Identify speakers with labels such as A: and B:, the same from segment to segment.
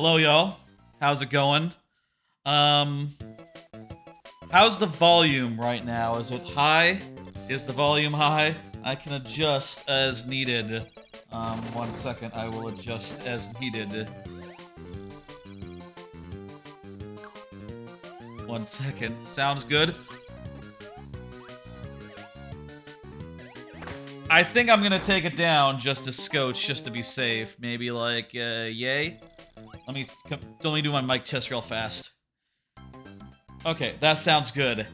A: Hello, y'all. How's it going? How's the volume right now? Is it high? Is the volume high? I can adjust as needed. 1 second, I will adjust as needed. 1 second. Sounds good. I think I'm gonna take it down just a scotch, just to be safe. Maybe like, yay? Let me do my mic test real fast. Okay, that sounds good.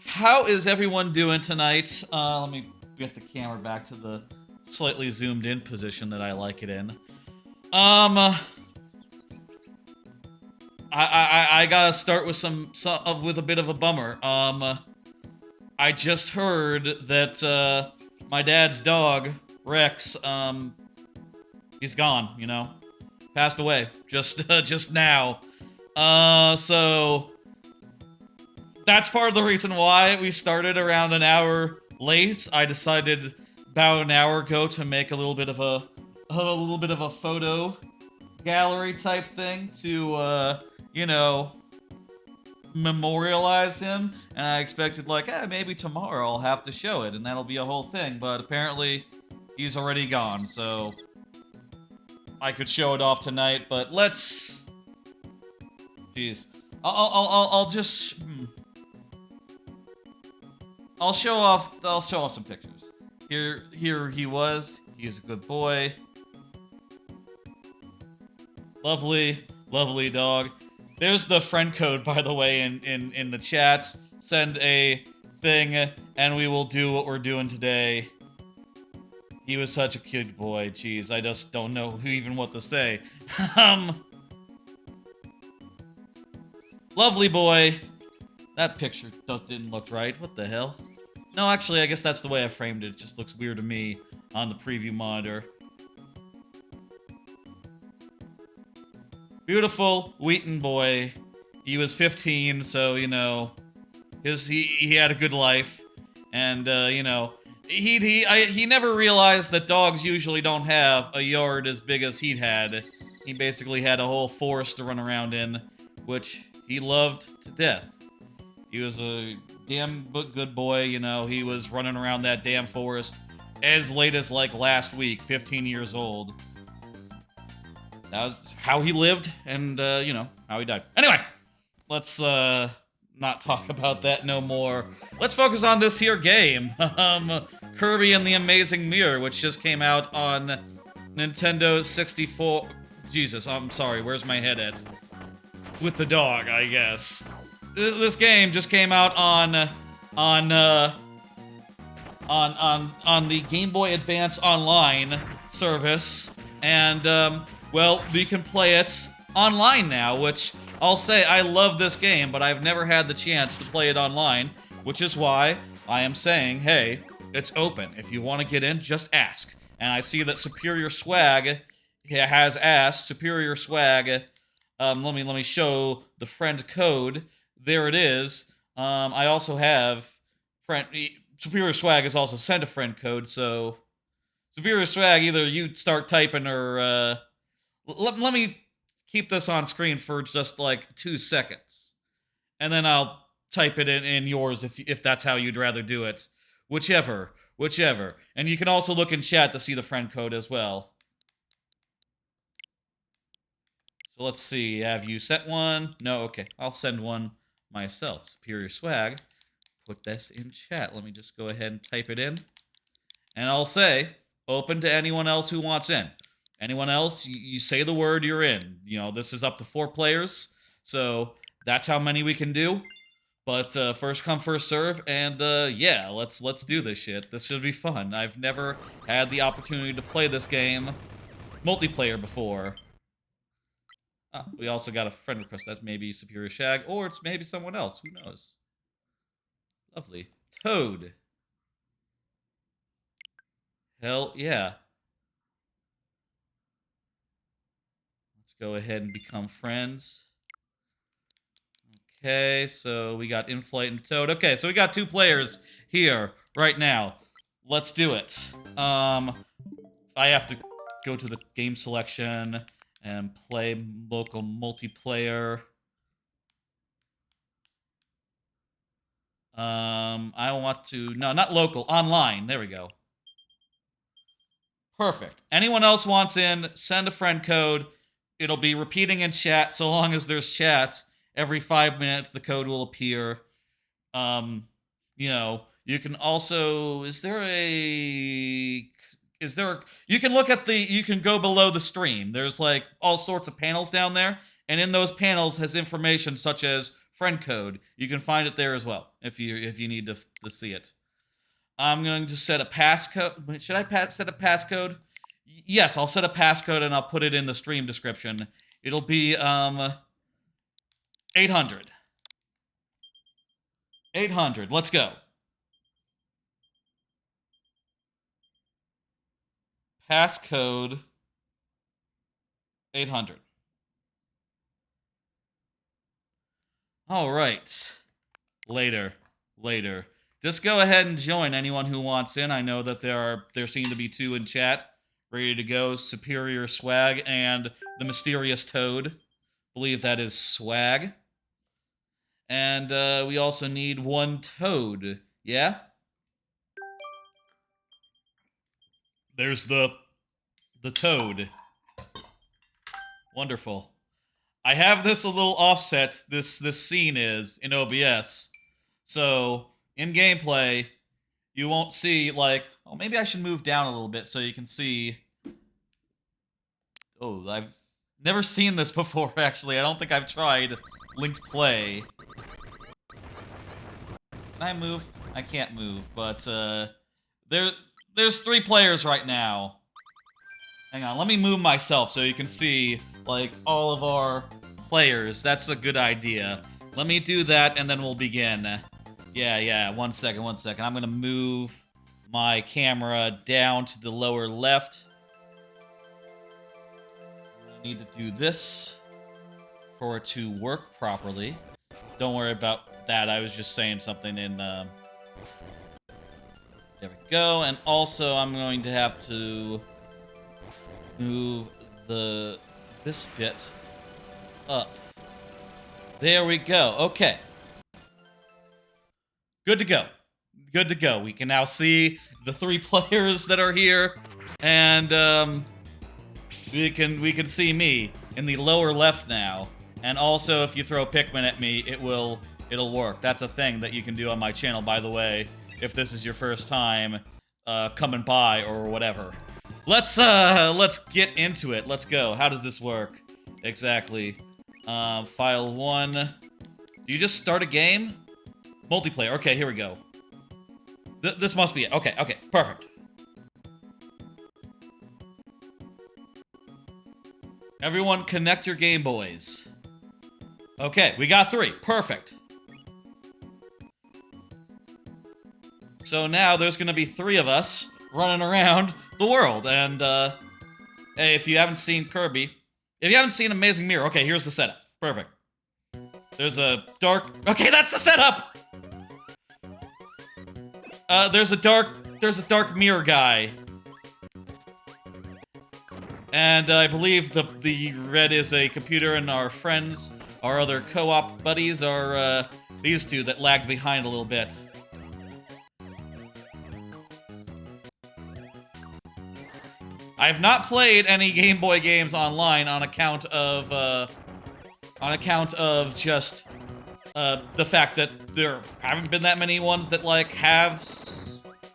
A: How is everyone doing tonight? Let me get the camera back to the slightly zoomed in position that I like it in. I gotta start with with a bit of a bummer. I just heard that, my dad's dog, Rex, he's gone, you know? Passed away. Just now. So... that's part of the reason why we started around an hour late. I decided about an hour ago to make a little bit of a photo gallery type thing to, you know, memorialize him. And I expected, like, maybe tomorrow I'll have to show it, and that'll be a whole thing. But apparently, he's already gone, so I could show it off tonight. But let's... jeez. I'll just... I'll show off some pictures. Here he was. He's a good boy. Lovely dog. There's the friend code, by the way, in the chat. Send a thing, and we will do what we're doing today. He was such a cute boy. Jeez, I just don't know even what to say. Lovely boy. That picture didn't look right. What the hell? No, actually, I guess that's the way I framed it. It just looks weird to me on the preview monitor. Beautiful Wheaton boy. He was 15, so, you know, he had a good life. And, you know, he never realized that dogs usually don't have a yard as big as he'd had. He basically had a whole forest to run around in, which he loved to death. He was a damn good boy, you know, he was running around that damn forest as late as, like, last week, 15 years old. That was how he lived, and, you know, how he died. Anyway, let's, not talk about that no more. Let's focus on this here game. Kirby and the Amazing Mirror, which just came out on Nintendo 64... Jesus, I'm sorry, where's my head at? With the dog, I guess. This game just came out on the Game Boy Advance Online service, and, well, we can play it online now, which I'll say I love this game, but I've never had the chance to play it online, which is why I am saying, hey, it's open. If you want to get in, just ask. And I see that Superior Swag has asked, Superior Swag, let me show the friend code. There it is. I also have Superior Swag has also sent a friend code, so Superior Swag, either you start typing or let me keep this on screen for just like 2 seconds, and then I'll type it in yours if that's how you'd rather do it. Whichever. And you can also look in chat to see the friend code as well. So let's see. Have you sent one? No. Okay. I'll send one myself. Superior Swag. Put this in chat. Let me just go ahead and type it in. And I'll say, open to anyone else who wants in. Anyone else, you say the word, you're in. You know, this is up to 4 players, so that's how many we can do. But first come, first serve, and yeah, let's do this shit. This should be fun. I've never had the opportunity to play this game multiplayer before. Ah, we also got a friend request. That's maybe Superior Shag, or it's maybe someone else. Who knows? Lovely. Toad. Hell yeah. Let's go ahead and become friends. Okay, so we got Inflight and Toad. Okay, so we got 2 players here right now. Let's do it. I have to go to the game selection and play local multiplayer. I want to... No, not local. Online. There we go. Perfect. Anyone else wants in, send a friend code. It'll be repeating in chat so long as there's chat. Every 5 minutes, the code will appear. You know, you can also... You can look at the... You can go below the stream. There's, like, all sorts of panels down there. And in those panels has information such as friend code. You can find it there as well if you need to see it. I'm going to set a passcode. Should I set a passcode? Yes, I'll set a passcode and I'll put it in the stream description. It'll be 800. 800. Let's go. Passcode 800. All right. Later. Just go ahead and join anyone who wants in. I know that there seem to be 2 in chat ready to go. Superior Swag and the Mysterious Toad. Believe that is Swag. And we also need 1 Toad. Yeah? There's the Toad. Wonderful. I have this a little offset. This scene is in OBS. So in gameplay, you won't see, like... Oh, maybe I should move down a little bit so you can see... Oh, I've never seen this before, actually. I don't think I've tried linked play. Can I move? I can't move, but, there's 3 players right now. Hang on, let me move myself so you can see, like, all of our players. That's a good idea. Let me do that, and then we'll begin. Yeah, one second. I'm gonna move my camera down to the lower left. I need to do this for it to work properly. Don't worry about that, I was just saying something in, There we go, and also I'm going to have to move this bit up. There we go. Okay. Good to go. We can now see the 3 players that are here, and we can see me in the lower left now. And also, if you throw Pikmin at me, it'll work. That's a thing that you can do on my channel, by the way, if this is your first time coming by or whatever. Let's get into it. Let's go. How does this work? Exactly. File 1. Do you just start a game? Multiplayer. Okay, here we go. This must be it. Okay, perfect. Everyone connect your Game Boys. Okay, we got 3. Perfect. So now there's gonna be 3 of us running around the world, and, hey, if you haven't seen Kirby, if you haven't seen Amazing Mirror, okay, here's the setup. Perfect. There's a dark... Okay, that's the setup! There's a dark mirror guy. And I believe the red is a computer, and our friends, our other co-op buddies, are, these 2 that lagged behind a little bit. I've not played any Game Boy games online on account of just the fact that there haven't been that many ones that, like, have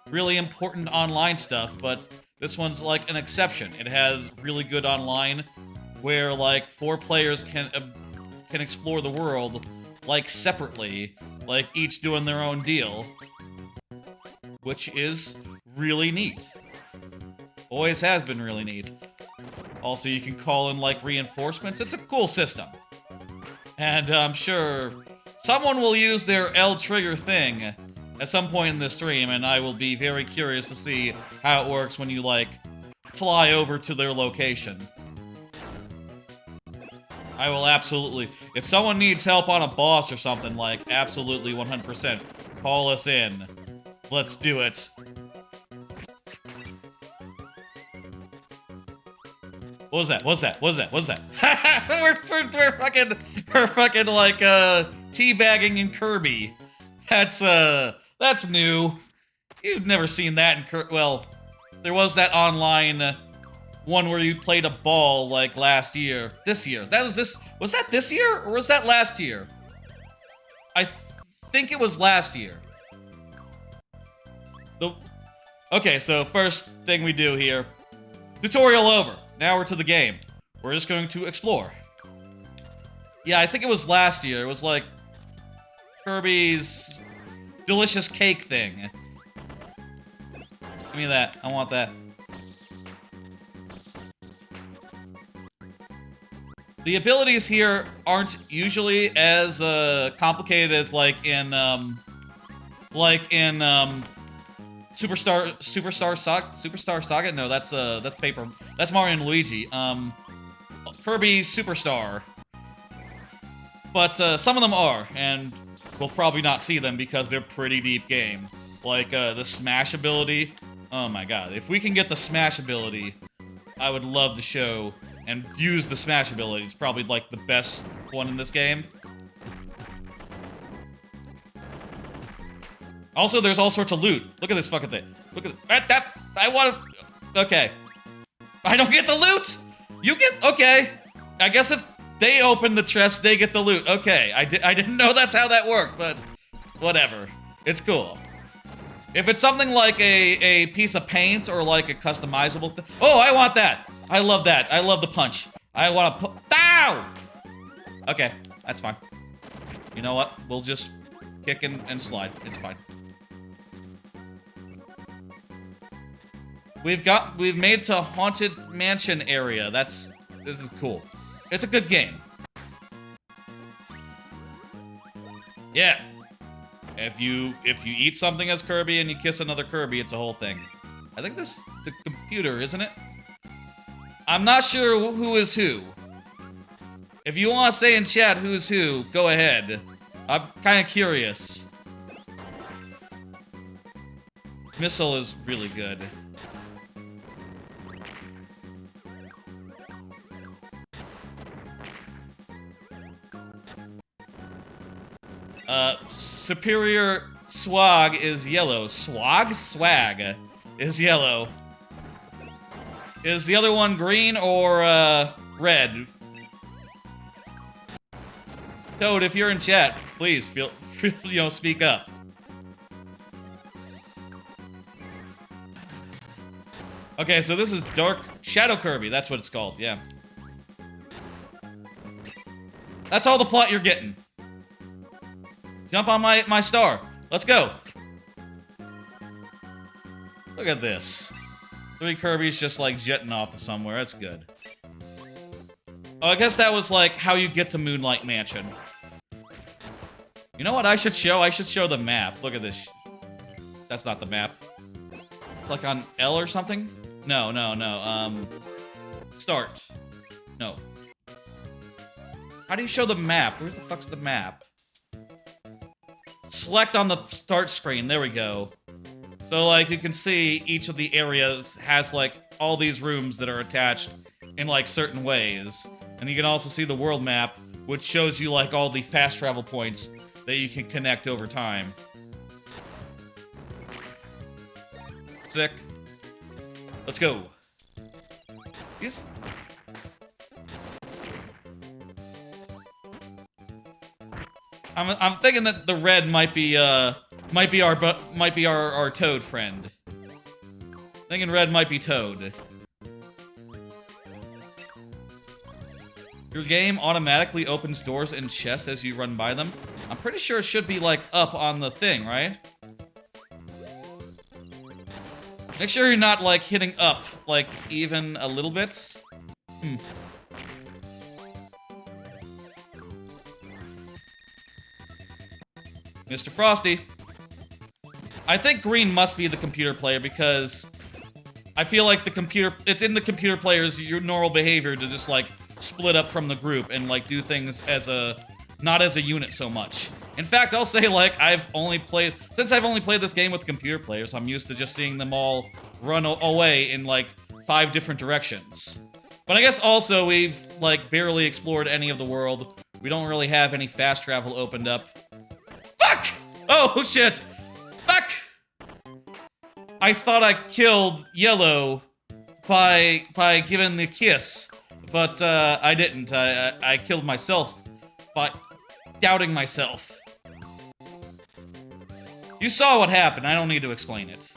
A: really important online stuff, but this one's, like, an exception. It has really good online, where, like, 4 players can explore the world, like, separately, like, each doing their own deal, which is really neat. Always has been really neat. Also, you can call in, like, reinforcements. It's a cool system. And I'm sure someone will use their L trigger thing at some point in this stream, and I will be very curious to see how it works when you, like, fly over to their location. I will absolutely... If someone needs help on a boss or something, like, absolutely 100%, call us in. Let's do it. What was that? What's that? What's that? What's that? we're fucking like teabagging in Kirby. That's new. You've never seen that in Kirby. Well, there was that online one where you played a ball like last year. This year. Was that this year or was that last year? I think it was last year. Okay, so first thing we do here. Tutorial over. Now we're to the game. We're just going to explore. Yeah, I think it was last year. It was like Kirby's delicious cake thing. Give me that. I want that. The abilities here aren't usually as complicated as like in Superstar Saga. No, that's Paper. That's Mario and Luigi. Kirby Superstar. But some of them are, and we'll probably not see them because they're pretty deep game. Like the Smash ability. Oh my god! If we can get the Smash ability, I would love to show and use the Smash ability. It's probably like the best one in this game. Also, there's all sorts of loot. Look at this fucking thing. Look at that. I want to... Okay. I don't get the loot! You get... Okay. I guess if they open the chest, they get the loot. Okay. I didn't know that's how that worked, but... Whatever. It's cool. If it's something like a piece of paint or like a customizable thing... Oh, I want that! I love that. I love the punch. I want to... Ow! Okay. That's fine. You know what? We'll just kick and slide. It's fine. We've made it to Haunted Mansion area. This is cool. It's a good game. Yeah. If you eat something as Kirby and you kiss another Kirby, it's a whole thing. I think this is the computer, isn't it? I'm not sure who is who. If you want to say in chat who's who, go ahead. I'm kind of curious. Missile is really good. Superior Swag is yellow. Swag? Swag is yellow. Is the other one green or, red? Toad, if you're in chat, please feel free, speak up. Okay, so this is Dark Shadow Kirby. That's what it's called, yeah. That's all the plot you're getting. Jump on my star. Let's go. Look at this. 3 Kirby's just like jetting off to somewhere. That's good. Oh, I guess that was like how you get to Moonlight Mansion. You know what I should show? I should show the map. Look at this. That's not the map. Click on L or something? No. Start. No. How do you show the map? Where the fuck's the map? Select on the start screen. There we go. So, like, you can see each of the areas has, like, all these rooms that are attached in, like, certain ways. And you can also see the world map, which shows you, like, all the fast travel points that you can connect over time. Sick. Let's go. These... I'm thinking that the red might be our Toad friend. Thinking red might be Toad. Your game automatically opens doors and chests as you run by them. I'm pretty sure it should be like up on the thing, right? Make sure you're not like hitting up like even a little bit. Mr. Frosty. I think green must be the computer player because I feel like it's in the computer player's your normal behavior to just like split up from the group and like do things as not as a unit so much. In fact, I'll say like since I've only played this game with computer players, I'm used to just seeing them all run away in like 5 different directions. But I guess also we've, like, barely explored any of the world. We don't really have any fast travel opened up. Fuck! Oh, shit! Fuck! I thought I killed Yellow by giving the kiss, but I didn't. I killed myself by doubting myself. You saw what happened. I don't need to explain it.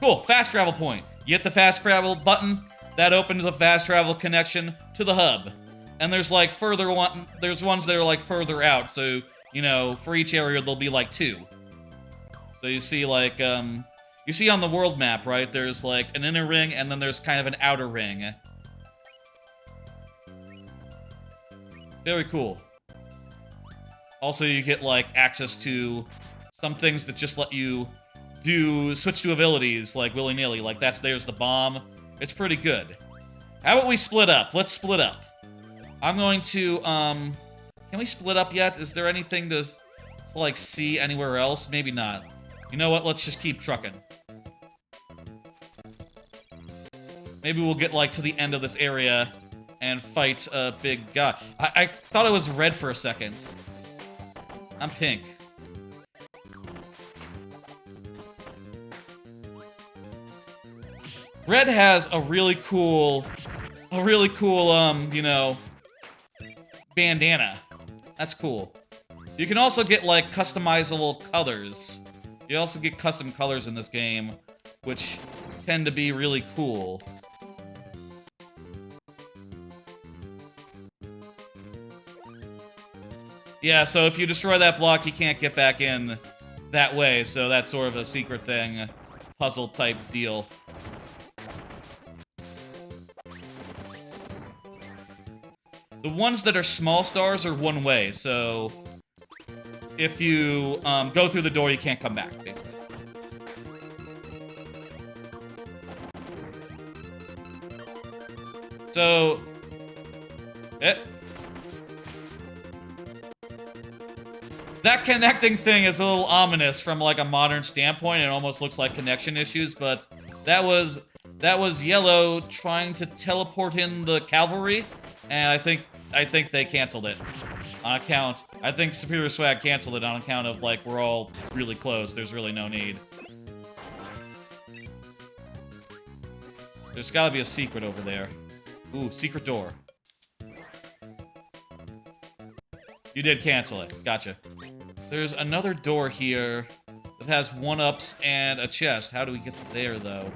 A: Cool. Fast travel point. You hit the fast travel button. That opens a fast travel connection to the hub. And there's like there's ones that are like further out. So, you know, for each area there'll be like 2. So you see like you see on the world map, right? There's like an inner ring and then there's kind of an outer ring. Very cool. Also, you get like access to some things that just let you switch to abilities like willy-nilly. Like there's the bomb. It's pretty good. How about we split up? Let's split up. I'm going to can we split up yet? Is there anything to like see anywhere else? Maybe not. You know what? Let's just keep trucking. Maybe we'll get like to the end of this area and fight a big guy. I thought it was red for a second. I'm pink. Red has a really cool, you know, bandana. That's cool. You can also get, like, customizable colors. You also get custom colors in this game, which tend to be really cool. Yeah, so if you destroy that block, you can't get back in that way, so that's sort of a secret thing, puzzle-type deal. The ones that are small stars are one way, so if you go through the door, you can't come back, basically. So, that connecting thing is a little ominous from like a modern standpoint. It almost looks like connection issues, but that was Yellow trying to teleport in the cavalry, and I think they canceled it on account. I think Superior Swag canceled it on account of like we're all really close. There's really no need. There's got to be a secret over there. Ooh, secret door. You did cancel it. Gotcha. There's another door here that has 1-ups and a chest. How do we get there, though?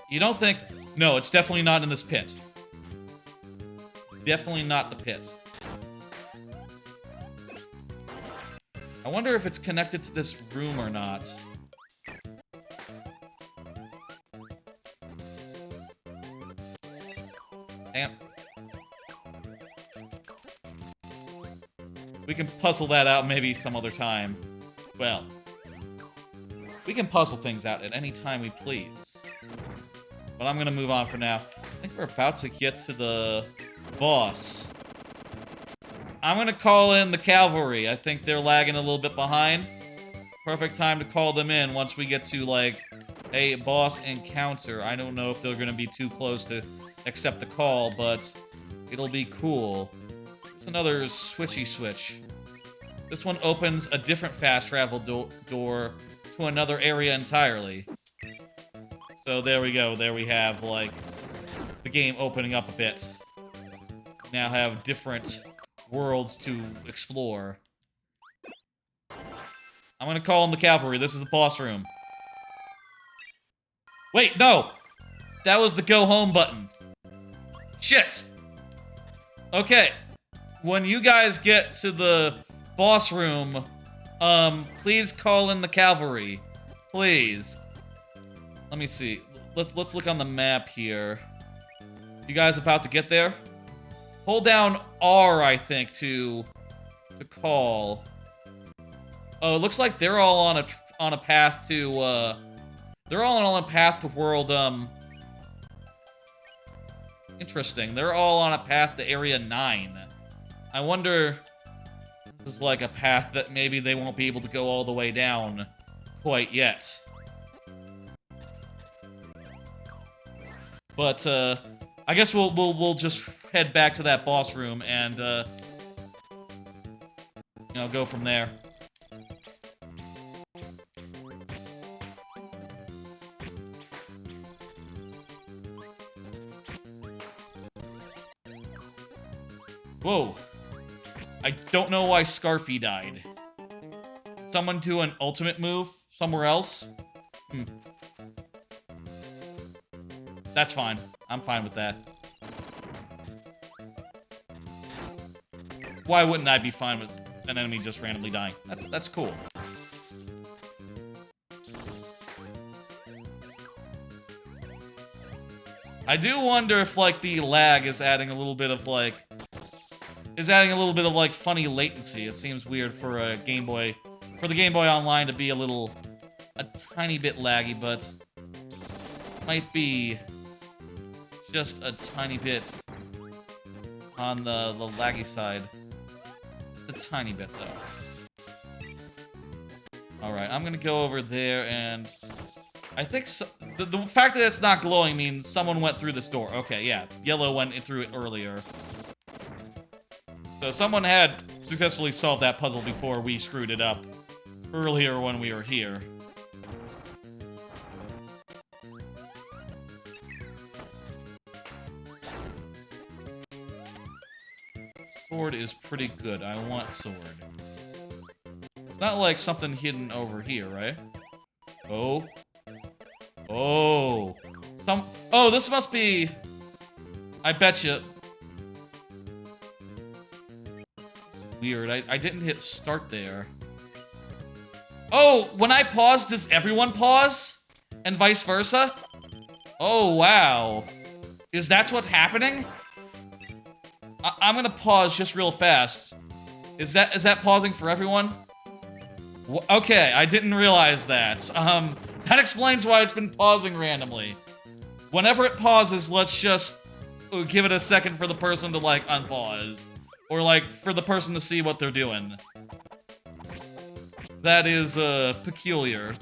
A: You don't think... No, it's definitely not in this pit. Definitely not the pit. I wonder if it's connected to this room or not. Damn. We can puzzle that out maybe some other time. Well, we can puzzle things out at any time we please. But I'm gonna move on for now. I think we're about to get to the boss. I'm gonna call in the cavalry. I think they're lagging a little bit behind. Perfect time to call them in once we get to, like, a boss encounter. I don't know if they're gonna be too close to accept the call, but it'll be cool. There's another switchy switch. This one opens a different fast travel door to another area entirely. So there we go. There we have, like, the game opening up a bit. Now have different worlds to explore. I'm gonna call in the cavalry. This is the boss room. Wait, no! That was the go home button. Shit! Okay. When you guys get to the boss room, please call in the cavalry. Please. Let me see. Let's look on the map here. You guys about to get there? Hold down R, I think, to call. Oh, it looks like they're all on a path to they're all on a path to world interesting. They're all on a path to Area 9. I wonder if this is like a path that maybe they won't be able to go all the way down quite yet. But, I guess we'll just head back to that boss room and, you know, go from there. Whoa. I don't know why Scarfy died. Someone do an ultimate move somewhere else? That's fine. I'm fine with that. Why wouldn't I be fine with an enemy just randomly dying? That's cool. I do wonder if, like, the lag is adding a little bit of, like... funny latency. It seems weird for a Game Boy... For the Game Boy Online to be a tiny bit laggy, but... Might be... just a tiny bit... on the laggy side. Just a tiny bit, though. Alright, I'm gonna go over there and... I think the fact that it's not glowing means someone went through this door. Okay, yeah. Yellow went through it earlier. So someone had successfully solved that puzzle before we screwed it up earlier when we were here. Sword is pretty good. I want sword. It's not like something hidden over here, right? Oh. Oh. Oh, this must be... I betcha. Weird. I didn't hit start there. Oh, when I pause, does everyone pause? And vice versa? Oh, wow. Is that what's happening? I'm gonna pause just real fast. Is that pausing for everyone? Okay, I didn't realize that. That explains why it's been pausing randomly. Whenever it pauses, let's just give it a second for the person to, like, unpause. Or, like, for the person to see what they're doing. That is, peculiar.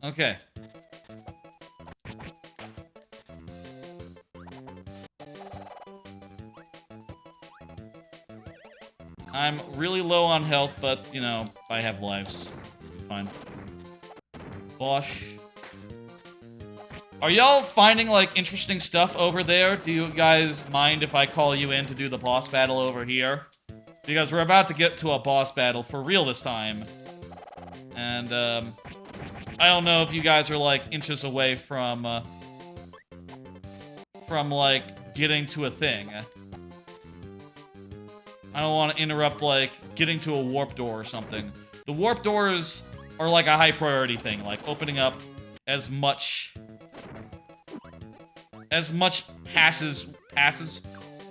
A: Okay. I'm really low on health, but, you know, I have lives. Fine. Bosh. Are y'all finding, like, interesting stuff over there? Do you guys mind if I call you in to do the boss battle over here? Because we're about to get to a boss battle for real this time. And, I don't know if you guys are, like, inches away from, like, getting to a thing. I don't want to interrupt, like, getting to a warp door or something. The warp doors are, like, a high priority thing. Like, opening up as much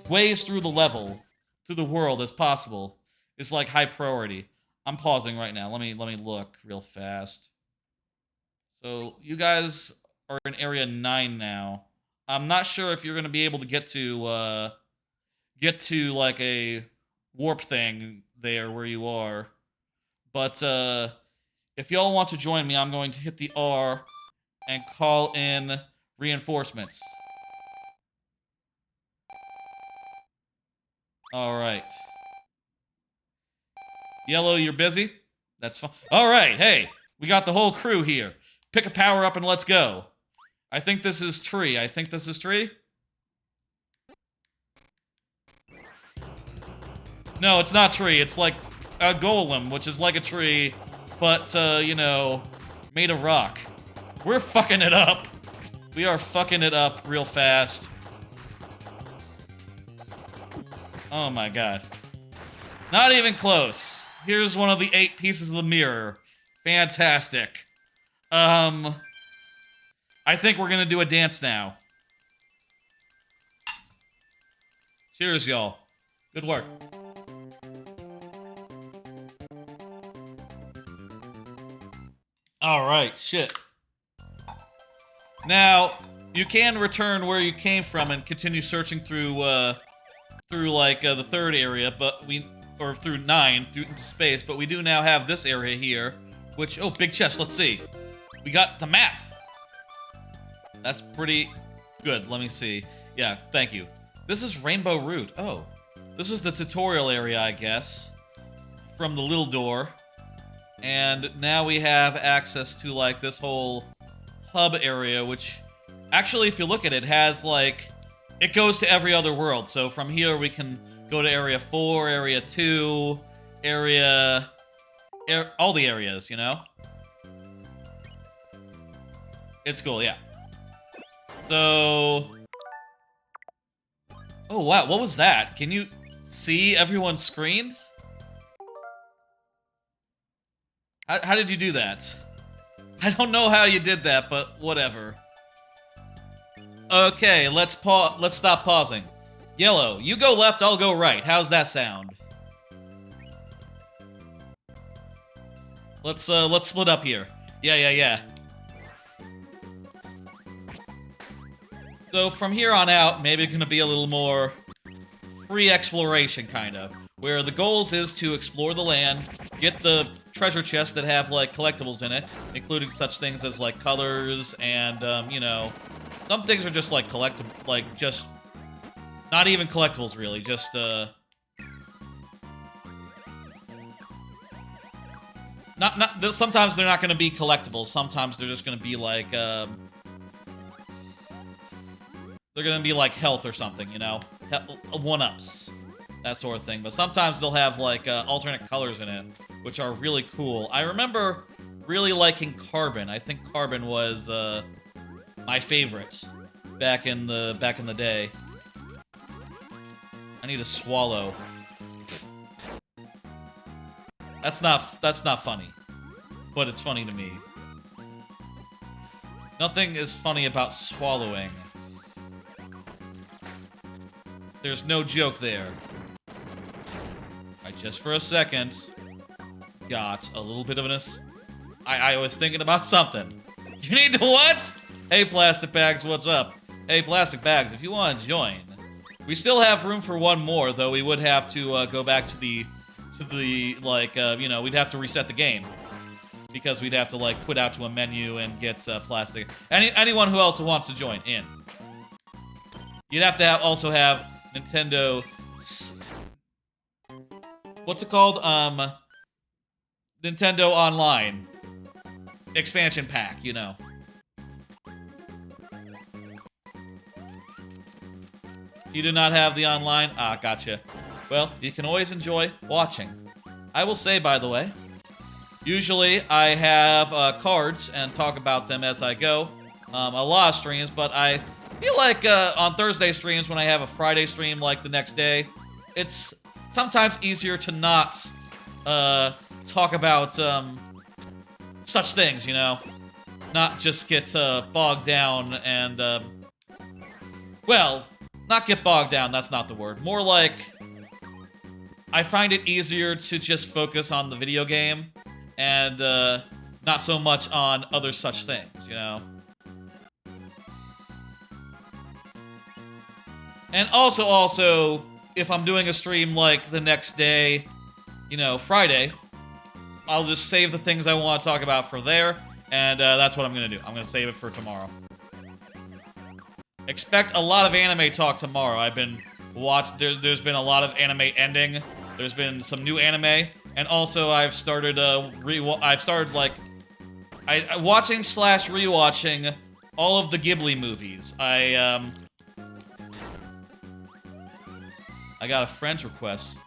A: ways through the level, through the world as possible is, like, high priority. I'm pausing right now. Let me look real fast. So, you guys are in Area 9 now. I'm not sure if you're going to be able to get to, like, a warp thing there where you are. But, if y'all want to join me, I'm going to hit the R and call in reinforcements. Alright. Yellow, you're busy? That's fine. Alright, hey, we got the whole crew here. Pick a power up and let's go. I think this is tree. I think this is tree. No, it's not tree. It's like a golem, which is like a tree, but, you know, made of rock. We're fucking it up. We are fucking it up real fast. Oh my god. Not even close. Here's one of the 8 pieces of the mirror. Fantastic. I think we're gonna do a dance now. Cheers, y'all. Good work. Alright, shit. Now, You can return where you came from and continue searching through like the third area, or through 9 through space. But we do now have this area here, which big chest. Let's see. We got the map. That's pretty good. Let me see. Yeah, thank you. This is Rainbow Route. Oh, this is the tutorial area, I guess, from the little door. And now we have access to, like, this whole hub area, which, actually, if you look at it, has, like, it goes to every other world. So from here, we can go to Area 4, Area 2, all the areas, you know? It's cool, yeah. So... Oh, wow, what was that? Can you see everyone's screens? How did you do that? I don't know how you did that, but whatever. Okay, let's stop pausing. Yellow, you go left, I'll go right. How's that sound? Let's split up here. Yeah. So from here on out, maybe it's gonna be a little more free exploration, kind of. Where the goals is to explore the land, get the treasure chests that have, like, collectibles in it, including such things as, like, colors and, you know, some things are just, like, collectible, like, just, not even collectibles, really, just, sometimes they're not gonna be collectibles, sometimes they're just gonna be, like, they're gonna be, like, health or something, you know? One-ups. That sort of thing. But sometimes they'll have, like, alternate colors in it, which are really cool. I remember really liking Carbon. I think Carbon was, my favorite back in the day. I need to swallow. That's not funny. But it's funny to me. Nothing is funny about swallowing. There's no joke there. I just for a second got a little bit of I was thinking about something. You need to what? Hey, Plastic Bags, what's up? Hey, Plastic Bags, if you want to join. We still have room for one more, though we would have to go back to the like, you know, we'd have to reset the game. Because we'd have to, like, quit out to a menu and get Plastic. Anyone who also wants to join in. You'd have to also have Nintendo... What's it called? Nintendo Online. Expansion pack, you know. You do not have the online? Ah, gotcha. Well, you can always enjoy watching. I will say, by the way, usually I have cards and talk about them as I go. A lot of streams, but I feel like on Thursday streams, when I have a Friday stream like the next day, it's sometimes easier to not talk about such things, you know? Not just get bogged down and, well, not get bogged down, that's not the word. More like, I find it easier to just focus on the video game and not so much on other such things, you know? And also, if I'm doing a stream like the next day, you know, Friday, I'll just save the things I want to talk about for there, and that's what I'm gonna do. I'm gonna save it for tomorrow. Expect a lot of anime talk tomorrow. I've been there's been a lot of anime ending. There's been some new anime, and also I've started watching/rewatching all of the Ghibli movies. I got a friend request.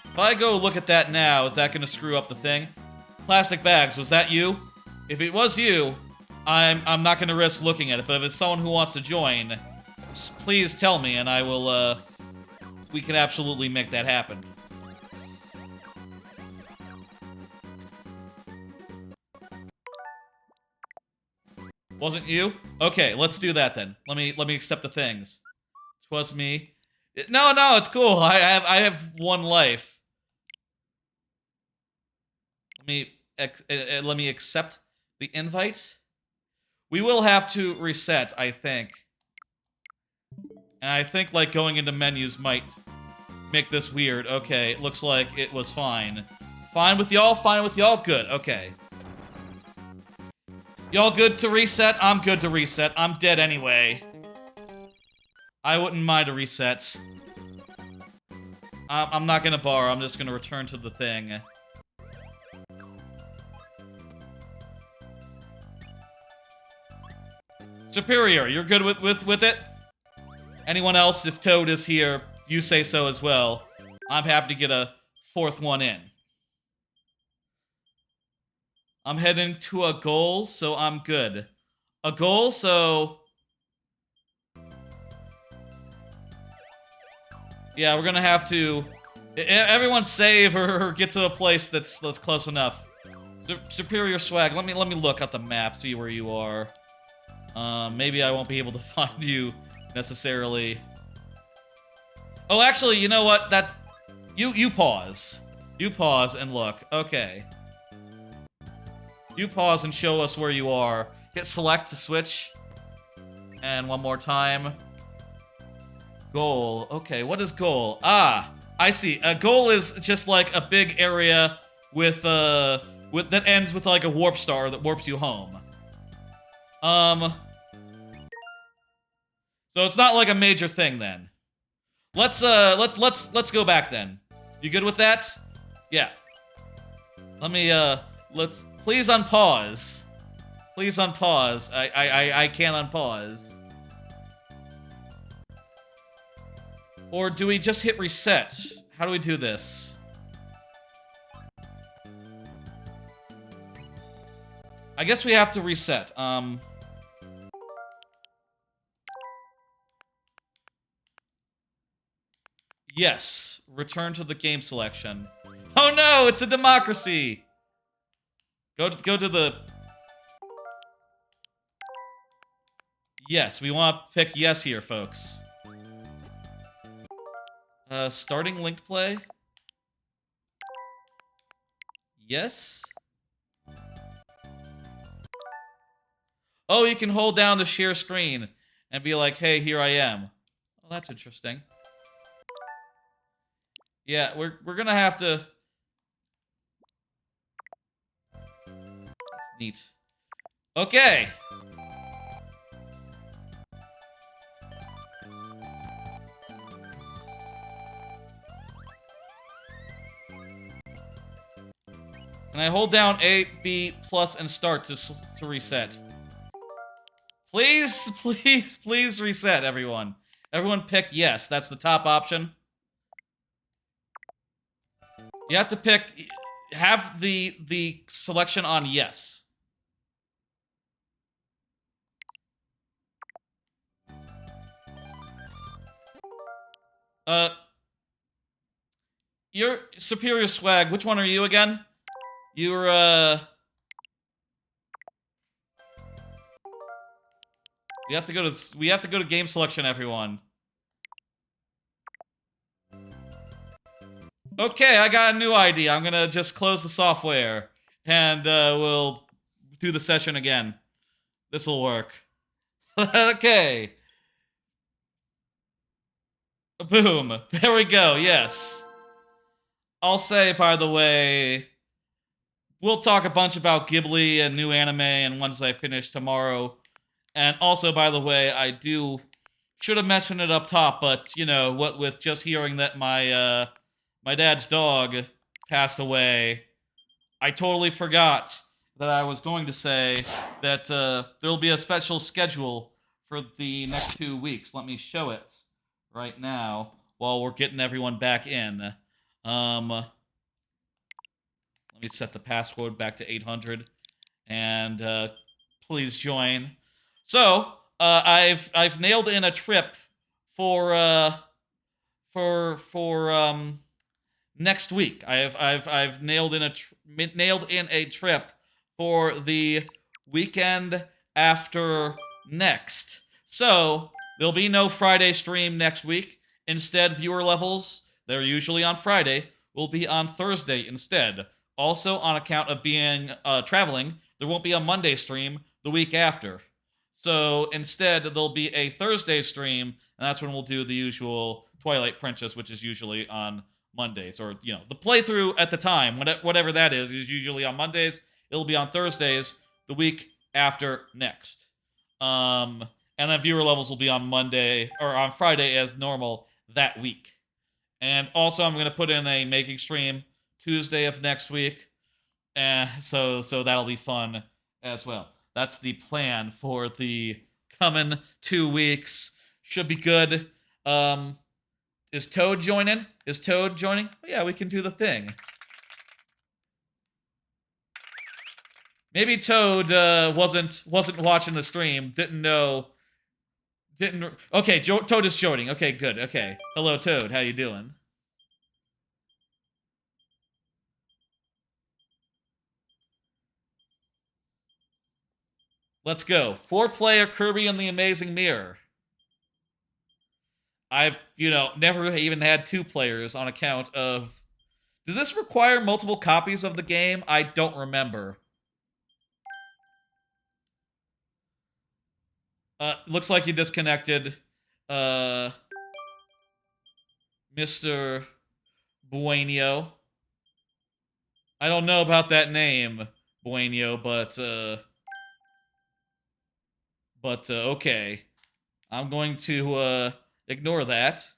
A: If I go look at that now, is that gonna screw up the thing? Plastic Bags, was that you? If it was you, I'm not gonna risk looking at it, but if it's someone who wants to join, please tell me and I will, we can absolutely make that happen. Wasn't you? Okay, let's do that then. Let me accept the things. 'Twas me. No, it's cool. I have one life. Let me accept the invite. We will have to reset, I think. And I think, like, going into menus might make this weird. Okay, it looks like it was fine. Fine with y'all? Good, okay. Y'all good to reset? I'm good to reset. I'm dead anyway. I wouldn't mind a reset. I'm not gonna borrow, I'm just gonna return to the thing. Superior, you're good with it? Anyone else, if Toad is here, you say so as well. I'm happy to get a 4th one in. I'm heading to a goal, so I'm good. A goal, so... Yeah, we're gonna have to... Everyone save or get to a place that's close enough. Superior swag, let me look at the map, see where you are. Maybe I won't be able to find you necessarily. Oh, actually, you know what? You pause. You pause and look. Okay. You pause and show us where you are. Hit select to switch. And one more time. Goal. Okay, what is goal? Ah, I see. A goal is just like a big area with that ends with like a warp star that warps you home. So it's not like a major thing then. Let's go back then. You good with that? Yeah. Let me please unpause. Please unpause. I can't unpause. Or do we just hit reset? How do we do this? I guess we have to reset. Yes. Return to the game selection. Oh no, it's a democracy! Go to the... Yes, we want to pick yes here, folks. Starting linked play? Yes? Oh, you can hold down to share screen and be like, hey, here I am. Oh, that's interesting. Yeah, we're gonna have to... That's neat. Okay! And I hold down A, B, plus, and start to reset. Please, please, please reset, everyone. Everyone pick yes. That's the top option. You have to pick... Have the selection on yes. You're Superior Swag. Which one are you again? You're, We have to go to game selection, everyone. Okay, I got a new idea. I'm gonna just close the software. And, we'll do the session again. This'll work. Okay. Boom. There we go, yes. I'll say, by the way, we'll talk a bunch about Ghibli and new anime and ones I finish tomorrow. And also, by the way, should have mentioned it up top, but, you know, what with just hearing that my dad's dog passed away, I totally forgot that I was going to say that there'll be a special schedule for the next 2 weeks. Let me show it right now while we're getting everyone back in. Let me set the password back to 800, and please join. So, I've nailed in a trip for next week. I've nailed in a trip for the weekend after next. So, there'll be no Friday stream next week. Instead, viewer levels, they're usually on Friday, will be on Thursday instead. Also, on account of being traveling, there won't be a Monday stream the week after. So instead, there'll be a Thursday stream, and that's when we'll do the usual Twilight Princess, which is usually on Mondays, or the playthrough at the time, whatever that is usually on Mondays. It'll be on Thursdays the week after next. And then viewer levels will be on Monday or on Friday as normal that week. And also, I'm gonna put in a making stream Tuesday of next week, so that'll be fun as well. That's the plan for the coming 2 weeks. Should be good. Is Toad joining? Oh, yeah, we can do the thing. Maybe Toad wasn't watching the stream. Didn't know. Okay, Toad is joining. Okay, good. Okay, hello Toad. How you doing? Let's go. 4-player Kirby and the Amazing Mirror. I've, never even had 2 players on account of... Did this require multiple copies of the game? I don't remember. Looks like you disconnected. Mr. Bueno. I don't know about that name, Bueno, but okay. I'm going to ignore that.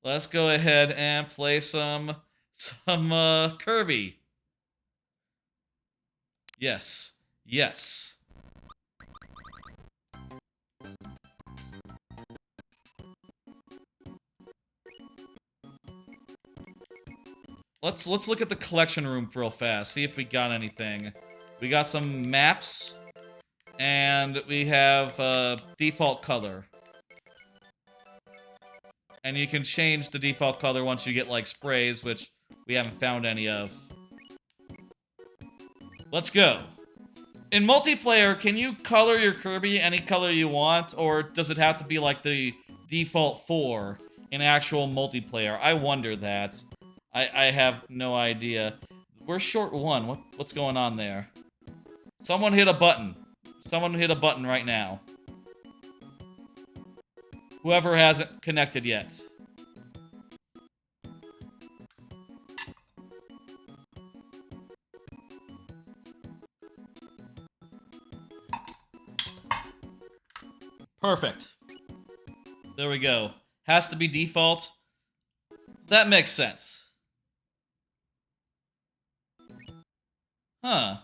A: Let's go ahead and play some Kirby. Yes. Yes. Let's look at the collection room real fast, see if we got anything. We got some maps, and we have default color. And you can change the default color once you get, like, sprays, which we haven't found any of. Let's go. In multiplayer, can you color your Kirby any color you want, or does it have to be, like, the default 4 in actual multiplayer? I wonder that. I have no idea. We're short 1. What's going on there? Someone hit a button. Someone hit a button right now. Whoever hasn't connected yet. Perfect. There we go. Has to be default. That makes sense. Huh.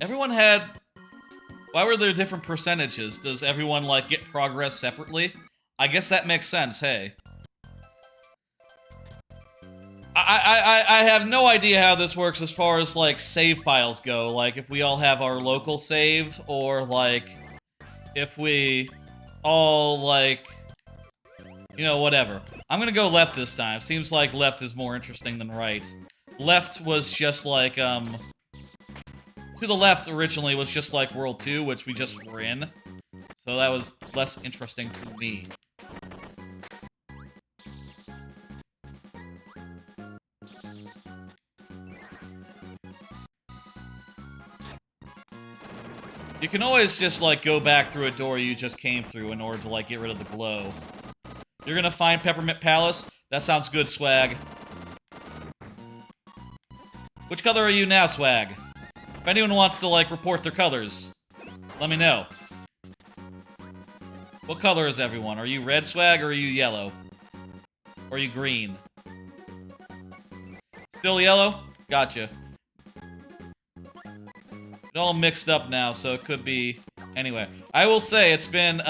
A: Everyone had... Why were there different percentages? Does everyone, like, get progress separately? I guess that makes sense, hey. I have no idea how this works as far as, like, save files go. Like, if we all have our local saves, or, like, if we all, like, whatever. I'm gonna go left this time. Seems like left is more interesting than right. Left was just, like, to the left originally was just like World 2, which we just were in. So that was less interesting to me. You can always just, like, go back through a door you just came through in order to, like, get rid of the glow. You're gonna find Peppermint Palace? That sounds good, Swag. Which color are you now, Swag? If anyone wants to, like, report their colors, let me know. What color is everyone? Are you red, Swag, or are you yellow? Or are you green? Still yellow? Gotcha. It all mixed up now, so it could be... Anyway, I will say it's been,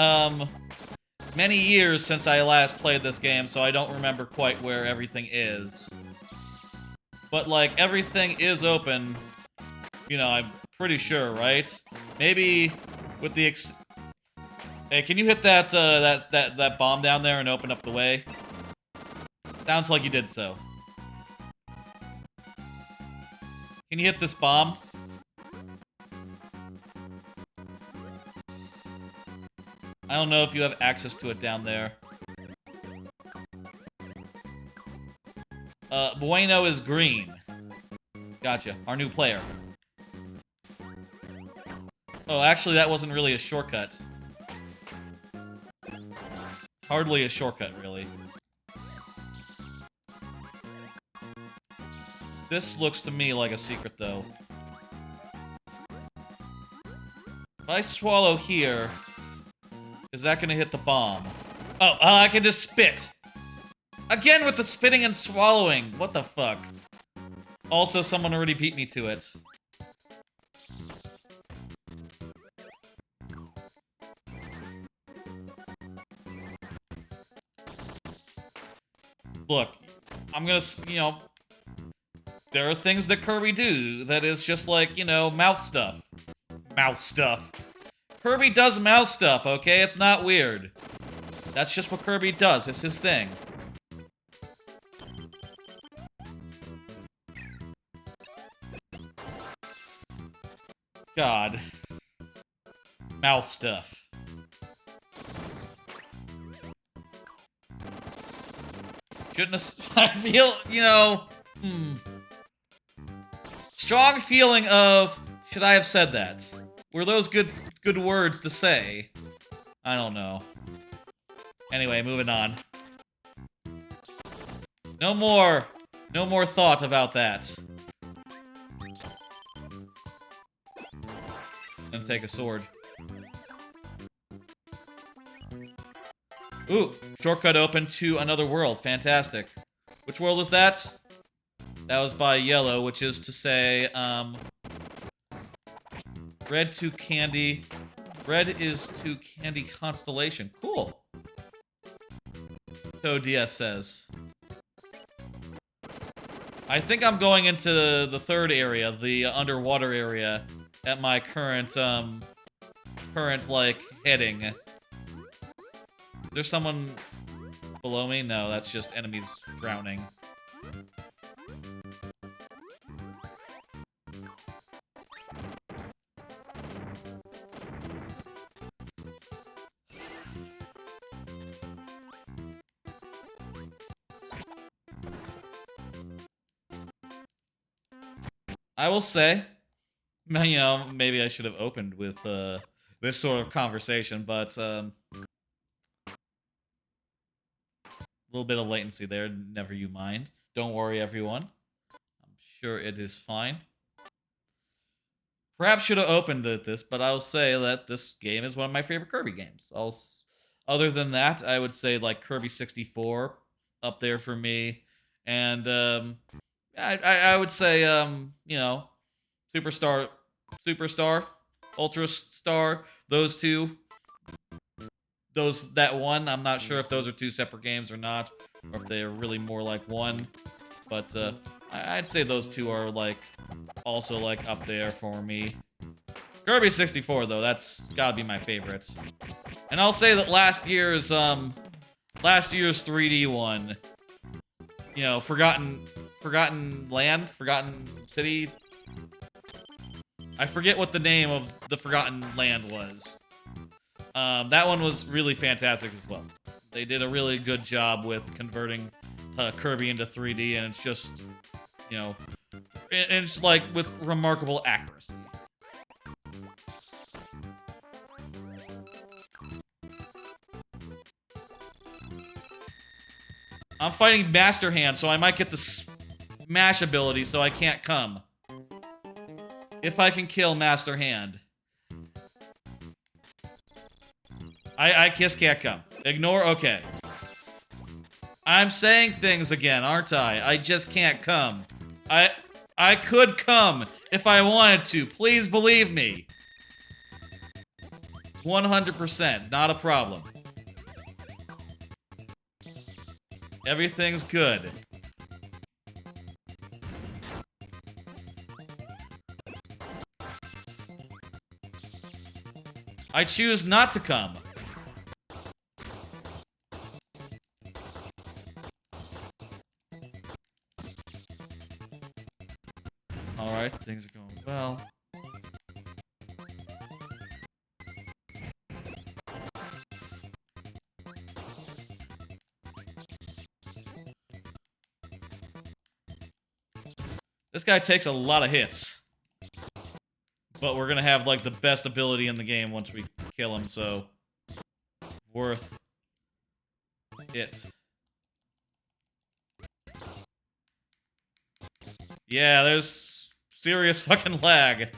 A: many years since I last played this game, so I don't remember quite where everything is. But, like, everything is open... I'm pretty sure, right? Maybe with the Hey, can you hit that that bomb down there and open up the way? Sounds like you did so. Can you hit this bomb? I don't know if you have access to it down there. Bueno is green. Gotcha. Our new player. Oh, actually, that wasn't really a shortcut. Hardly a shortcut, really. This looks to me like a secret, though. If I swallow here, is that gonna hit the bomb? Oh, I can just spit. Again with the spitting and swallowing. What the fuck? Also, someone already beat me to it. Look, I'm gonna, you know, there are things that Kirby do that is just like, you know, mouth stuff. Mouth stuff. Kirby does mouth stuff, okay? It's not weird. That's just what Kirby does. It's his thing. God. Mouth stuff. Shouldn't have... I feel, you know... Strong feeling of... Should I have said that? Were those good words to say? I don't know. Anyway, moving on. No more thought about that. Gonna take a sword. Ooh, shortcut open to another world. Fantastic. Which world is that? That was by yellow, which is to say, red to candy. Red is to candy constellation. Cool. So DS says. I think I'm going into the third area, the underwater area, at my current, like, heading. There's someone below me? No, that's just enemies drowning. I will say, you know, maybe I should have opened with this sort of conversation, but a little bit of latency there. Never you mind. Don't worry, everyone. I'm sure it is fine. Perhaps should have opened at this, but I'll say that this game is one of my favorite Kirby games. Other than that, I would say like Kirby 64 up there for me, and I would say you know, Superstar, Ultra Star, those two. That one, I'm not sure if those are two separate games or not, or if they're really more like one. But I'd say those two are like also like up there for me. Kirby 64 though, that's gotta be my favorite. And I'll say that last year's 3D one, you know, Forgotten Land, Forgotten City. I forget what the name of the Forgotten Land was. That one was really fantastic as well. They did a really good job with converting Kirby into 3D, and it's just, you know, and it's like with remarkable accuracy. I'm fighting Master Hand, so I might get the smash ability, so I can't come. If I can kill Master Hand. I just can't come. Ignore? Okay. I'm saying things again, aren't I? I just can't come. I could come if I wanted to. Please believe me. 100%. Not a problem. Everything's good. I choose not to come. Alright, things are going well. This guy takes a lot of hits. But we're gonna have, like, the best ability in the game once we kill him, so... worth it. Yeah, there's serious fucking lag.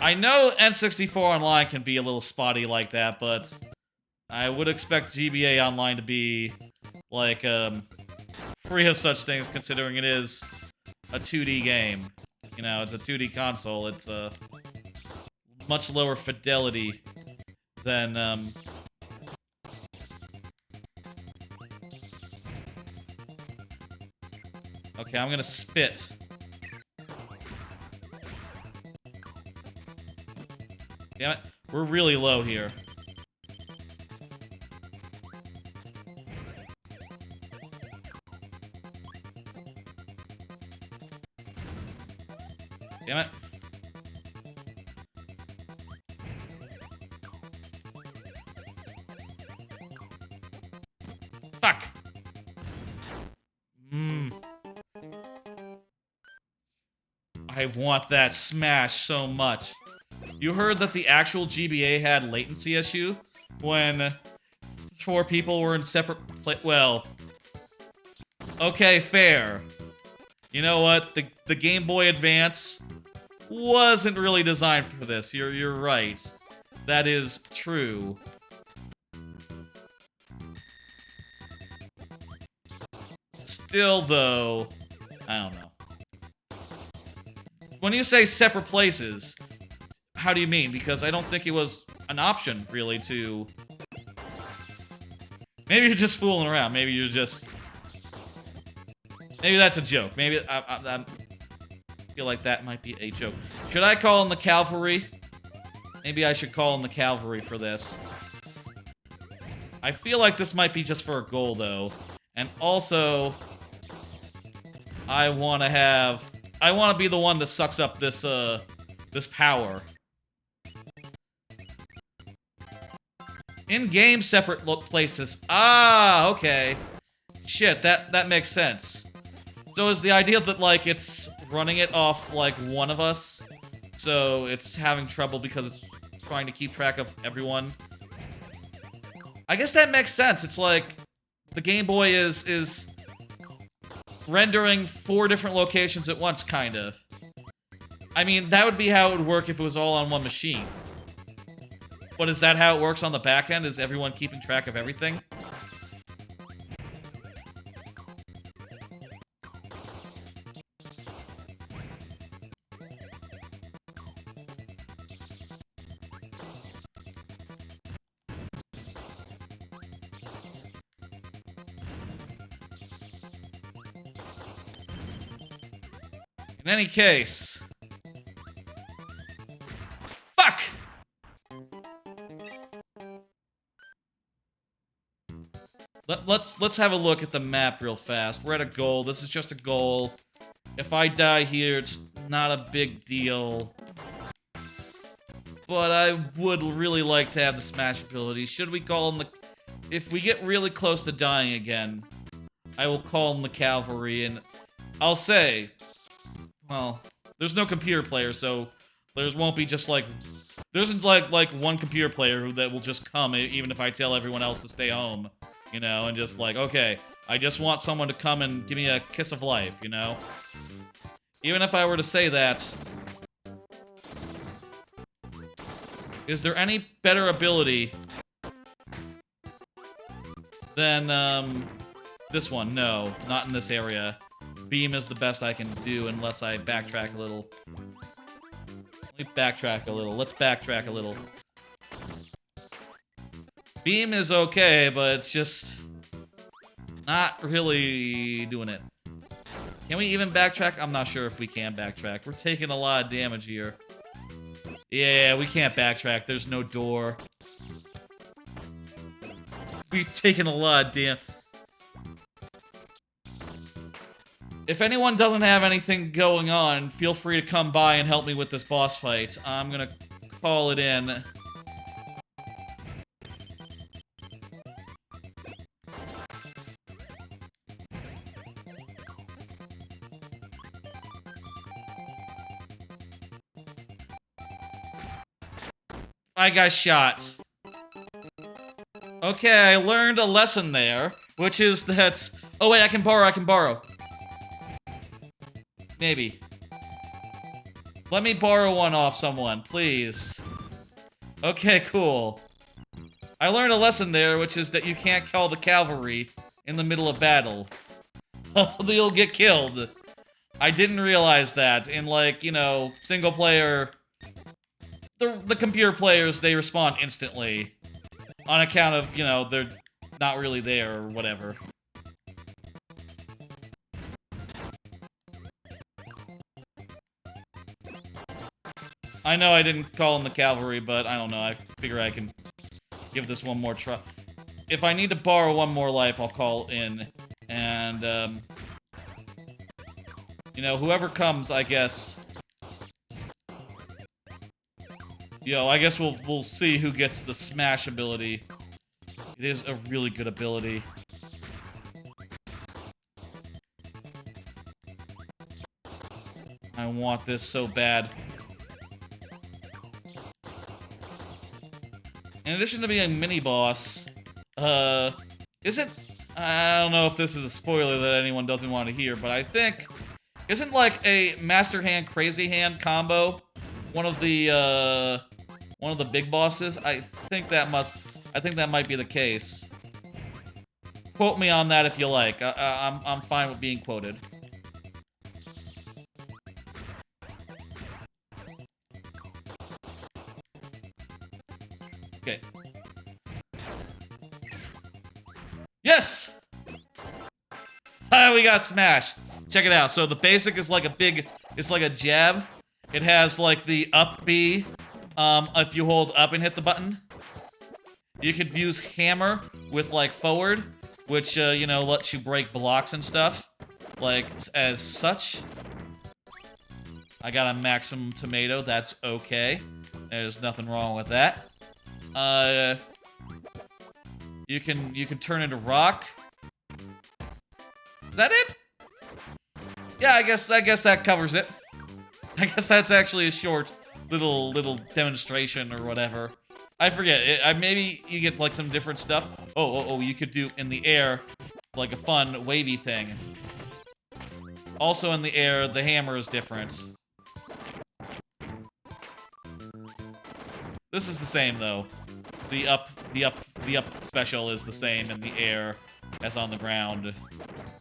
A: I know N64 Online can be a little spotty like that, but I would expect GBA Online to be, like, free of such things, considering it is a 2D game. You know, it's a 2D console. It's a much lower fidelity than, Okay, I'm gonna spit. Damn it. We're really low here. Damn it. Fuck. I want that smash so much. You heard that the actual GBA had latency issue when 4 people were in separate well, okay, fair. You know what? The Game Boy Advance wasn't really designed for this. You're right. That is true. Still, though, I don't know. When you say separate places, how do you mean? Because I don't think it was an option, really, to... Maybe you're just fooling around. Maybe you're just... Maybe that's a joke. Maybe I feel like that might be a joke. Should I call in the cavalry? Maybe I should call in the cavalry for this. I feel like this might be just for a goal, though. And also... I want to be the one that sucks up this, this power. In-game separate places. Ah, okay. Shit, that makes sense. So is the idea that, like, it's running it off, like, one of us? So it's having trouble because it's trying to keep track of everyone? I guess that makes sense. It's like, the Game Boy is rendering 4 different locations at once, kind of. I mean, that would be how it would work if it was all on one machine. But is that how it works on the back end? Is everyone keeping track of everything? In any case... Fuck! Let's have a look at the map real fast. We're at a goal. This is just a goal. If I die here, it's not a big deal. But I would really like to have the smash ability. Should we call in the... If we get really close to dying again, I will call in the cavalry, and I'll say... Well, there's no computer player, so there won't be just, like... There isn't, like one computer player that will just come, even if I tell everyone else to stay home. You know, and just like, okay, I just want someone to come and give me a kiss of life, you know? Even if I were to say that... Is there any better ability than, this one? No, not in this area. Beam is the best I can do unless I backtrack a little. Let me backtrack a little. Let's backtrack a little. Beam is okay, but it's just not really doing it. Can we even backtrack? I'm not sure if we can backtrack. We're taking a lot of damage here. Yeah, we can't backtrack. There's no door. We've taken a lot of damage. If anyone doesn't have anything going on, feel free to come by and help me with this boss fight. I'm gonna call it in. I got shot. Okay, I learned a lesson there, which is that... Oh wait, I can borrow. Maybe. Let me borrow one off someone, please. Okay, cool. I learned a lesson there, which is that you can't call the cavalry in the middle of battle. They'll get killed. I didn't realize that in, like, you know, single player... The computer players, they respond instantly. On account of, you know, they're not really there or whatever. I know I didn't call in the cavalry, but I don't know. I figure I can give this one more try. If I need to borrow one more life, I'll call in. And, you know, whoever comes, I guess... Yo, I guess we'll see who gets the smash ability. It is a really good ability. I want this so bad. In addition to being a mini-boss, isn't... I don't know if this is a spoiler that anyone doesn't want to hear, but I think... Isn't, like, a Master Hand, Crazy Hand combo one of the big bosses? I think that might be the case. Quote me on that if you like. I'm fine with being quoted. Okay. Yes! Ah, we got smash. Check it out. So the basic is like it's like a jab. It has like the up B. If you hold up and hit the button. You could use hammer with like forward, which, you know, lets you break blocks and stuff. Like, as such. I got a maximum tomato, that's okay. There's nothing wrong with that. You can turn into rock. Is that it? Yeah, I guess that covers it. I guess that's actually a short little demonstration or whatever. I forget. Maybe you get like some different stuff. Oh, you could do in the air like a fun wavy thing. Also in the air, the hammer is different. This is the same though. The up special is the same in the air as on the ground.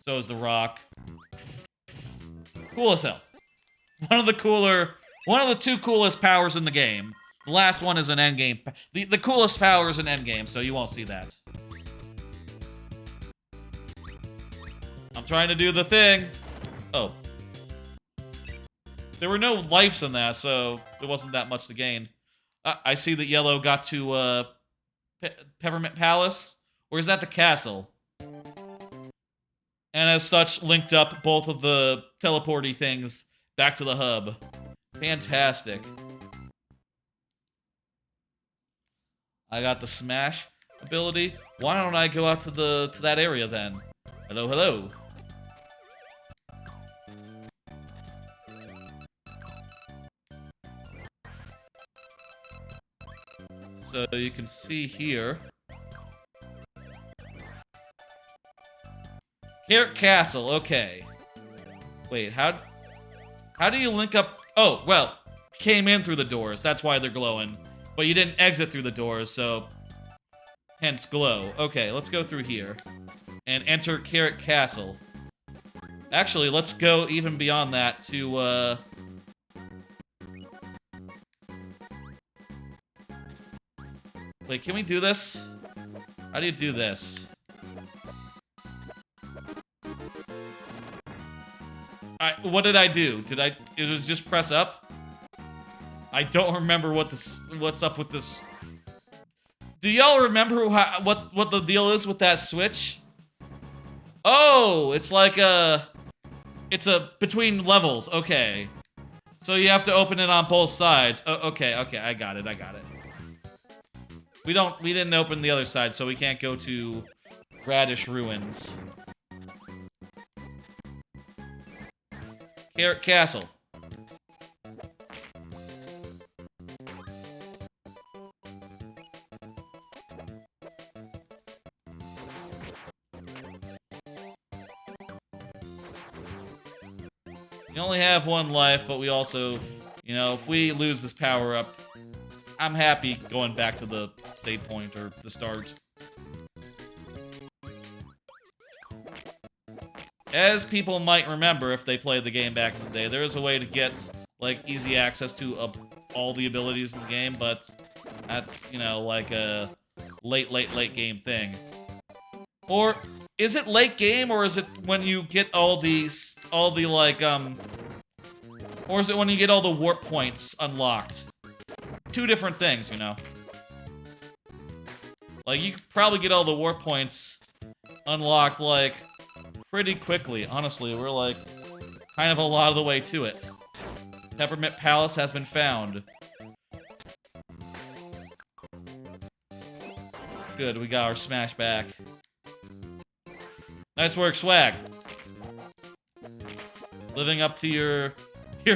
A: So is the rock. Cool as hell. One of the two coolest powers in the game. The last one is an endgame. The coolest power is an endgame, so you won't see that. I'm trying to do the thing. Oh. There were no lives in that, so there wasn't that much to gain. I see that yellow got to, Peppermint Palace? Or is that the castle? And as such, linked up both of the teleporty things back to the hub. Fantastic. I got the smash ability. Why don't I go out to that area then? Hello. So you can see here. Carrot Castle, okay. Wait, how do you link up? Oh, well, came in through the doors. That's why they're glowing. But you didn't exit through the doors, so hence glow. Okay, let's go through here and enter Carrot Castle. Actually, let's go even beyond that to, Wait, can we do this? How do you do this? What did I do? It was just press up? I don't remember what's up with this. Do y'all remember what the deal is with that switch? Oh, it's like it's between levels, okay. So you have to open it on both sides. Oh, okay, I got it. We didn't open the other side, so we can't go to Radish Ruins. Carrot Castle. You only have one life, but we also, you know, if we lose this power-up, I'm happy going back to the save point or the start. As people might remember if they played the game back in the day, there is a way to get, like, easy access to all the abilities in the game, but that's, you know, like a late game thing. Or is it late game, or is it when you get or is it when you get all the warp points unlocked? Two different things, you know. Like, you could probably get all the warp points unlocked, like, pretty quickly. Honestly, we're, like, kind of a lot of the way to it. Peppermint Palace has been found. Good, we got our smash back. Nice work, Swag. Living up to your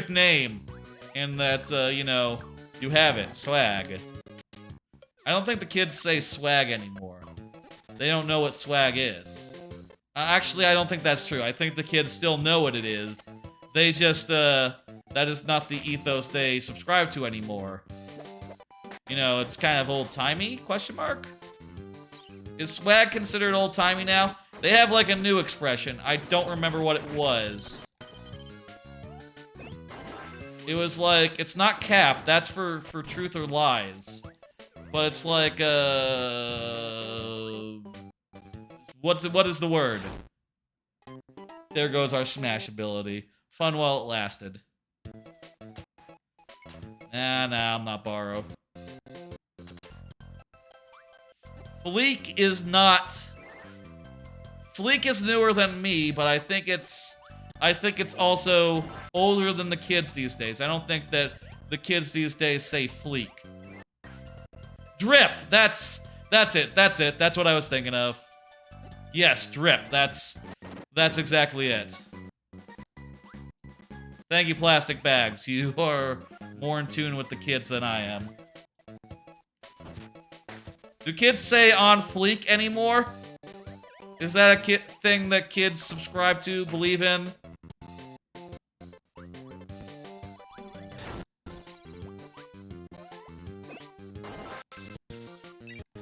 A: name. And that, you know, you have it. Swag. I don't think the kids say swag anymore. They don't know what swag is. Actually, I don't think that's true. I think the kids still know what it is. They just, that is not the ethos they subscribe to anymore. You know, it's kind of old-timey, question mark? Is swag considered old-timey now? They have, like, a new expression. I don't remember what it was. It was like, it's not cap, that's for truth or lies. But it's like, what is the word? There goes our smash ability. Fun while it lasted. Nah, I'm not borrowed. Fleek is newer than me, but I think it's also older than the kids these days. I don't think that the kids these days say Fleek. Drip! That's it. That's what I was thinking of. Yes, drip. That's exactly it. Thank you, plastic bags. You are more in tune with the kids than I am. Do kids say on fleek anymore? Is that a thing that kids subscribe to, believe in?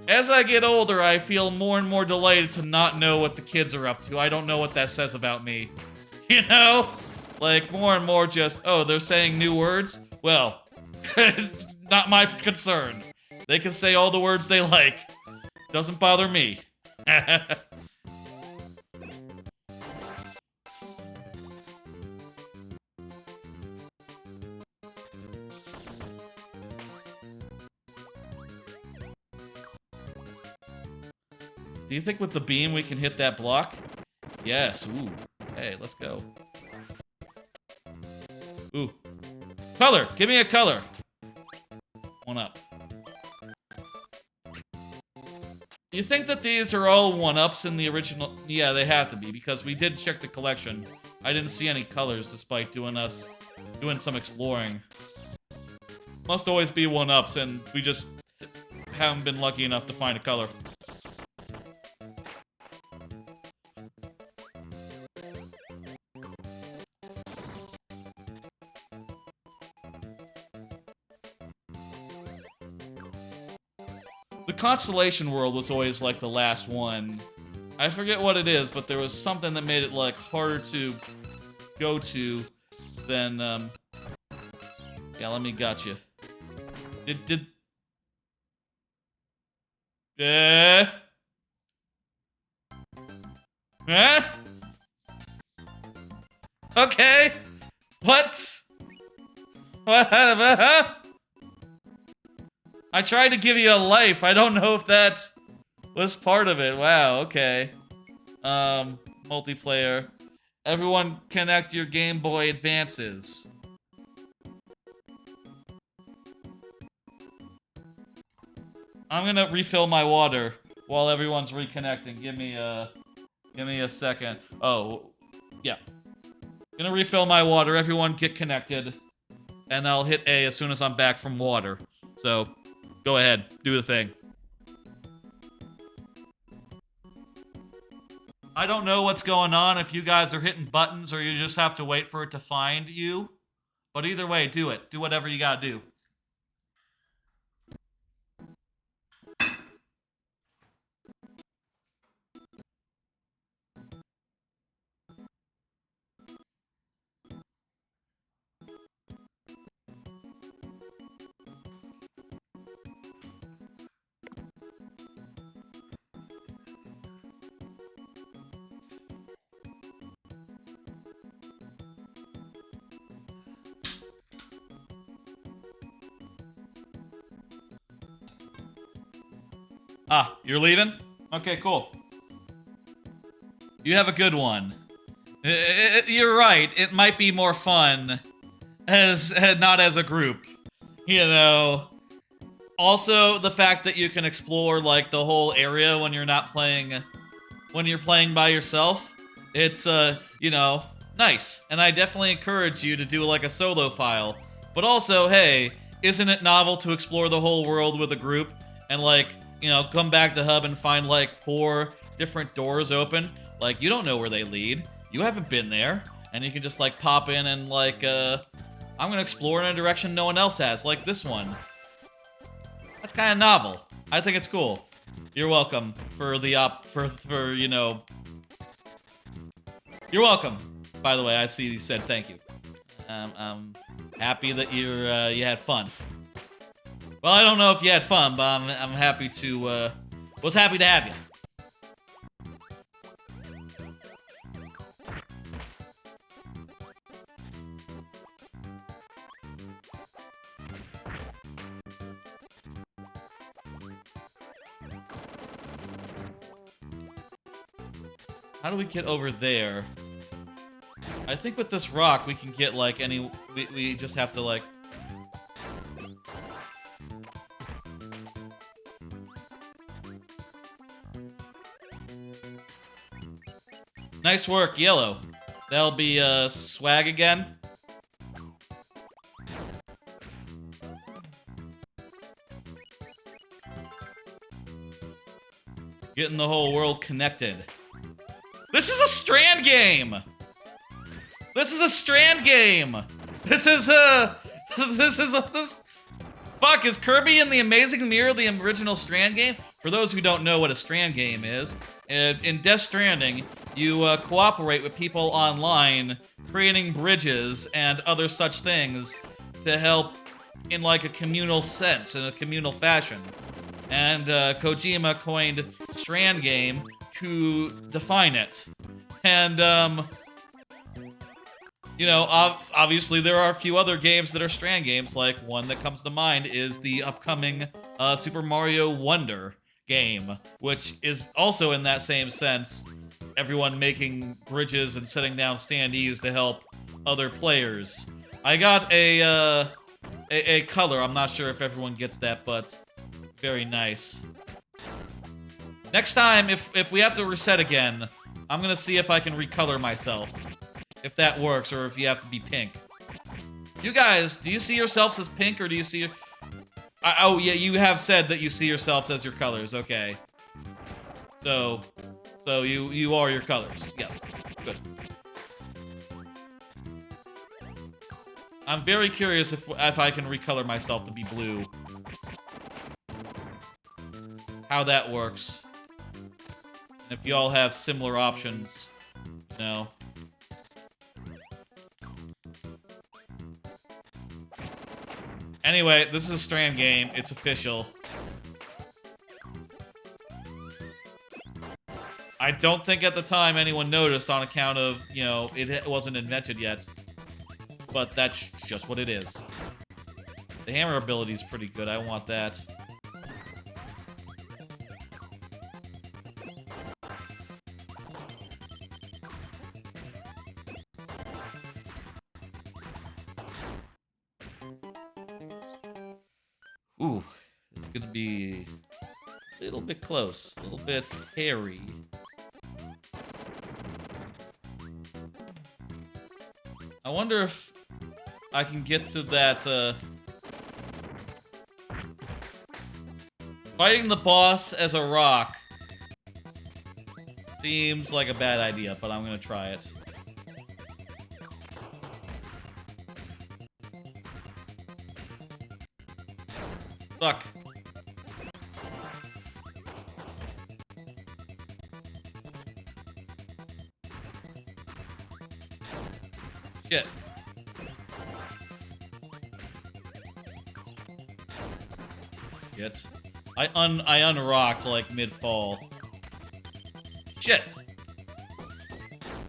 A: As I get older, I feel more and more delighted to not know what the kids are up to. I don't know what that says about me. You know? Like, more and more just, oh, they're saying new words? Well, it's not my concern. They can say all the words they like. Doesn't bother me. Do you think with the beam we can hit that block? Yes, ooh. Hey, let's go. Ooh. Color! Give me a color! One up. You think that these are all one-ups in the original? Yeah, they have to be, because we did check the collection. I didn't see any colors despite doing some exploring. Must always be one-ups, and we just haven't been lucky enough to find a color. The Constellation World was always, like, the last one. I forget what it is, but there was something that made it, like, harder to go to than, Yeah, let me gotcha. Okay! What? What? I tried to give you a life. I don't know if that was part of it. Wow, okay. Multiplayer. Everyone connect your Game Boy Advances. I'm gonna refill my water while everyone's reconnecting. Give me a second. Oh, yeah. Gonna refill my water. Everyone get connected. And I'll hit A as soon as I'm back from water. So, go ahead. Do the thing. I don't know what's going on, if you guys are hitting buttons or you just have to wait for it to find you. But either way, do it. Do whatever you gotta do. Ah, you're leaving? Okay, cool. You have a good one. You're right. It might be more fun as not as a group. You know. Also, the fact that you can explore like the whole area when you're not playing, when you're playing by yourself, it's you know, nice. And I definitely encourage you to do like a solo file. But also, hey, isn't it novel to explore the whole world with a group and like, you know, come back to hub and find like 4 different doors open? Like, you don't know where they lead. You haven't been there. And you can just like pop in and like, I'm gonna explore in a direction no one else has, like this one. That's kind of novel. I think it's cool. You're welcome for the for you know. You're welcome. By the way, I see you said thank you. I'm happy that you had fun. Well, I don't know if you had fun, but I'm happy to was happy to have you. How do we get over there? I think with this rock we can get like any... We just have to like... Nice work, yellow. That'll be swag again. Getting the whole world connected. This is a Strand game! This is a Strand game! This is a... Fuck, is Kirby in the Amazing Mirror the original Strand game? For those who don't know what a Strand game is, in Death Stranding, you cooperate with people online, creating bridges and other such things to help in like a communal sense, in a communal fashion. And Kojima coined Strand game to define it. And, you know, obviously there are a few other games that are Strand games, like one that comes to mind is the upcoming Super Mario Wonder game, which is also in that same sense, everyone making bridges and setting down standees to help other players. I got a color, I'm not sure if everyone gets that, but very nice. Next time, if we have to reset again, I'm gonna see if I can recolor myself. If that works, or if you have to be pink. You guys, do you see yourselves as pink, or do you see... oh, yeah, you have said that you see yourselves as your colors, okay. So you are your colors. Yeah, good. I'm very curious if I can recolor myself to be blue. How that works. And if y'all have similar options, you know. Anyway, this is a Strand game. It's official. I don't think at the time anyone noticed on account of, you know, it wasn't invented yet. But that's just what it is. The hammer ability is pretty good. I want that. Ooh, it's gonna be a little bit close, a little bit hairy. I wonder if I can get to that, fighting the boss as a rock Seems like a bad idea, but I'm gonna try it. Fuck. Shit. Shit. I unrocked like mid-fall. Shit.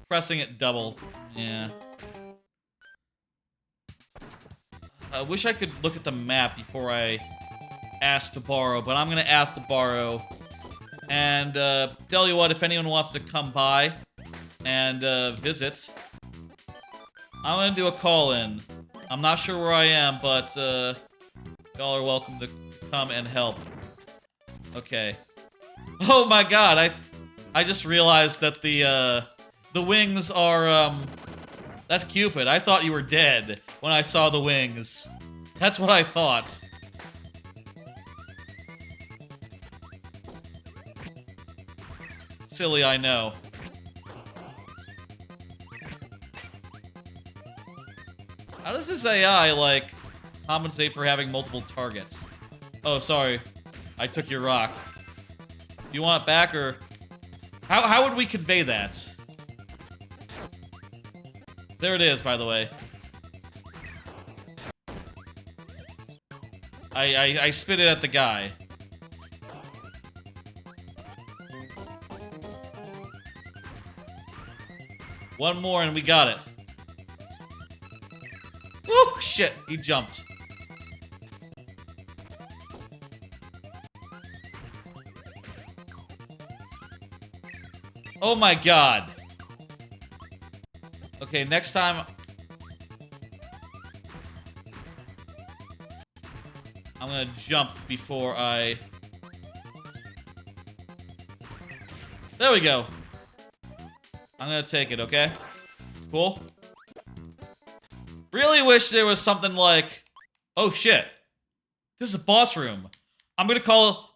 A: Pressing it double. Yeah. I wish I could look at the map before I ask to borrow, but I'm gonna ask to borrow. And tell you what, if anyone wants to come by and visit, I'm gonna do a call-in. I'm not sure where I am, but y'all are welcome to come and help. Okay. Oh my god, I just realized that the wings are that's Cupid. I thought you were dead when I saw the wings. That's what I thought. Silly, I know. How does this AI, like, compensate for having multiple targets? Oh, sorry. I took your rock. Do you want it back, or... How would we convey that? There it is, by the way. I spit it at the guy. One more and we got it. Woo! Shit, he jumped. Oh my god. Okay, next time... I'm gonna jump before I... There we go. I'm gonna take it, okay? Cool. Really wish there was something like... Oh shit. This is a boss room. I'm gonna call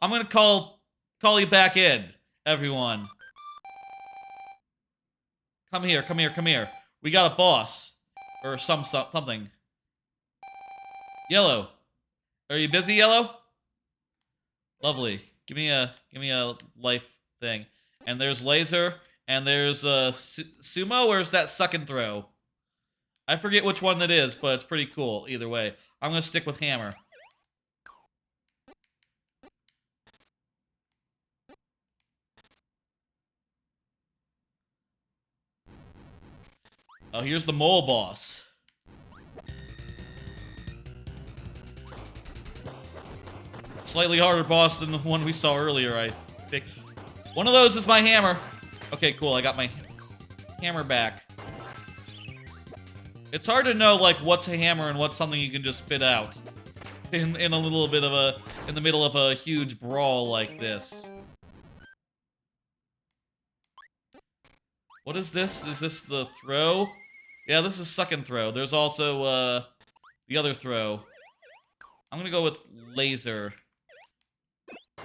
A: you back in, everyone. Come here, come here, come here. We got a boss. Or something. Yellow. Are you busy, Yellow? Lovely. Give me a life thing. And there's laser, and there's sumo, or is that suck and throw? I forget which one that is, but it's pretty cool either way. I'm gonna stick with hammer. Oh, here's the mole boss. Slightly harder boss than the one we saw earlier, I think. One of those is my hammer. Okay, cool. I got my hammer back. It's hard to know, like, what's a hammer and what's something you can just spit out. In a little bit of a... In the middle of a huge brawl like this. What is this? Is this the throw? Yeah, this is suck and throw. There's also, the other throw. I'm gonna go with laser. I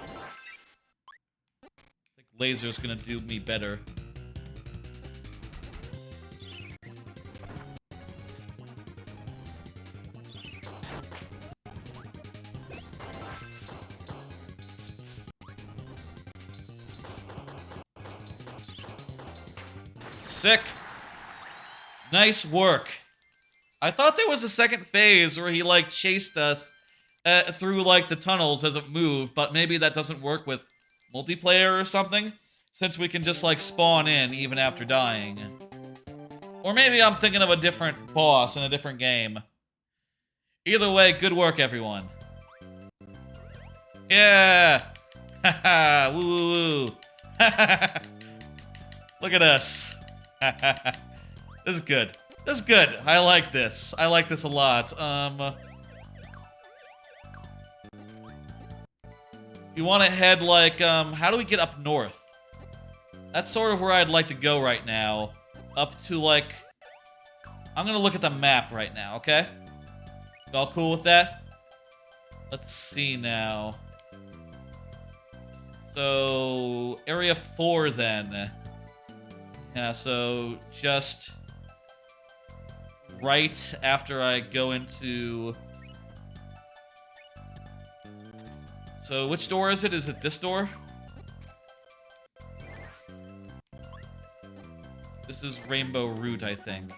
A: think laser's gonna do me better. Sick. Nice work. I thought there was a second phase where he, like, chased us through, like, the tunnels as it moved, but maybe that doesn't work with multiplayer or something, since we can just, like, spawn in even after dying. Or maybe I'm thinking of a different boss in a different game. Either way, good work, everyone. Yeah! Haha, woo woo woo. Look at us. This is good. This is good. I like this. I like this a lot. You want to head, like, how do we get up north? That's sort of where I'd like to go right now. Up to, like... I'm gonna look at the map right now, okay? Y'all cool with that? Let's see now. So... Area 4, then. Yeah, so just right after I go into... So which door is it? Is it this door? This is Rainbow Root, I think.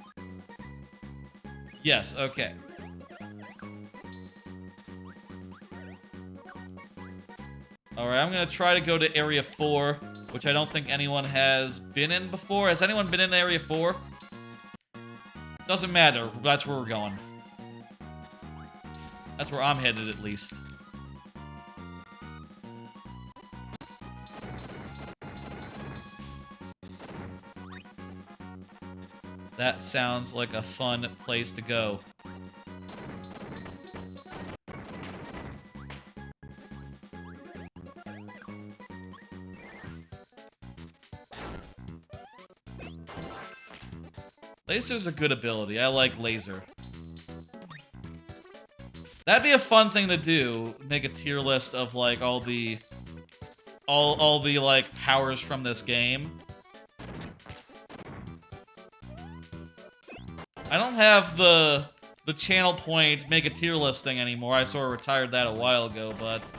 A: Yes, okay. Alright, I'm gonna try to go to Area 4, which I don't think anyone has been in before. Has anyone been in Area 4? Doesn't matter, that's where we're going. That's where I'm headed, at least. That sounds like a fun place to go. Laser's a good ability. I like laser. That'd be a fun thing to do. Make a tier list of like all the like powers from this game. I don't have the channel point make a tier list thing anymore. I sort of retired that a while ago, but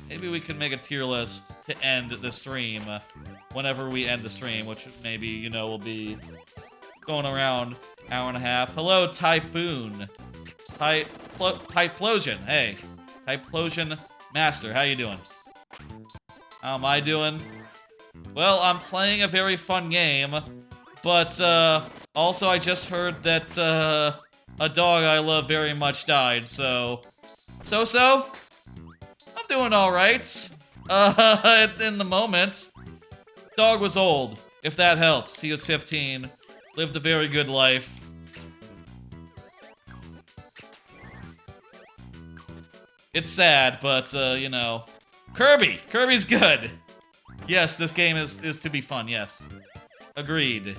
A: maybe we could make a tier list to end the stream whenever we end the stream, which maybe, you know, will be going around hour and a half. Hello, Typhoon. Typlosion. Hey. Typlosion Master. How you doing? How am I doing? Well, I'm playing a very fun game, but also I just heard that a dog I love very much died, so... So? I'm doing alright. In the moment. Dog was old, if that helps. He was 15. Lived a very good life. It's sad, but, you know. Kirby! Kirby's good! Yes, this game is to be fun, yes. Agreed.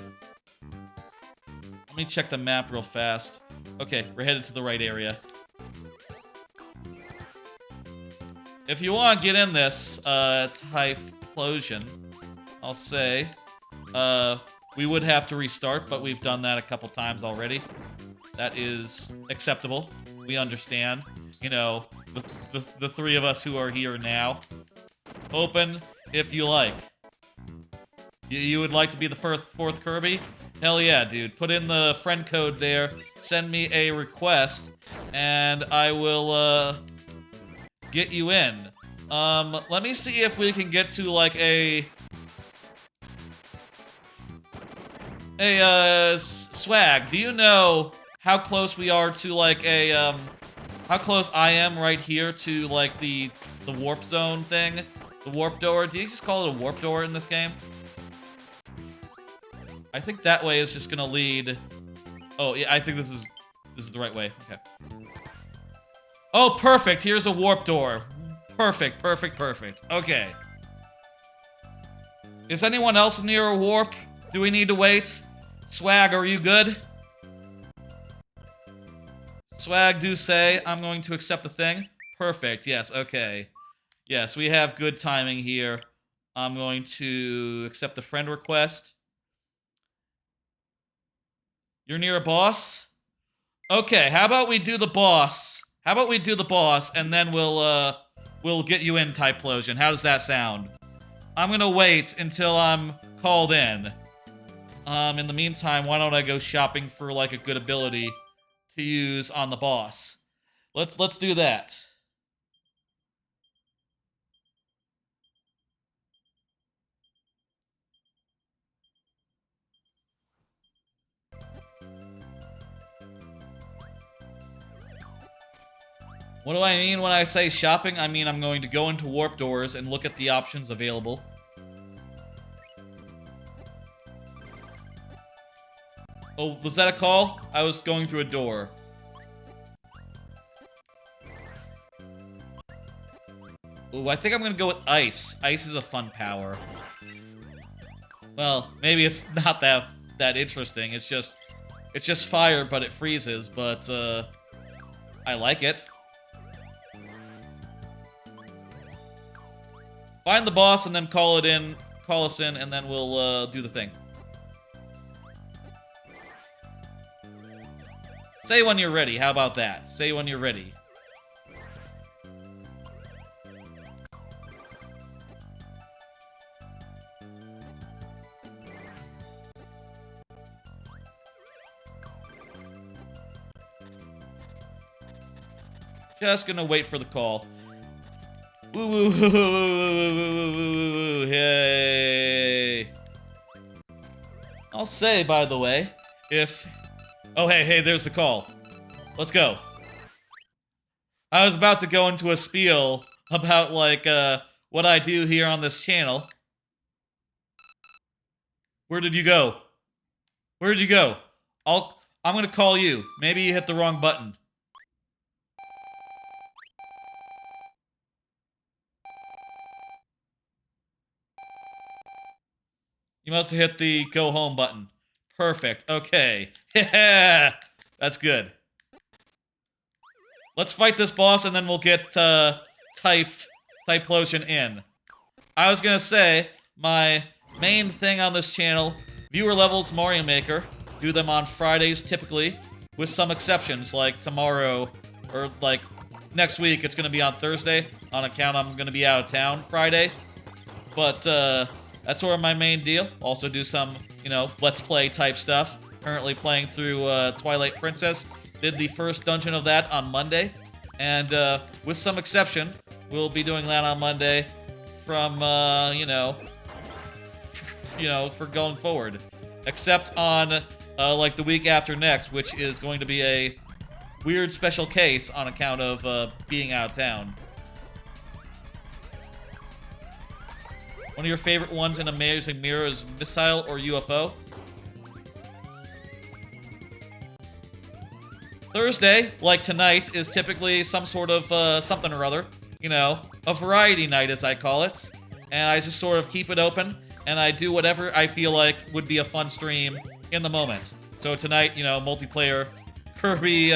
A: Let me check the map real fast. Okay, we're headed to the right area. If you want to get in this, Typlosion, I'll say, we would have to restart, but we've done that a couple times already. That is acceptable. We understand. You know, the three of us who are here now. Open if you like. You would like to be the fourth Kirby? Hell yeah, dude. Put in the friend code there. Send me a request, and I will, get you in. Let me see if we can get to, like, Swag, do you know how close we are to, like, how close I am right here to, like, the warp zone thing? The warp door? Do you just call it a warp door in this game? I think that way is just gonna lead... Oh, yeah, I think this is the right way. Okay. Oh, perfect! Here's a warp door. Perfect. Okay. Is anyone else near a warp? Do we need to wait? Swag, are you good? Swag, do say, I'm going to accept the thing. Perfect, yes, okay. Yes, we have good timing here. I'm going to accept the friend request. You're near a boss? Okay, how about we do the boss? How about we do the boss, and then we'll get you in, Typlosion. How does that sound? I'm gonna wait until I'm called in. In the meantime, why don't I go shopping for, like, a good ability to use on the boss? Let's do that. What do I mean when I say shopping? I mean I'm going to go into warp doors and look at the options available. Oh, was that a call? I was going through a door. Ooh, I think I'm gonna go with ice. Ice is a fun power. Well, maybe it's not that interesting. It's just fire, but it freezes. But I like it. Find the boss and then call us in, and then we'll do the thing. Say when you're ready. How about that? Say when you're ready. Just gonna wait for the call. Woo woo woo woo woo woo woo woo woo. Hey. I'll say, by the way, if... Oh, hey, there's the call. Let's go. I was about to go into a spiel about, like, what I do here on this channel. Where did you go? Where did you go? I'm gonna call you. Maybe you hit the wrong button. You must have hit the go home button. Perfect. Okay. Yeah! That's good. Let's fight this boss and then we'll get Typhlosion in. I was gonna say, my main thing on this channel, viewer levels Mario Maker. Do them on Fridays typically, with some exceptions, like tomorrow, or like next week it's gonna be on Thursday, on account I'm gonna be out of town Friday. But, that's sort of my main deal. Also do some, you know, Let's Play type stuff. Currently playing through Twilight Princess. Did the first dungeon of that on Monday. And with some exception, we'll be doing that on Monday from, you know, for going forward. Except on, like, the week after next, which is going to be a weird special case on account of being out of town. One of your favorite ones in Amazing Mirror is Missile or UFO? Thursday, like tonight, is typically some sort of something or other. You know, a variety night as I call it. And I just sort of keep it open, and I do whatever I feel like would be a fun stream in the moment. So tonight, you know, multiplayer, Kirby,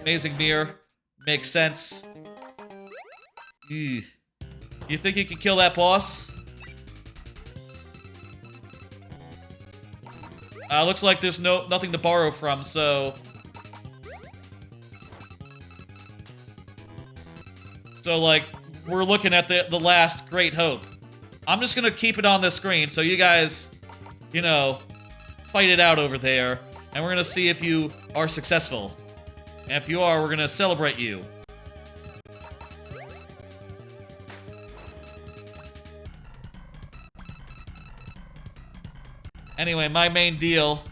A: Amazing Mirror, makes sense. Eugh. You think you can kill that boss? Looks like there's nothing to borrow from, so... So, like, we're looking at the last great hope. I'm just gonna keep it on the screen, so you guys, you know, fight it out over there, and we're gonna see if you are successful. And if you are, we're gonna celebrate you. Anyway, my main deal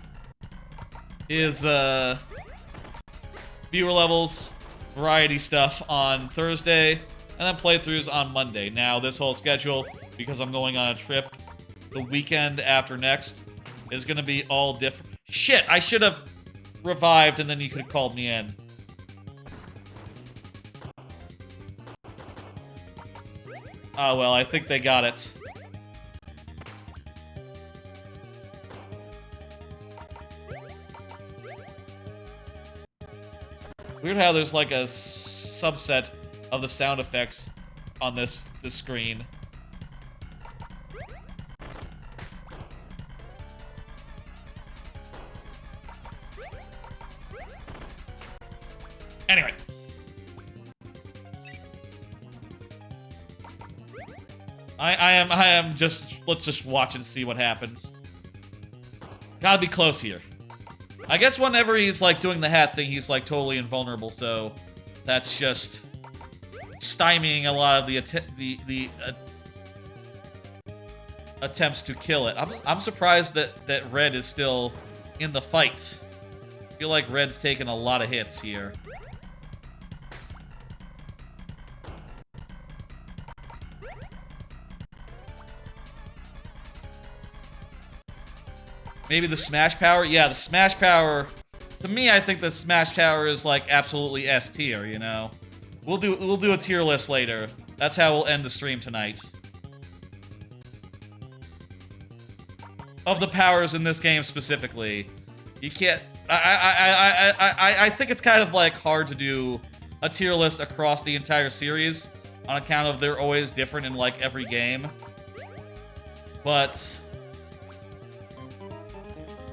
A: is, viewer levels, variety stuff on Thursday, and then playthroughs on Monday. Now, this whole schedule, because I'm going on a trip the weekend after next, is gonna be all different. Shit, I should have revived and then you could have called me in. Oh, well, I think they got it. Weird how there's like a subset of the sound effects on this screen. Anyway. I am just, let's just watch and see what happens. Gotta be close here. I guess whenever he's, like, doing the hat thing, he's, like, totally invulnerable, so that's just stymieing a lot of the attempts to kill it. I'm surprised that Red is still in the fight. I feel like Red's taken a lot of hits here. Maybe the Smash Power? Yeah, the Smash Power... To me, I think the Smash Power is, like, absolutely S tier, you know? We'll do a tier list later. That's how we'll end the stream tonight. Of the powers in this game specifically. You can't... I think it's kind of, like, hard to do a tier list across the entire series on account of they're always different in, like, every game. But...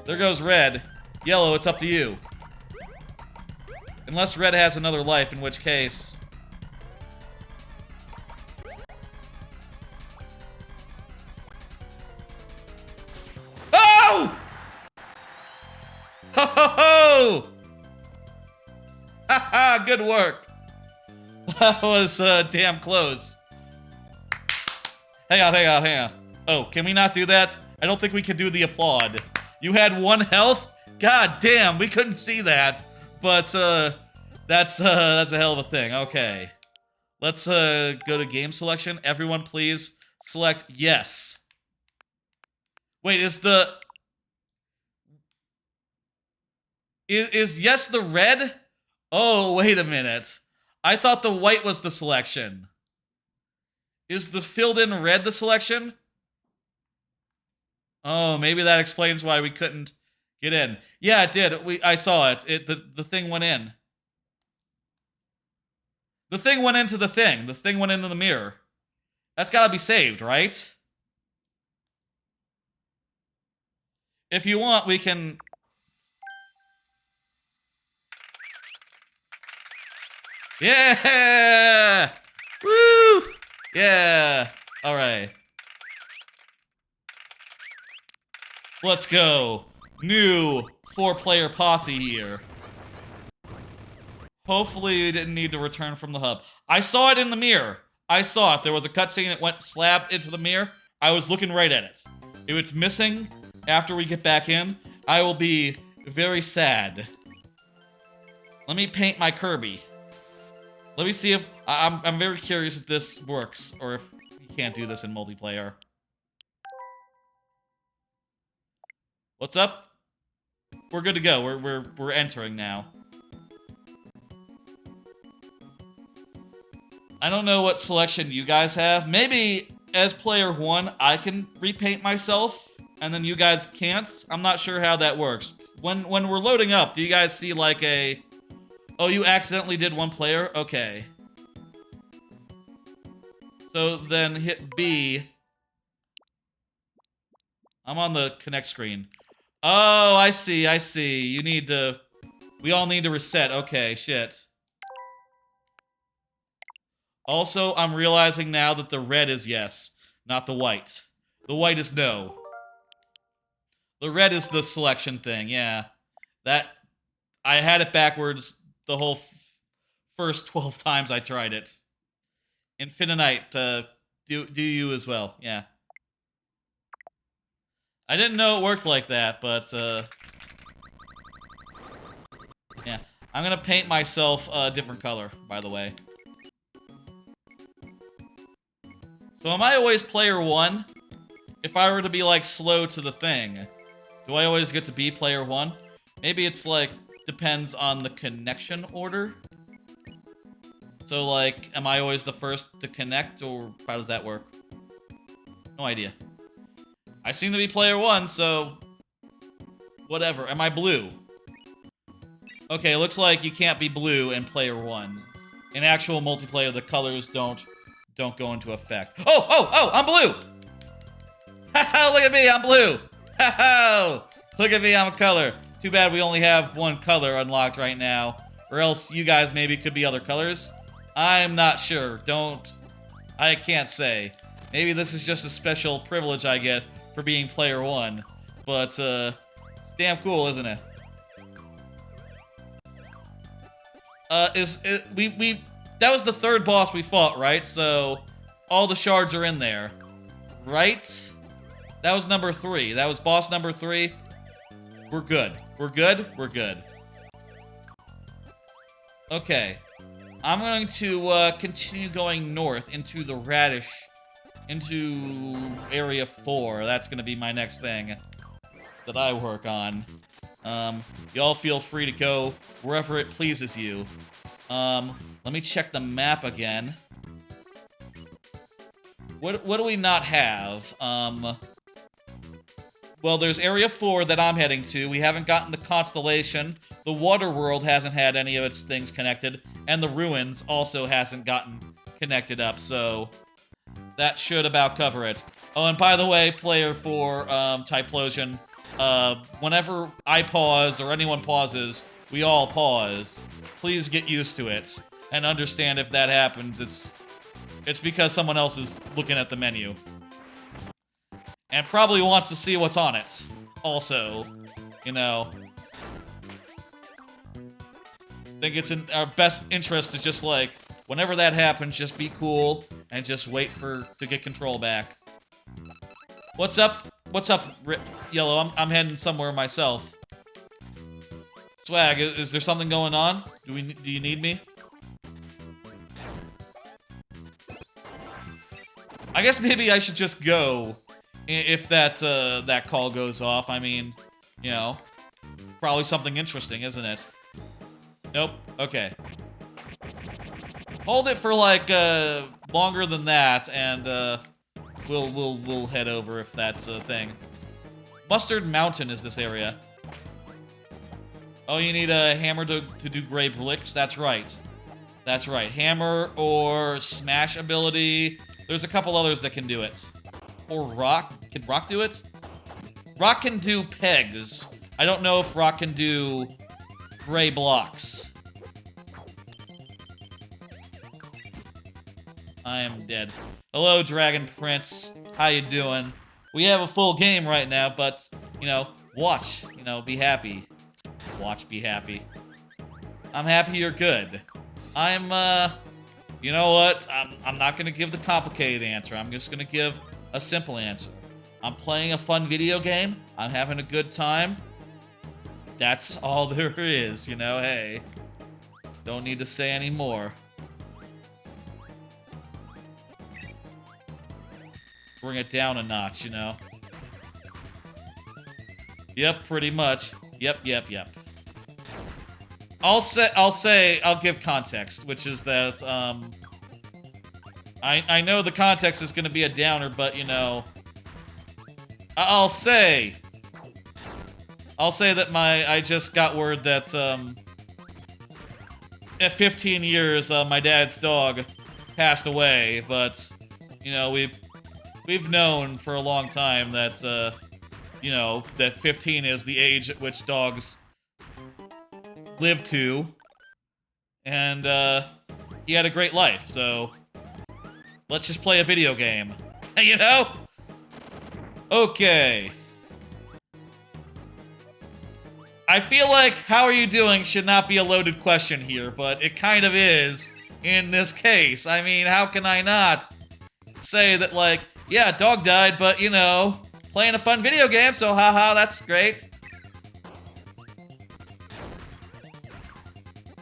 A: There goes Red. Yellow, it's up to you. Unless red has another life, in which case... Oh! Ho ho ho! Haha, good work. That was damn close. Hang on. Oh, can we not do that? I don't think we can do the applaud. You had 1 health? God damn, we couldn't see that. But that's a hell of a thing. Okay. Let's go to game selection. Everyone please select yes. Wait, is yes the red? Oh, wait a minute. I thought the white was the selection. Is the filled in red the selection? Oh, maybe that explains why we couldn't get in. Yeah, it did. I saw it. The thing went in. The thing went into the thing. The thing went into the mirror. That's gotta be saved, right? If you want, we can... Yeah! Woo! Yeah! Alright. Let's go. New 4-player posse here. Hopefully we didn't need to return from the hub. I saw it in the mirror. I saw it. There was a cutscene that went slap into the mirror. I was looking right at it. If it's missing after we get back in, I will be very sad. Let me paint my Kirby. Let me see if... I'm very curious if this works, or if you can't do this in multiplayer. What's up? We're good to go. We're entering now. I don't know what selection you guys have. Maybe as player 1, I can repaint myself, and then you guys can't. I'm not sure how that works. When we're loading up, do you guys see like a... Oh, you accidentally did 1 player? Okay. So then hit B. I'm on the connect screen. Oh, I see. You need to... We all need to reset. Okay, shit. Also, I'm realizing now that the red is yes, not the white. The white is no. The red is the selection thing, yeah. That... I had it backwards the whole first 12 times I tried it. Infinite, do you as well, yeah. I didn't know it worked like that, but, yeah. I'm gonna paint myself a different color, by the way. So am I always player 1? If I were to be, like, slow to the thing, do I always get to be player 1? Maybe it's, like, depends on the connection order. So, like, am I always the first to connect, or how does that work? No idea. I seem to be player 1, so... Whatever. Am I blue? Okay, looks like you can't be blue in player 1. In actual multiplayer, the colors don't go into effect. Oh! I'm blue! Haha, look at me, I'm blue! Haha! Look at me, I'm a color. Too bad we only have 1 color unlocked right now. Or else you guys maybe could be other colors. I'm not sure. I can't say. Maybe this is just a special privilege I get for being player 1. But, it's damn cool, isn't it? That was the 3rd boss we fought, right? So, all the shards are in there. Right? That was number 3. That was boss number 3. We're good. We're good? We're good. Okay. I'm going to continue going north into the radish, into area 4. That's going to be my next thing that I work on. Y'all feel free to go wherever it pleases you. Let me check the map again. What do we not have? Well, there's Area 4 that I'm heading to. We haven't gotten the Constellation. The Water World hasn't had any of its things connected. And the Ruins also hasn't gotten connected up, so... that should about cover it. Oh, and by the way, player 4, Typlosion, whenever I pause or anyone pauses, we all pause. Please get used to it and understand if that happens, it's because someone else is looking at the menu. And probably wants to see what's on it. Also, you know. I think it's in our best interest to just, like, whenever that happens, just be cool and just wait to get control back. What's up? What's up, Yellow? I'm heading somewhere myself. Swag, is there something going on? Do you need me? I guess maybe I should just go if that call goes off. I mean, you know, probably something interesting, isn't it? Nope. Okay. Hold it for like longer than that, and we'll head over if that's a thing. Mustard Mountain is this area. Oh, you need a hammer to do gray bricks? That's right. That's right. Hammer or smash ability. There's a couple others that can do it. Or rock. Can rock do it? Rock can do pegs. I don't know if rock can do gray blocks. I am dead. Hello, Dragon Prince. How you doing? We have a full game right now, but, you know, watch. You know, be happy. Watch, be happy. I'm happy you're good. You know what? I'm not gonna give the complicated answer. I'm just gonna give a simple answer. I'm playing a fun video game. I'm having a good time. That's all there is, you know? Hey, don't need to say any more. Bring it down a notch, you know? Yep, pretty much. Yep. I'll give context, which is that, I know the context is gonna be a downer, but, you know, I'll say that I just got word that, at 15 years, my dad's dog passed away, but, you know, we've known for a long time that, you know, that 15 is the age at which dogs live to, and, he had a great life, so let's just play a video game, you know? Okay. I feel like how are you doing should not be a loaded question here, but it kind of is in this case. I mean, how can I not say that, like, yeah, dog died, but, you know, playing a fun video game, so haha, that's great.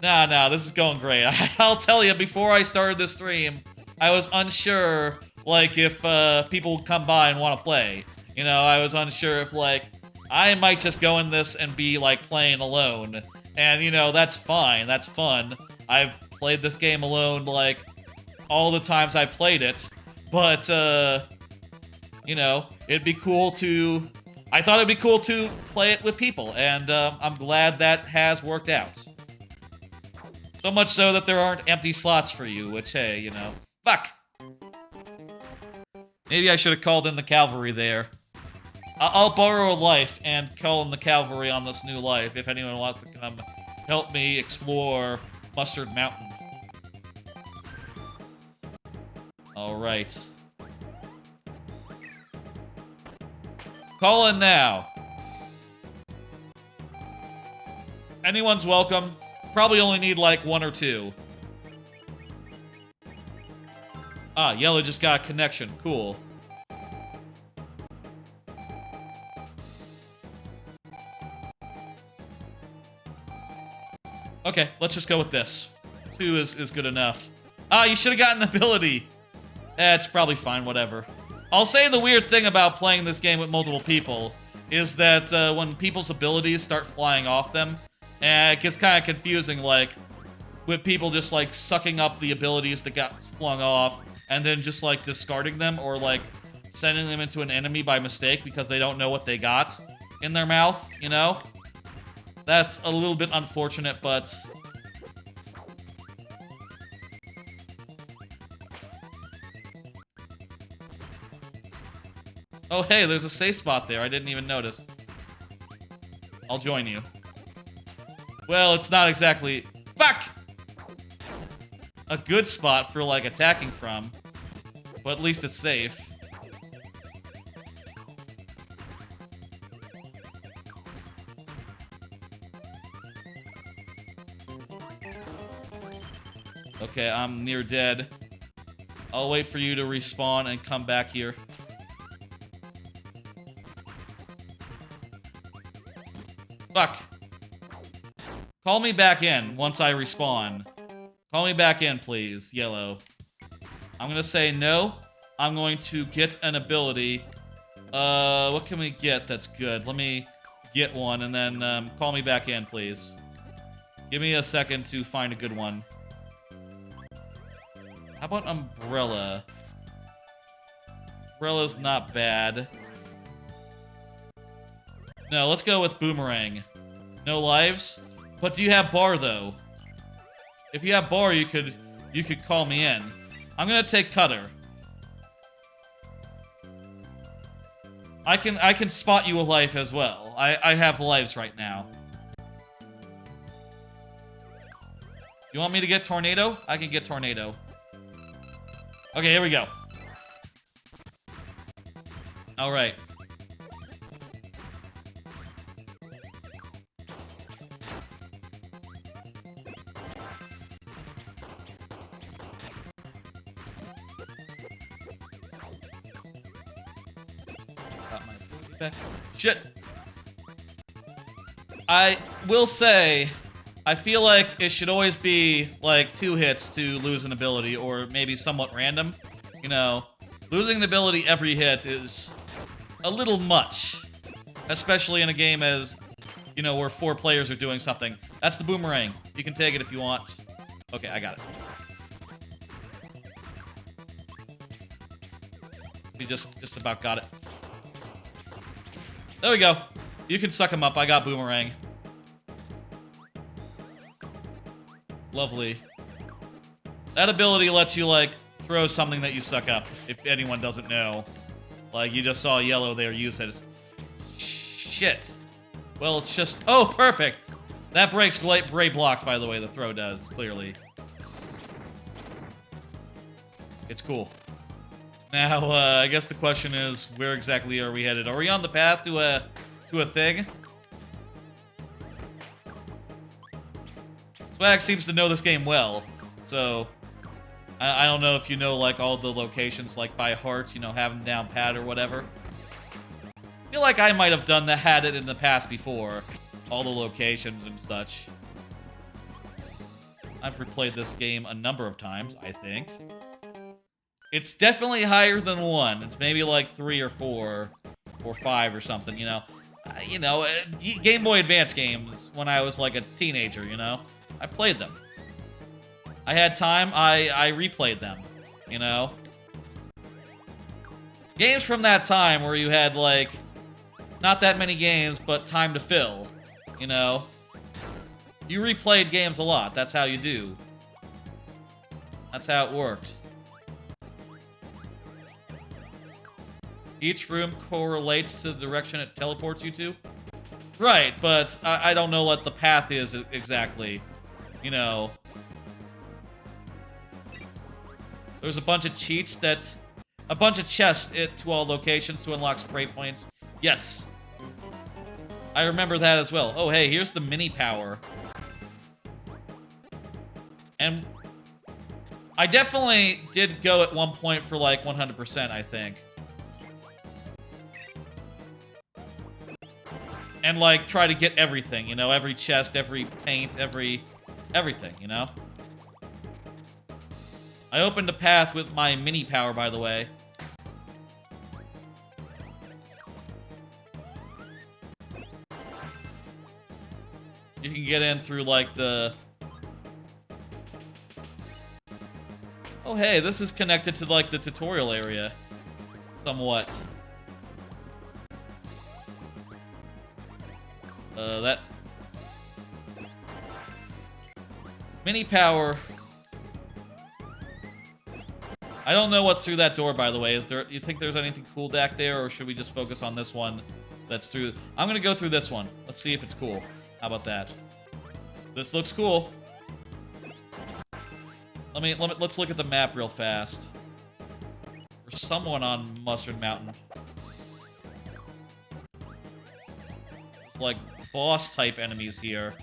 A: No, this is going great. I'll tell you, before I started this stream, I was unsure, like, if people would come by and want to play. You know, I was unsure if, like, I might just go in this and be, like, playing alone. And, you know, that's fine. That's fun. I've played this game alone, like, all the times I played it. But, you know, it'd be cool to... I thought it'd be cool to play it with people, and I'm glad that has worked out. So much so that there aren't empty slots for you, which, hey, you know... Fuck! Maybe I should have called in the cavalry there. I'll borrow a life and call in the cavalry on this new life if anyone wants to come help me explore Mustard Mountain. Alright. Call in now. Anyone's welcome. Probably only need like 1 or 2. Ah, Yellow just got a connection. Cool. Okay, let's just go with this. 2 is good enough. Ah, you should have gotten ability. It's probably fine, whatever. I'll say the weird thing about playing this game with multiple people is that when people's abilities start flying off them, it gets kind of confusing, like, with people just, like, sucking up the abilities that got flung off and then just, like, discarding them or, like, sending them into an enemy by mistake because they don't know what they got in their mouth, you know? That's a little bit unfortunate, but... Oh, hey, there's a safe spot there. I didn't even notice. I'll join you. Well, it's not exactly... Fuck! A good spot for, like, attacking from. But at least it's safe. Okay, I'm near dead. I'll wait for you to respawn and come back here. Fuck. Call me back in once I respawn. Call me back in, please, Yellow. I'm gonna say no. I'm going to get an ability. What can we get that's good? Let me get one and then call me back in, please. Give me a second to find a good one. How about Umbrella? Umbrella's not bad. No, let's go with Boomerang. No lives? But do you have Bar, though? If you have Bar, you could call me in. I'm gonna take Cutter. I can spot you a life as well. I have lives right now. You want me to get Tornado? I can get Tornado. Okay, here we go. All right. Got my ability back. Shit. I will say, I feel like it should always be, like, 2 hits to lose an ability, or maybe somewhat random. You know, losing an ability every hit is a little much. Especially in a game as, you know, where 4 players are doing something. That's the Boomerang. You can take it if you want. Okay, I got it. We just about got it. There we go. You can suck him up. I got Boomerang. Lovely. That ability lets you, like, throw something that you suck up, if anyone doesn't know. Like, you just saw Yellow there use it. Shit. Well, it's just... Oh, perfect! That breaks gray blocks, by the way, the throw does, clearly. It's cool. Now, I guess the question is, where exactly are we headed? Are we on the path to a thing? Swag seems to know this game well, so I don't know if you know, like, all the locations, like, by heart, you know, have them down pat or whatever. I feel like I might have had it in the past before, all the locations and such. I've replayed this game a number of times, I think. It's definitely higher than 1. It's maybe like 3 or 4 or 5 or something, you know. Game Boy Advance games when I was like a teenager, you know. I played them. I had time, I replayed them, you know? Games from that time where you had, like, not that many games, but time to fill, you know? You replayed games a lot, that's how you do. That's how it worked. Each room correlates to the direction it teleports you to? Right, but I don't know what the path is exactly. You know, there's a bunch of cheats a bunch of chests to all locations to unlock spray points. Yes. I remember that as well. Oh, hey, here's the mini power. And I definitely did go at one point for like 100%, I think. And like try to get everything, you know, every chest, every paint, everything, you know? I opened a path with my mini power, by the way. You can get in through, like, the... Oh, hey, this is connected to, like, the tutorial area. Somewhat. That... Mini power. I don't know what's through that door, by the way. You think there's anything cool back there, or should we just focus on this one that's through... I'm gonna go through this one. Let's see if it's cool. How about that? This looks cool. Let's look at the map real fast. There's someone on Mustard Mountain. There's like boss type enemies here.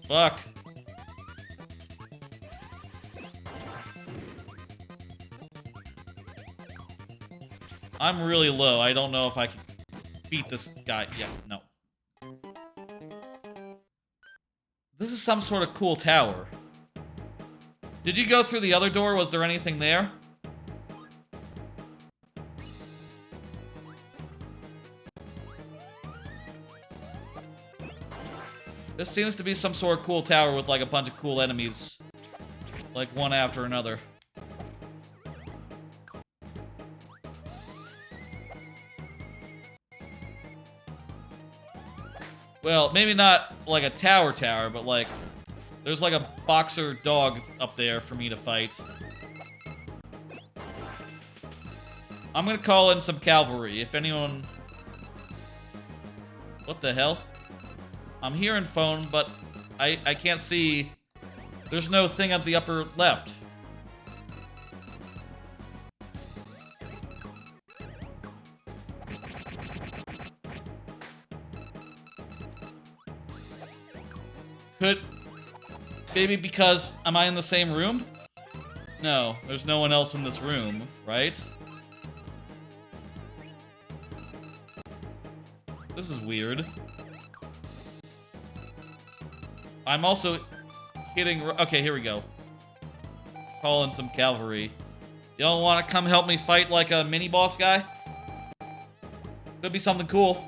A: Fuck. I'm really low. I don't know if I can beat this guy. Yeah, no. This is some sort of cool tower. Did you go through the other door? Was there anything there? This seems to be some sort of cool tower with like a bunch of cool enemies. Like one after another. Well, maybe not like a tower, but like there's like a boxer dog up there for me to fight. I'm gonna call in some cavalry. If anyone... What the hell? I'm hearing phone, but I can't see... There's no thing at the upper left. Could... Maybe because... Am I in the same room? No, there's no one else in this room, right? This is weird. I'm also hitting... Okay, here we go. Call in some cavalry. Y'all want to come help me fight like a mini-boss guy? Could be something cool.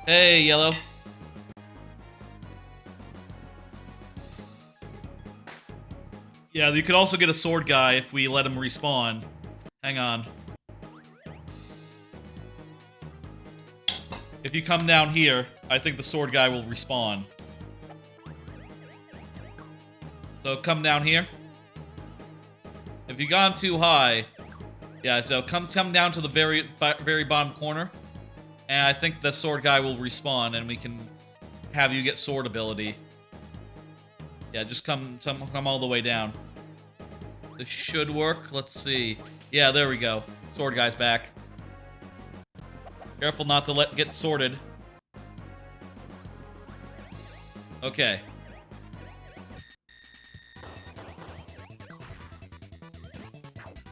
A: Hey, Yellow. Yeah, you could also get a sword guy if we let him respawn. Hang on. If you come down here, I think the sword guy will respawn. So come down here. If you've gone too high... Yeah, so come down to the very bottom corner. And I think the sword guy will respawn, and we can have you get sword ability. Yeah, just come all the way down. This should work. Let's see. Yeah, there we go. Sword guy's back. Careful not to get sorted. Okay.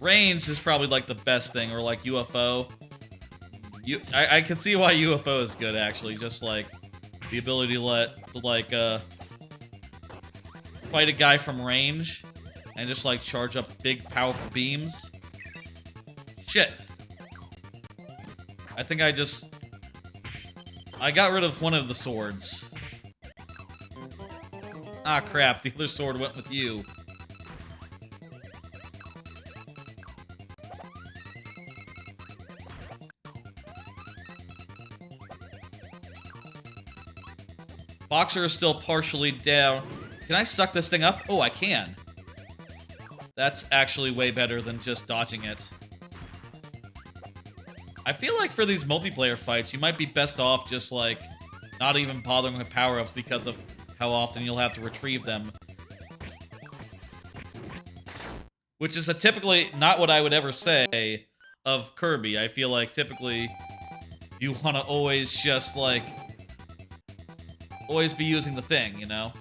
A: Range is probably like the best thing, or like UFO. I can see why UFO is good, actually. Just like the ability to fight a guy from range and just like charge up big powerful beams. Shit. I think I got rid of one of the swords. Ah, crap. The other sword went with you. Boxer is still partially down. Can I suck this thing up? Oh, I can. That's actually way better than just dodging it. I feel like for these multiplayer fights, you might be best off just, like, not even bothering with power-ups because of how often you'll have to retrieve them. Which is typically not what I would ever say of Kirby. I feel like typically you want to always just, like... always be using the thing, you know?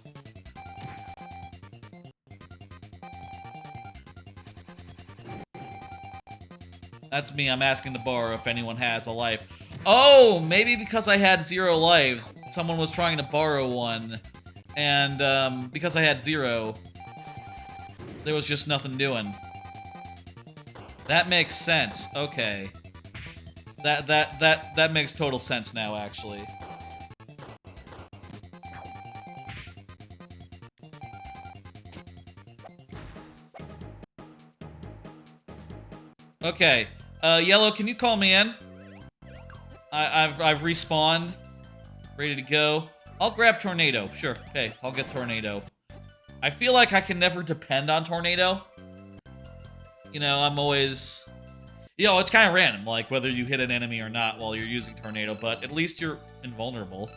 A: That's me. I'm asking to borrow if anyone has a life. Oh, maybe because I had 0 lives, someone was trying to borrow one. And, because I had 0, there was just nothing doing. That makes sense. Okay. That makes total sense now, actually. Okay, Yellow, can you call me in? I've respawned, ready to go. I'll grab Tornado, sure. Okay, I'll get Tornado. I feel like I can never depend on Tornado. You know, I'm always... You know, it's kind of random, like, whether you hit an enemy or not while you're using Tornado, but at least you're invulnerable.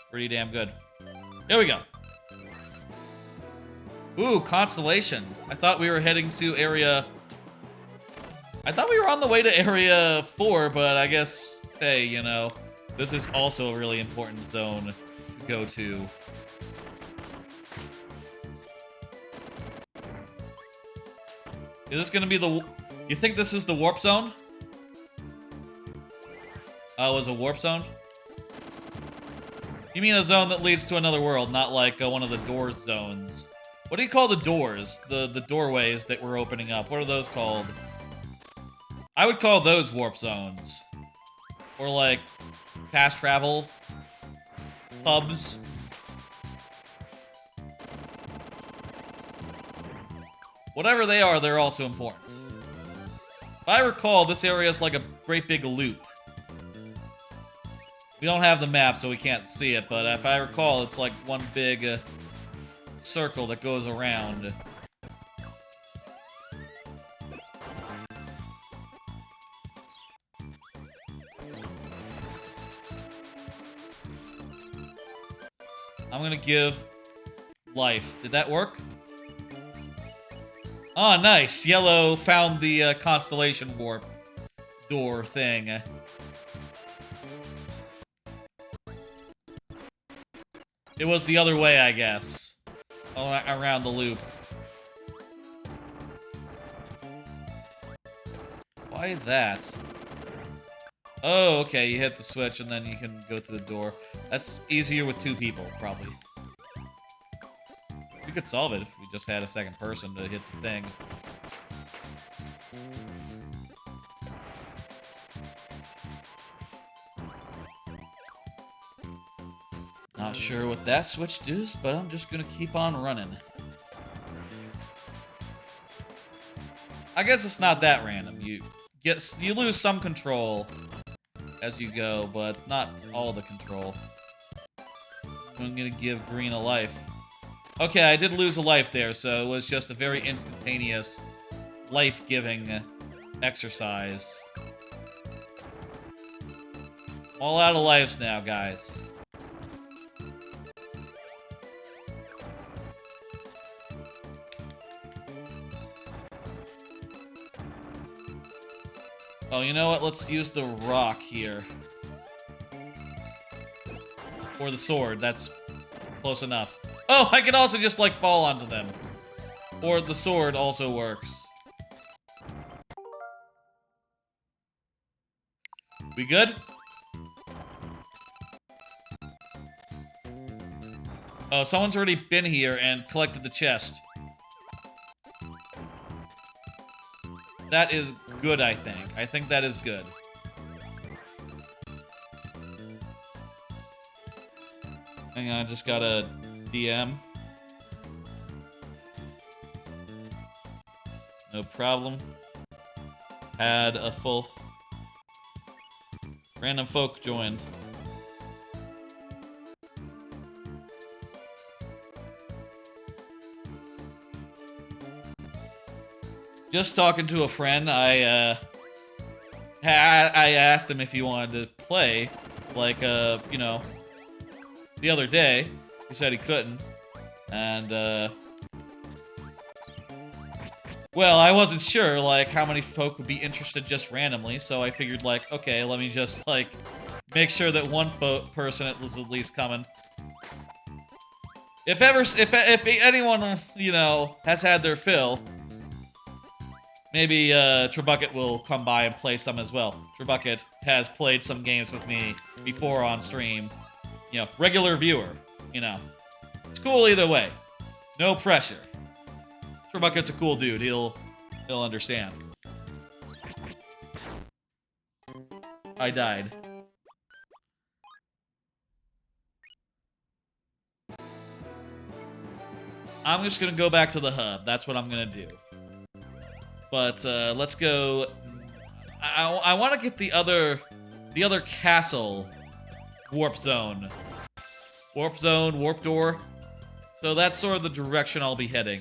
A: Pretty damn good. There we go. Ooh, Constellation. I thought we were heading to area... I thought we were on the way to area 4, but I guess, hey, you know, this is also a really important zone to go to. Is this gonna be the... You think this is the warp zone? Oh, it was a warp zone? You mean a zone that leads to another world, not like one of the doors zones. What do you call the doors? The doorways that we're opening up. What are those called? I would call those warp zones. Or like fast travel hubs. Whatever they are, they're also important. If I recall, this area is like a great big loop. We don't have the map, so we can't see it, but if I recall, it's like one big circle that goes around. I'm gonna give life. Did that work? Oh, nice. Yellow found the Constellation Warp door thing. It was the other way, I guess. Around the loop. Why that? Oh, okay. You hit the switch and then you can go through the door. That's easier with 2 people, probably. We could solve it if we just had a second person to hit the thing. Not sure what that switch does, but I'm just gonna keep on running. I guess it's not that random. You lose some control as you go, but not all the control. I'm gonna give green a life. Okay, I did lose a life there, so it was just a very instantaneous, life-giving exercise. All out of lives now, guys. Oh, you know what? Let's use the rock here. Or the sword. That's close enough. Oh, I can also just, like, fall onto them. Or the sword also works. We good? Oh, someone's already been here and collected the chest. That is good, I think. I think that is good. Hang on, I just got a DM. No problem. Had a full... Random folk joined. Just talking to a friend, I asked him if he wanted to play, like, you know, the other day. He said he couldn't, and, well, I wasn't sure, like, how many folk would be interested just randomly, so I figured, like, okay, let me just, like, make sure that one person was at least coming. If anyone, you know, has had their fill, maybe Trebucket will come by and play some as well. Trebucket has played some games with me before on stream. You know, regular viewer, you know. It's cool either way. No pressure. Trebucket's a cool dude. He'll understand. I died. I'm just gonna go back to the hub. That's what I'm gonna do. But let's go. I want to get the other castle warp zone, warp door. So that's sort of the direction I'll be heading.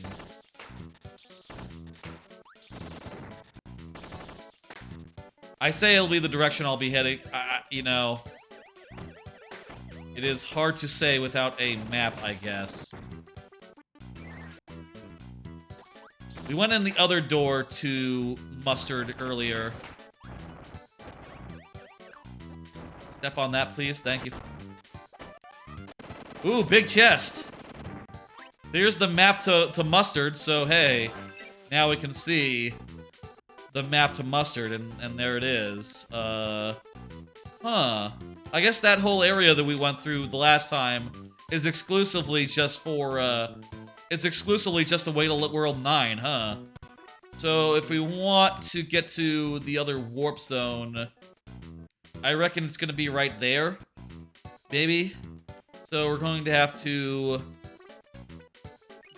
A: I say it'll be the direction I'll be heading. You know, it is hard to say without a map, I guess. We went in the other door to Mustard earlier. Step on that, please. Thank you. Ooh, big chest. There's the map to Mustard, so hey, now we can see the map to Mustard, and there it is. Huh. I guess that whole area that we went through the last time is exclusively just for, it's exclusively just the way to World 9, huh? So if we want to get to the other warp zone, I reckon it's gonna be right there, maybe. So we're going to have to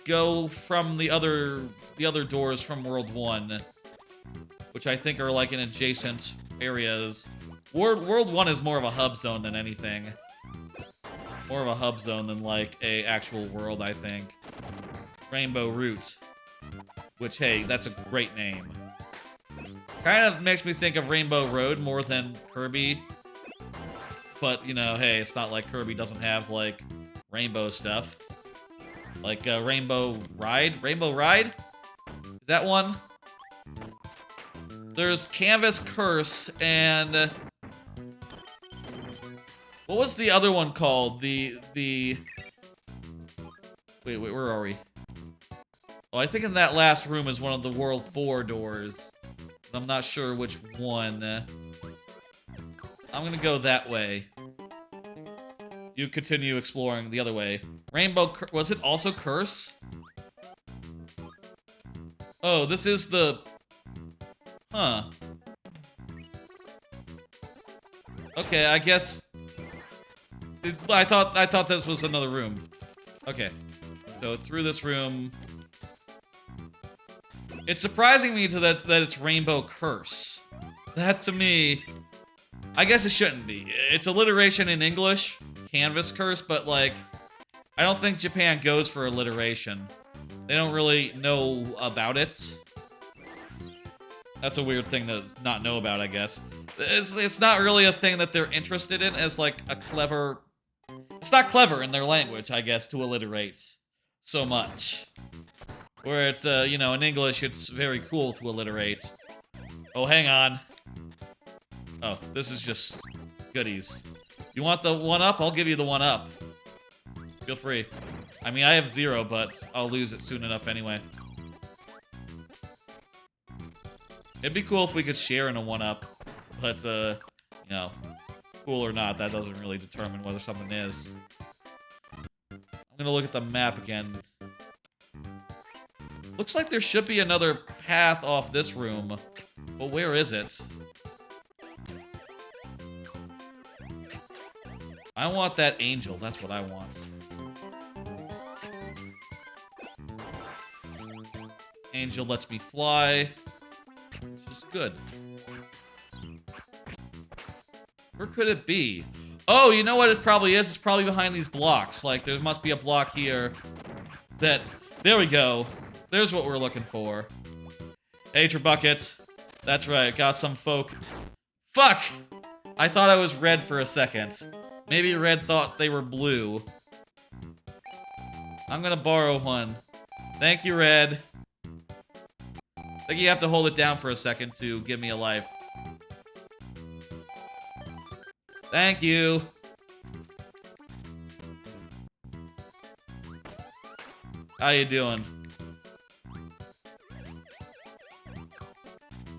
A: go from the other doors from World 1, which I think are like in adjacent areas. World 1 is more of a hub zone than anything. More of a hub zone than like a actual world, I think. Rainbow Route. Which, hey, that's a great name. Kind of makes me think of Rainbow Road more than Kirby. But, you know, hey, it's not like Kirby doesn't have, like, rainbow stuff. Like, Rainbow Ride? Rainbow Ride? Is that one? There's Canvas Curse and... what was the other one called? Wait, where are we? Oh, I think in that last room is one of the World 4 doors. I'm not sure which one. I'm gonna go that way. You continue exploring the other way. Was it also Curse? Oh, this is the... huh. Okay, I guess... I thought this was another room. Okay. So through this room... It's surprising me that it's Rainbow Curse. That, to me... I guess it shouldn't be. It's alliteration in English, Canvas Curse, but, like... I don't think Japan goes for alliteration. They don't really know about it. That's a weird thing to not know about, I guess. It's not really a thing that they're interested in as, like, a clever... It's not clever in their language, I guess, to alliterate so much. Where it's, you know, in English, it's very cool to alliterate. Oh, hang on. Oh, this is just goodies. You want the 1-up? I'll give you the 1-up. Feel free. I mean, I have 0, but I'll lose it soon enough anyway. It'd be cool if we could share in a 1-up. But, you know, cool or not, that doesn't really determine whether something is. I'm gonna look at the map again. Looks like there should be another path off this room. But where is it? I want that angel. That's what I want. Angel lets me fly. Which is good. Where could it be? Oh, you know what it probably is? It's probably behind these blocks. Like, there must be a block here that... There we go. There's what we're looking for. Hey, Buckets. That's right, got some folk. Fuck! I thought I was red for a second. Maybe red thought they were blue. I'm gonna borrow one. Thank you, red. I think you have to hold it down for a second to give me a life. Thank you. How you doing?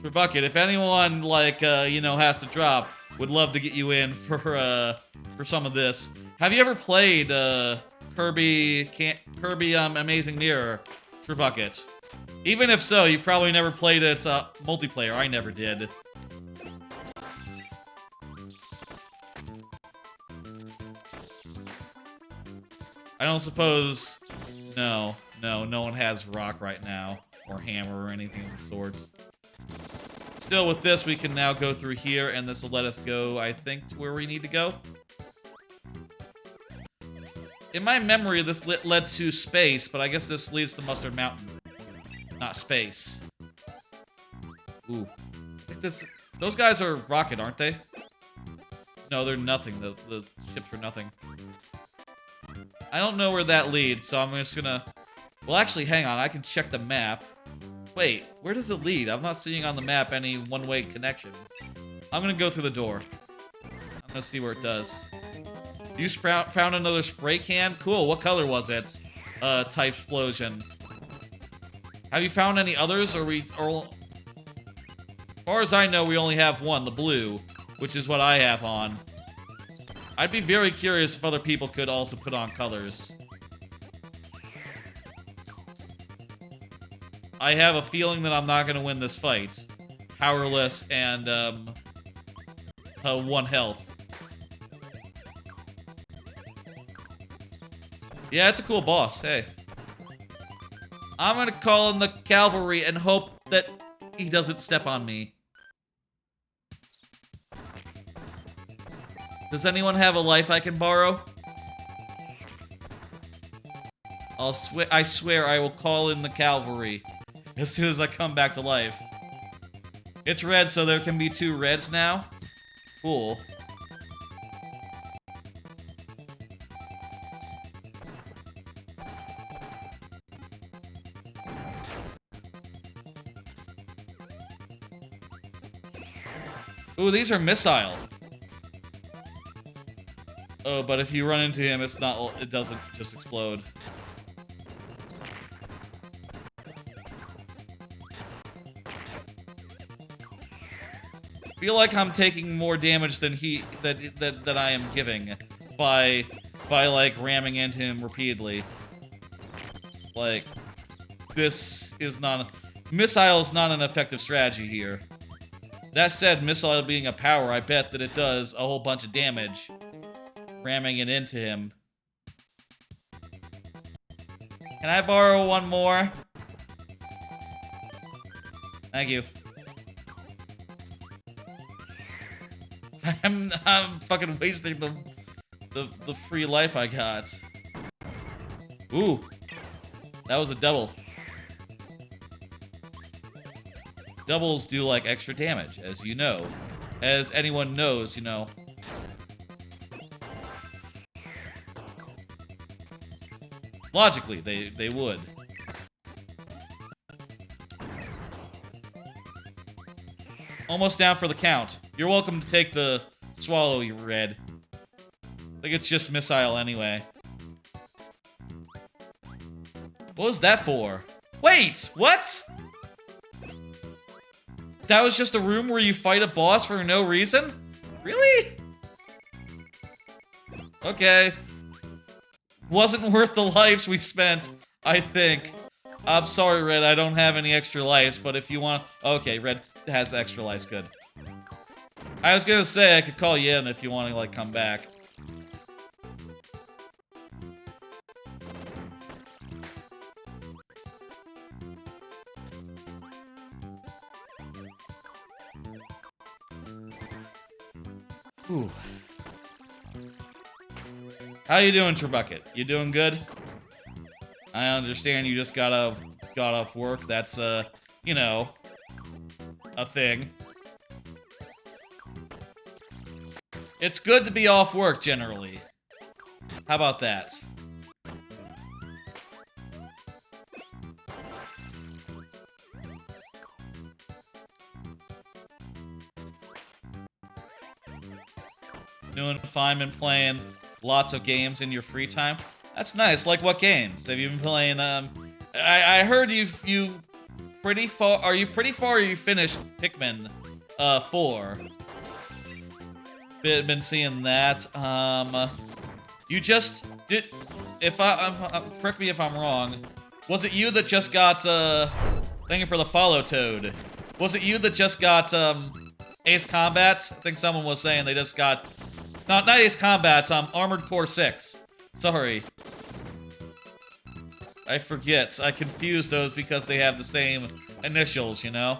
A: For Bucket, if anyone, like, you know, has to drop, would love to get you in for some of this. Have you ever played, Kirby Amazing Mirror, True Buckets? Even if so, you probably never played it, multiplayer. I never did. I don't suppose... No one has rock right now. Or hammer or anything of the sorts. Still, with this, we can now go through here, and this will let us go, I think, to where we need to go. in my memory, this led to space, but I guess this leads to Mustard Mountain. Not space. Ooh. I think those guys are rocket, aren't they? No, they're nothing. The ships are nothing. I don't know where that leads, so I'm just gonna... Well, actually, hang on. I can check the map. Wait, where does it lead? I'm not seeing on the map any one-way connection. I'm gonna go through the door. I'm gonna see where it does. You found another spray can? Cool, what color was it? Type explosion. Have you found any others, or as far as I know, we only have one, the blue, which is what I have on. I'd be very curious if other people could also put on colors. I have a feeling that I'm not gonna win this fight. Powerless and, 1 health. Yeah, it's a cool boss, hey. I'm gonna call in the cavalry and hope that he doesn't step on me. Does anyone have a life I can borrow? I swear I will call in the cavalry as soon as I come back to life. It's red, so there can be 2 reds now. Cool. Ooh, these are missile. Oh, but if you run into him, it doesn't just explode. I feel like I'm taking more damage than that I am giving by like ramming into him repeatedly. Like, missile is not an effective strategy here. That said, missile being a power, I bet that it does a whole bunch of damage. Ramming it into him. Can I borrow one more? Thank you. I'm fucking wasting the free life I got. Ooh. That was a double. Doubles do, like, extra damage, as you know. As anyone knows, you know. Logically, they would. Almost down for the count. You're welcome to take the swallow, you red. I think it's just missile anyway. What was that for? Wait, what? That was just a room where you fight a boss for no reason? Really? Okay. Wasn't worth the lives we spent, I think. I'm sorry, Red, I don't have any extra lives, but if you want... Okay, Red has extra lives, good. I was gonna say I could call you in if you want to, like, come back. Ooh. How you doing, Trebucket? You doing good? I understand you just got off work. That's, you know, a thing. It's good to be off work, generally. How about that? Doing fine, been playing lots of games in your free time. That's nice. Like what games? Have you been playing, I heard you pretty far, are you pretty far or you finished Pikmin, 4? Been seeing that. You just did, correct me if I'm wrong, was it you that just got, thank for the follow, Toad. Was it you that just got, Ace Combat? I think someone was saying they just got, not Ace Combat, Armored Core 6. Sorry. I forget. I confuse those because they have the same initials, you know?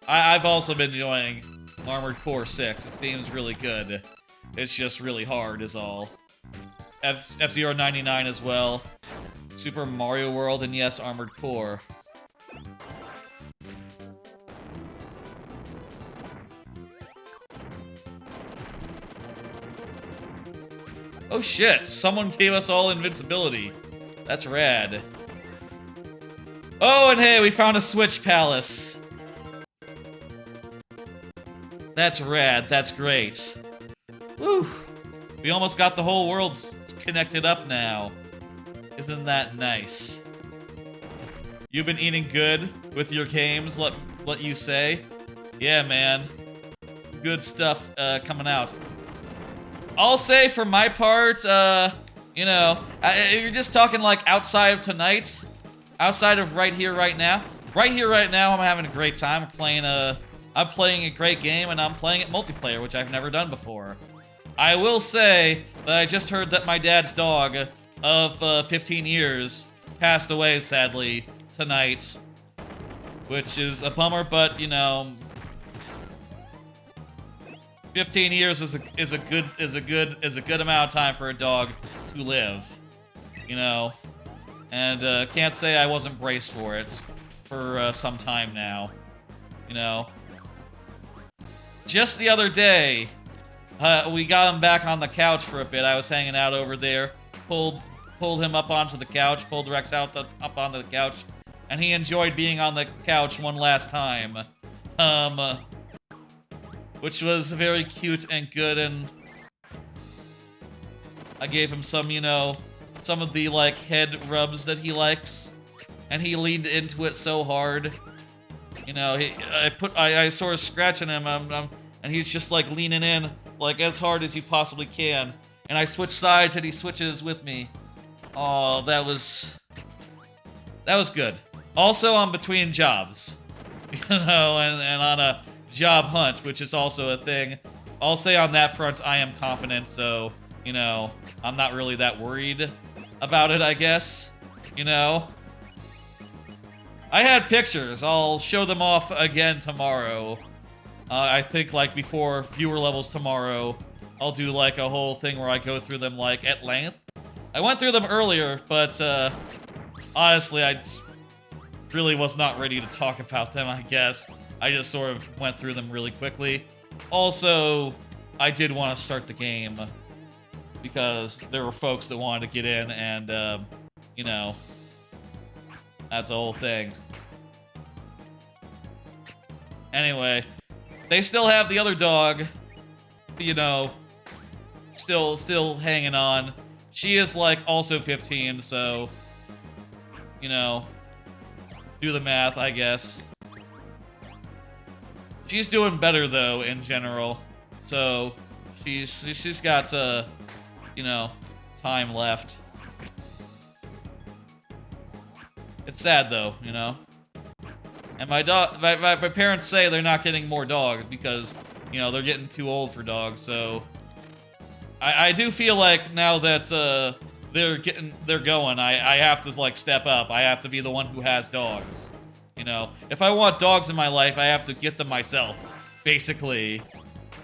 A: I've also been enjoying Armored Core 6. It seems really good. It's just really hard is all. F-Zero 99 as well. Super Mario World, and yes, Armored Core. Oh shit, someone gave us all invincibility. That's rad. Oh, and hey, we found a Switch Palace. That's rad, that's great. Woo! We almost got the whole world connected up now. Isn't that nice? You've been eating good with your games, let you say? Yeah, man. Good stuff coming out. I'll say for my part, you know, if you're just talking like outside of tonight, outside of right here, right now, I'm having a great time. I'm playing a great game, and I'm playing it multiplayer, which I've never done before. I will say that I just heard that my dad's dog of 15 years passed away, sadly, tonight, which is a bummer, but you know, 15 years is a good amount of time for a dog to live, you know, and can't say I wasn't braced for it for some time now, you know. Just the other day, we got him back on the couch for a bit. I was hanging out over there, pulled him up onto the couch, pulled Rex up onto the couch, and he enjoyed being on the couch one last time. Which was very cute and good, and I gave him some, you know, some of the, like, head rubs that he likes, and he leaned into it so hard. You know, I sort of scratching him, and he's just, like, leaning in, like, as hard as you possibly can, and I switch sides, and he switches with me. Oh, that was good. Also, I'm between jobs, you know, and on a job hunt, which is also a thing. I'll say on that front, I am confident, so, you know, I'm not really that worried about it, I guess, you know. I had pictures. I'll show them off again tomorrow. I think, like, before viewer levels tomorrow, I'll do, like, a whole thing where I go through them, like, at length. I went through them earlier, but, honestly, I really was not ready to talk about them, I guess. I just sort of went through them really quickly. Also, I did want to start the game because there were folks that wanted to get in, and, you know, that's the whole thing. Anyway, they still have the other dog, you know, still hanging on. She is, like, also 15, so, you know, do the math, I guess. She's doing better, though, in general. So, she's got, you know, time left. It's sad, though, you know? And my parents say they're not getting more dogs because, you know, they're getting too old for dogs, so... I do feel like now that, they're going, I have to, like, step up. I have to be the one who has dogs. You know, if I want dogs in my life, I have to get them myself, basically,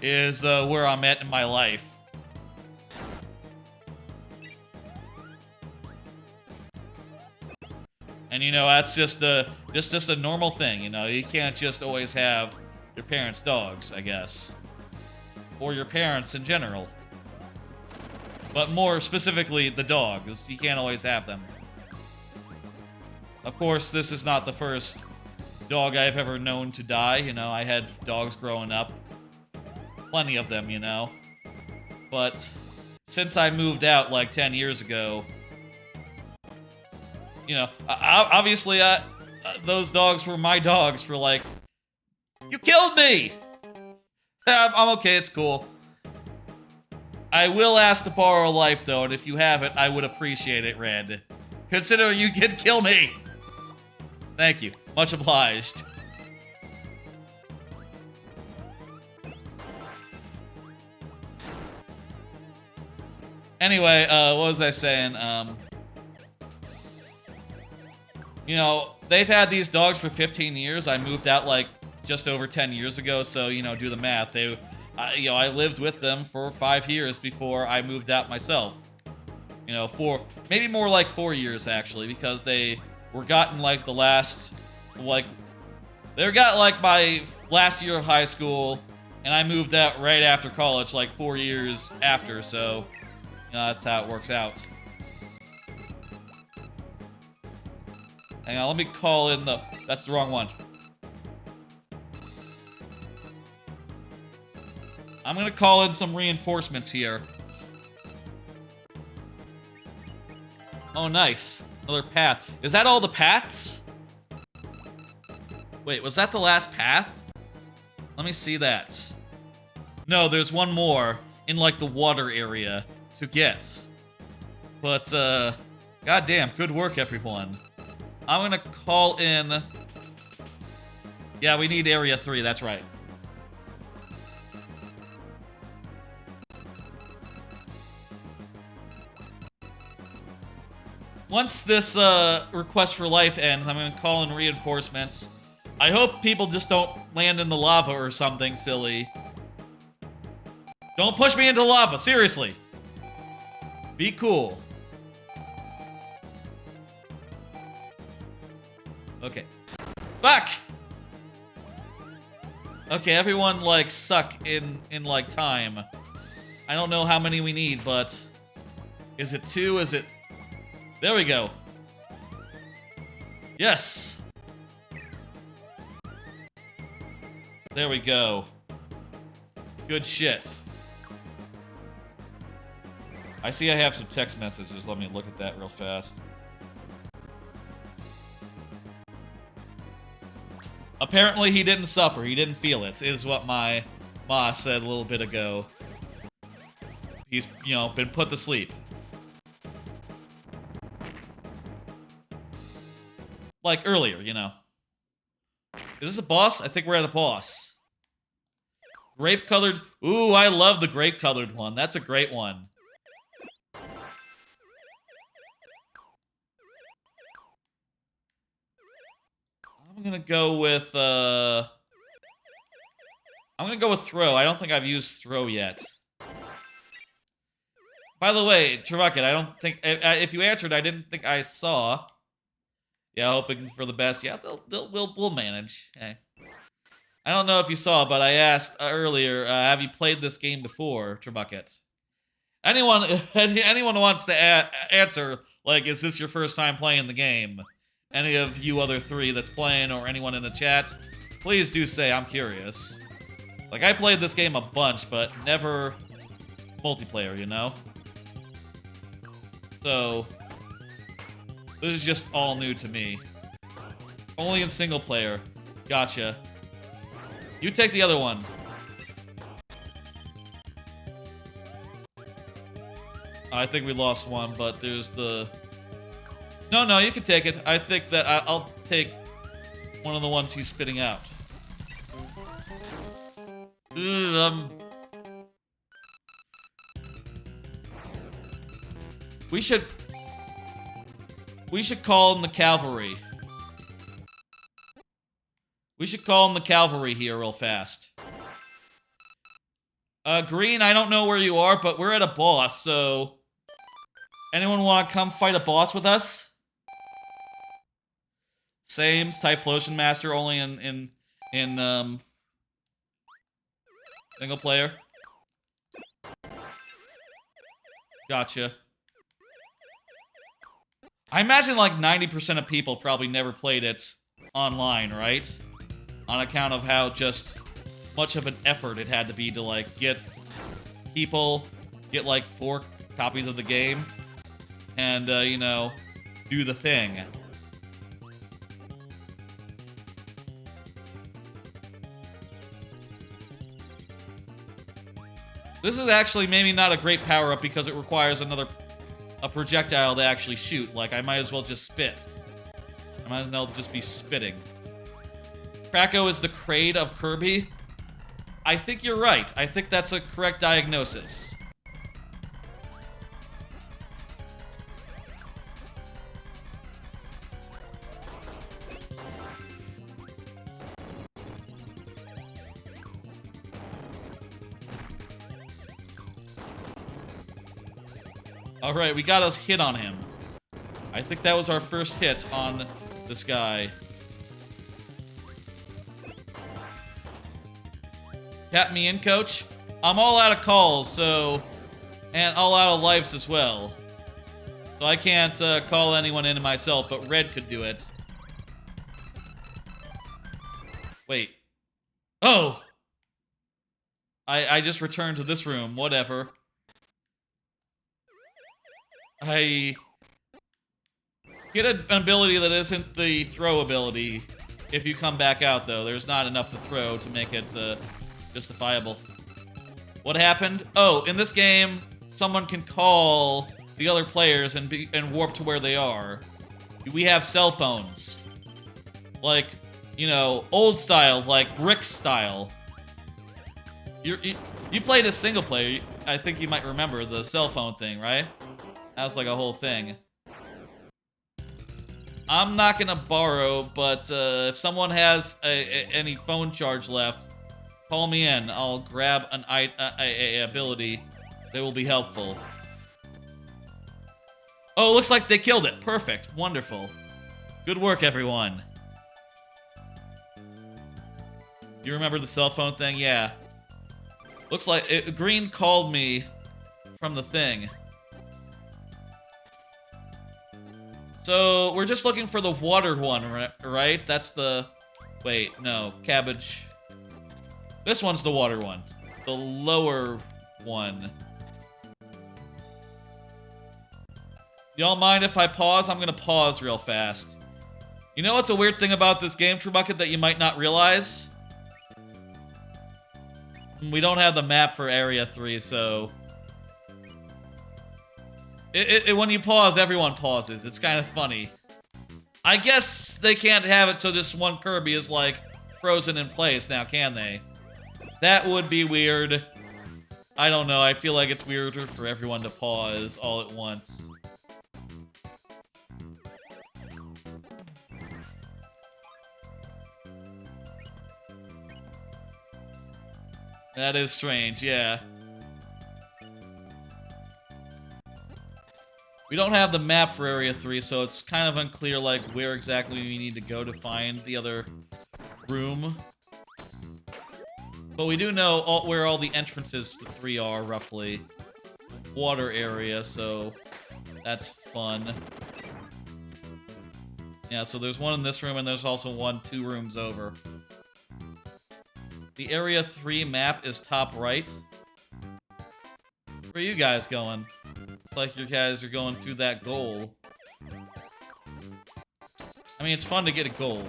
A: is where I'm at in my life. And, you know, that's just a normal thing, you know? You can't just always have your parents' dogs, I guess. Or your parents in general. But more specifically, the dogs. You can't always have them. Of course, this is not the first dog I've ever known to die, you know, I had dogs growing up. Plenty of them, you know. But since I moved out, like, 10 years ago, you know, obviously, those dogs were my dogs for, like, you killed me! I'm okay, it's cool. I will ask to borrow a life, though, and if you have it, I would appreciate it, Red. Consider you can kill me! Thank you. Much obliged. Anyway, what was I saying? You know, they've had these dogs for 15 years. I moved out, like, just over 10 years ago, so, you know, do the math. You know, I lived with them for 5 years before I moved out myself. You know, maybe more like 4 years, actually, because they were gotten, like, the last, like, they got, like, my last year of high school, and I moved out right after college, like, 4 years after, so, you know, that's how it works out. Hang on, let me call in the... That's the wrong one. I'm gonna call in some reinforcements here. Oh, nice. Another path. Is that all the paths? Wait, was that the last path? Let me see that. No, there's one more in, like, the water area to get. But, goddamn, good work, everyone. I'm gonna call in... Yeah, we need Area 3, that's right. Once this request for life ends, I'm gonna call in reinforcements. I hope people just don't land in the lava or something silly. Don't push me into lava, seriously. Be cool. Okay. Fuck! Okay, everyone, like, suck in like, time. I don't know how many we need, but... Is it 2? Is it... There we go. Yes! There we go. Good shit. I see I have some text messages. Let me look at that real fast. Apparently he didn't suffer. He didn't feel it, is what my ma said a little bit ago. He's, you know, been put to sleep. Like earlier, you know. Is this a boss? I think we're at a boss. Grape-colored... Ooh, I love the grape-colored one. That's a great one. I'm gonna go with, I'm gonna go with throw. I don't think I've used throw yet. By the way, Trubucket, I don't think... If you answered, I didn't think I saw... Yeah, hoping for the best. Yeah, we'll manage. Hey. I don't know if you saw, but I asked earlier, have you played this game before, Trubucket? Anyone who wants to answer, like, is this your first time playing the game? Any of you other 3 that's playing, or anyone in the chat, please do say, I'm curious. Like, I played this game a bunch, but never multiplayer, you know? So... This is just all new to me. Only in single player. Gotcha. You take the other one. I think we lost one, but there's the... No, you can take it. I think that I'll take one of the ones he's spitting out. We should call in the cavalry. We should call in the cavalry here real fast. Green, I don't know where you are, but we're at a boss, so... Anyone want to come fight a boss with us? Same, Typhlosion Master, only in single player. Gotcha. I imagine like 90% of people probably never played it online, right? On account of how just much of an effort it had to be to like get people, get like 4 copies of the game, and you know, do the thing. This is actually maybe not a great power-up because it requires a projectile to actually shoot. Like, I might as well just spit. I might as well just be spitting. Kracko is the Kraid of Kirby? I think you're right. I think that's a correct diagnosis. Alright, we got us hit on him. I think that was our first hit on this guy. Tap me in, coach. I'm all out of calls, so... And all out of lives as well. So I can't call anyone in myself, but Red could do it. Wait. Oh! I just returned to this room. Whatever. I get an ability that isn't the throw ability. If you come back out, though, there's not enough to throw to make it justifiable. What happened? Oh, in this game, someone can call the other players and warp to where they are. We have cell phones. Like, you know, old style, like brick style. You played as single player. I think you might remember the cell phone thing, right? That was like a whole thing. I'm not gonna borrow, but if someone has any phone charge left, call me in. I'll grab an ability that will be helpful. Oh, it looks like they killed it. Perfect. Wonderful. Good work, everyone. You remember the cell phone thing? Yeah. Looks like Green called me from the thing. So, we're just looking for the water one, right? That's the... Wait, no. Cabbage. This one's the water one. The lower one. Y'all mind if I pause? I'm gonna pause real fast. You know what's a weird thing about this game, True Bucket, that you might not realize? We don't have the map for Area 3, so... when you pause, everyone pauses. It's kind of funny. I guess they can't have it so this one Kirby is, like, frozen in place now, can they? That would be weird. I don't know. I feel like it's weirder for everyone to pause all at once. That is strange, yeah. We don't have the map for Area 3, so it's kind of unclear, like, where exactly we need to go to find the other room. But we do know where all the entrances to 3 are, roughly. Water area, so that's fun. Yeah, so there's one in this room, and there's also one 2 rooms over. The Area 3 map is top right. Where are you guys going? It's like you guys are going through that goal. I mean, it's fun to get a goal.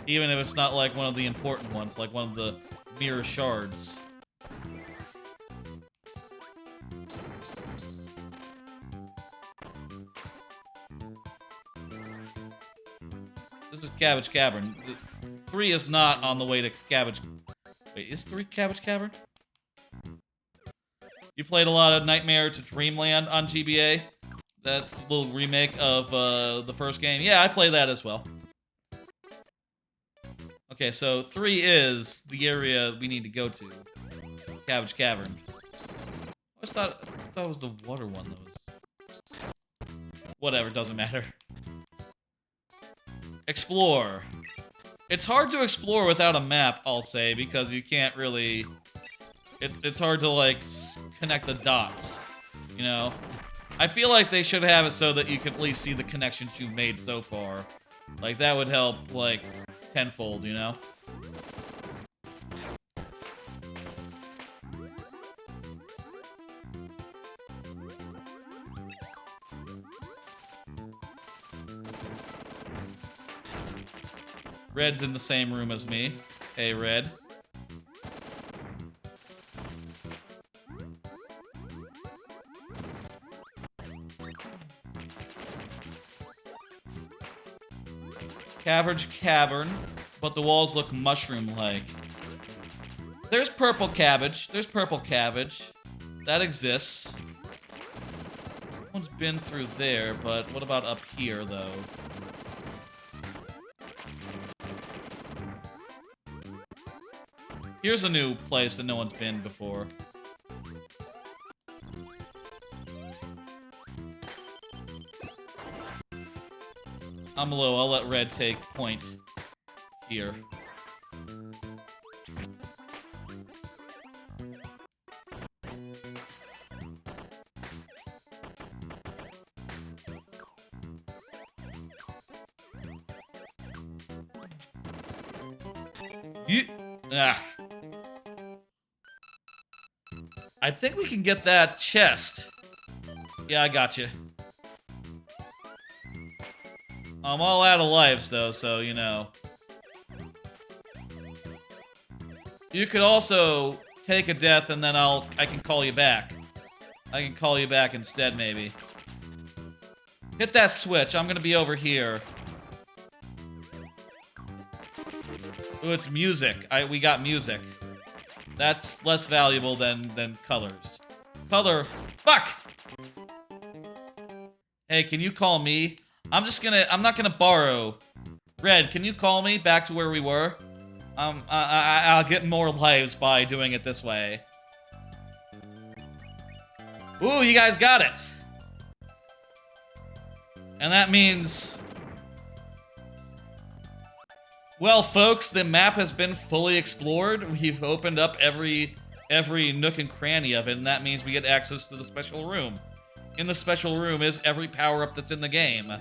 A: Even if it's not like one of the important ones, like one of the mirror shards. This is Cabbage Cavern. 3 is not on the way to Cabbage... Wait, is 3 Cabbage Cavern? You played a lot of Nightmare to Dreamland on GBA? That little remake of the first game? Yeah, I played that as well. Okay, so 3 is the area we need to go to. Cabbage Cavern. I thought it was the water one that was... Whatever, doesn't matter. Explore. It's hard to explore without a map, I'll say, because you can't really... It's hard to, like, connect the dots, you know? I feel like they should have it so that you can at least see the connections you've made so far. Like, that would help, like, tenfold, you know? Red's in the same room as me. Hey, Red. Cabbage Cavern, but the walls look mushroom-like. There's purple cabbage. There's purple cabbage. That exists. No one's been through there, but what about up here, though? Here's a new place that no one's been before. I'm low. I'll let red take point here. Ah. I think we can get that chest. Yeah, I got you. I'm all out of lives, though, so, you know. You could also take a death, and then I can call you back. I can call you back instead, maybe. Hit that switch. I'm gonna be over here. Ooh, it's music. We got music. That's less valuable than colors. Color. Fuck! Hey, can you call me? I'm not gonna borrow. Red, can you call me back to where we were? I'll get more lives by doing it this way. Ooh, you guys got it! And that means... Well, folks, the map has been fully explored. We've opened up every nook and cranny of it, and that means we get access to the special room. In the special room is every power-up that's in the game.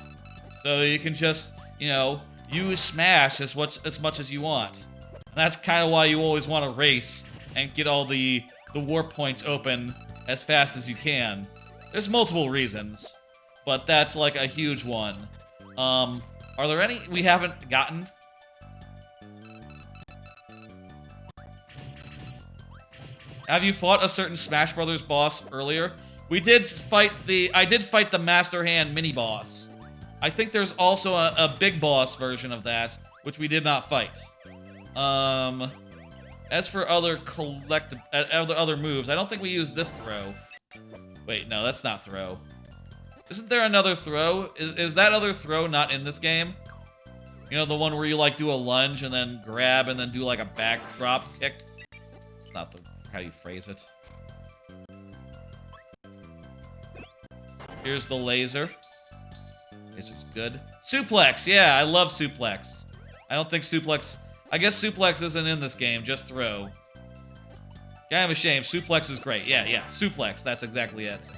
A: So you can just, you know, use Smash as much as you want. And that's kind of why you always want to race and get all the warp points open as fast as you can. There's multiple reasons, but that's like a huge one. Are there any we haven't gotten? Have you fought a certain Smash Brothers boss earlier? I did fight the Master Hand mini-boss. I think there's also a big boss version of that, which we did not fight. As for other other moves, I don't think we use this throw. Wait, no, that's not throw. Isn't there another throw? Is that other throw not in this game? You know, the one where you, like, do a lunge and then grab and then do, like, a backdrop kick? It's not how you phrase it. Here's the laser. Laser's good. Suplex! Yeah, I love suplex. I don't think suplex... I guess suplex isn't in this game, just throw. Kind of a shame. Suplex is great. Yeah, suplex. That's exactly it.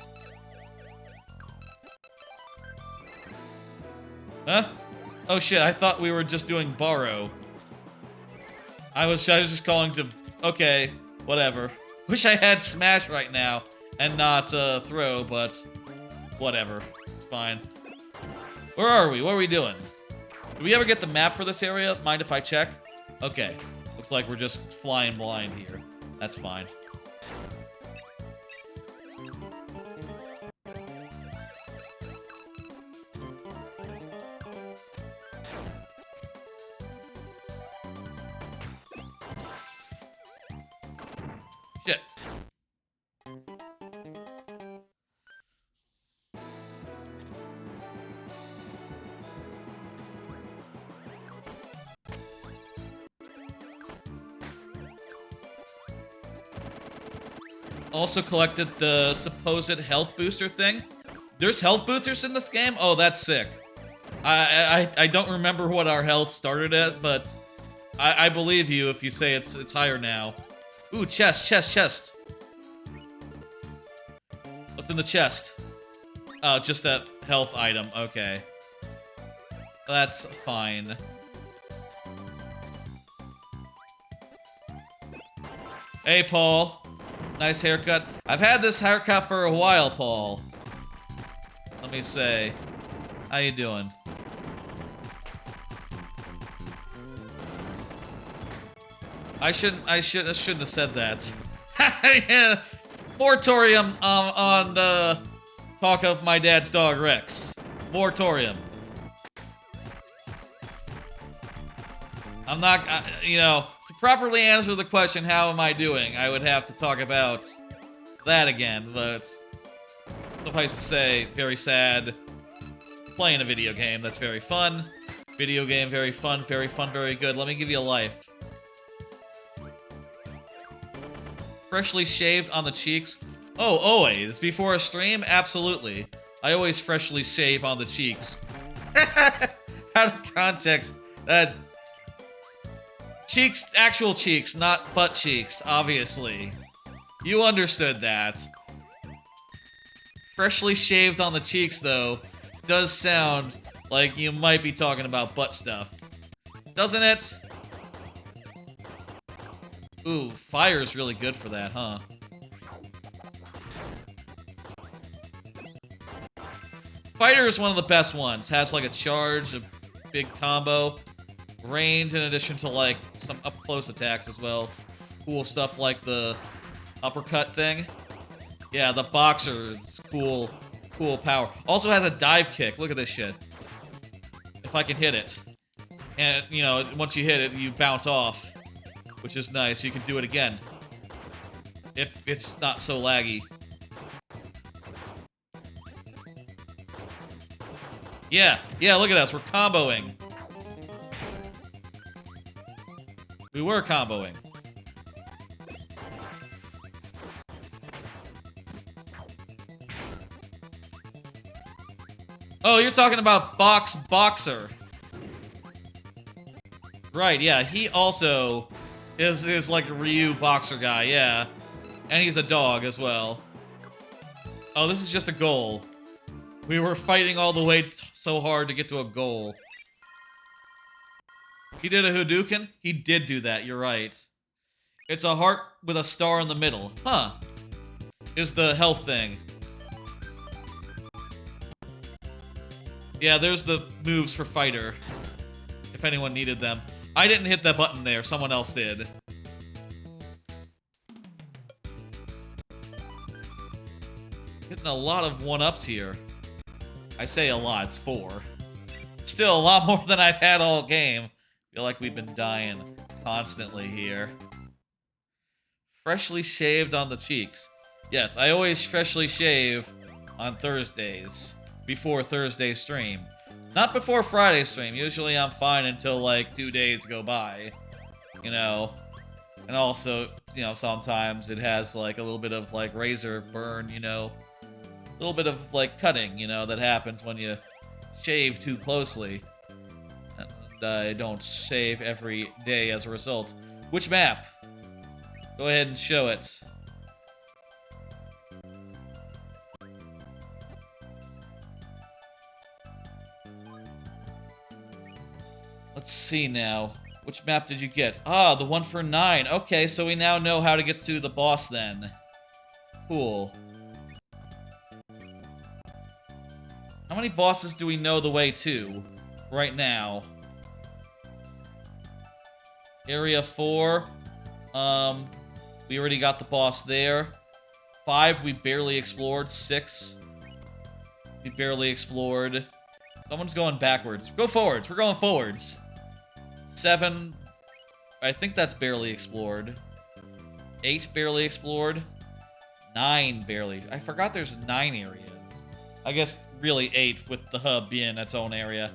A: Huh? Oh shit, I thought we were just doing borrow. I was just calling to... Okay, whatever. Wish I had Smash right now and not throw, but whatever. It's fine. Where are we? What are we doing? Did we ever get the map for this area? Mind if I check? Okay. Looks like we're just flying blind here. That's fine. Shit. Also collected the supposed health booster thing. There's health boosters in this game? Oh, that's sick. I don't remember what our health started at, but I believe you if you say it's higher now. Ooh, chest. What's in the chest? Oh, just that health item. Okay. That's fine. Hey, Paul. Nice haircut. I've had this haircut for a while, Paul. Let me say. How you doing? I shouldn't have said that. Yeah. Moratorium on talk of my dad's dog Rex. Moratorium. I'm not, you know, to properly answer the question, how am I doing, I would have to talk about that again, but suffice to say, very sad. Playing a video game that's very fun. Video game, very fun, very good. Let me give you a life. Freshly shaved on the cheeks. Oh, always. Before a stream? Absolutely. I always freshly shave on the cheeks. out of context. Cheeks, actual cheeks, not butt cheeks, obviously. You understood that. Freshly shaved on the cheeks, though, does sound like you might be talking about butt stuff. Doesn't it? Ooh, fire's really good for that, huh? Fighter is one of the best ones. Has like a charge, a big combo, range in addition to like some up-close attacks as well. Cool stuff like the uppercut thing. Yeah, the boxer is cool. Cool power. Also has a dive kick. Look at this shit. If I can hit it. And, you know, once you hit it, you bounce off. Which is nice. You can do it again. If it's not so laggy. Yeah, look at us. We're comboing. We were comboing. Oh, you're talking about Boxer. Right, yeah. He also is like a Ryu boxer guy, yeah. And he's a dog as well. Oh, this is just a goal. We were fighting all the way so hard to get to a goal. He did a Hadouken? He did do that, you're right. It's a heart with a star in the middle. Huh. Is the health thing. Yeah, there's the moves for fighter. If anyone needed them. I didn't hit that button there, someone else did. Getting a lot of 1-ups here. I say a lot, it's 4. Still a lot more than I've had all game. Feel like we've been dying constantly here. Freshly shaved on the cheeks. Yes, I always freshly shave on Thursdays. Before Thursday stream. Not before Friday stream. Usually I'm fine until like 2 days go by. You know. And also, you know, sometimes it has like a little bit of like razor burn, you know. A little bit of like cutting, you know, that happens when you shave too closely. And I don't shave every day as a result. Which map? Go ahead and show it. Let's see now. Which map did you get? Ah, the one for 9. Okay, so we now know how to get to the boss then. Cool. How many bosses do we know the way to right now? Area 4. We already got the boss there. 5, we barely explored. 6, we barely explored. Someone's going backwards. Go forwards. We're going forwards. 7, I think that's barely explored. 8, barely explored. 9, barely. I forgot there's 9 areas. I guess really 8 with the hub being its own area.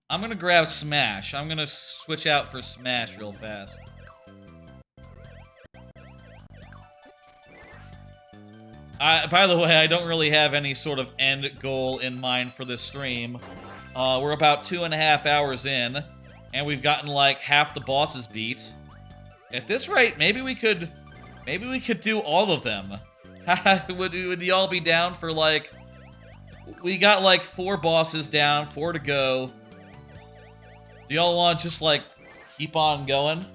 A: I'm gonna grab Smash. I'm gonna switch out for Smash real fast. By the way, I don't really have any sort of end goal in mind for this stream. We're about 2.5 hours in, and we've gotten like half the bosses beat. At this rate, maybe we could do all of them. would y'all be down for like? We got like 4 bosses down, 4 to go. Do y'all want to just like keep on going?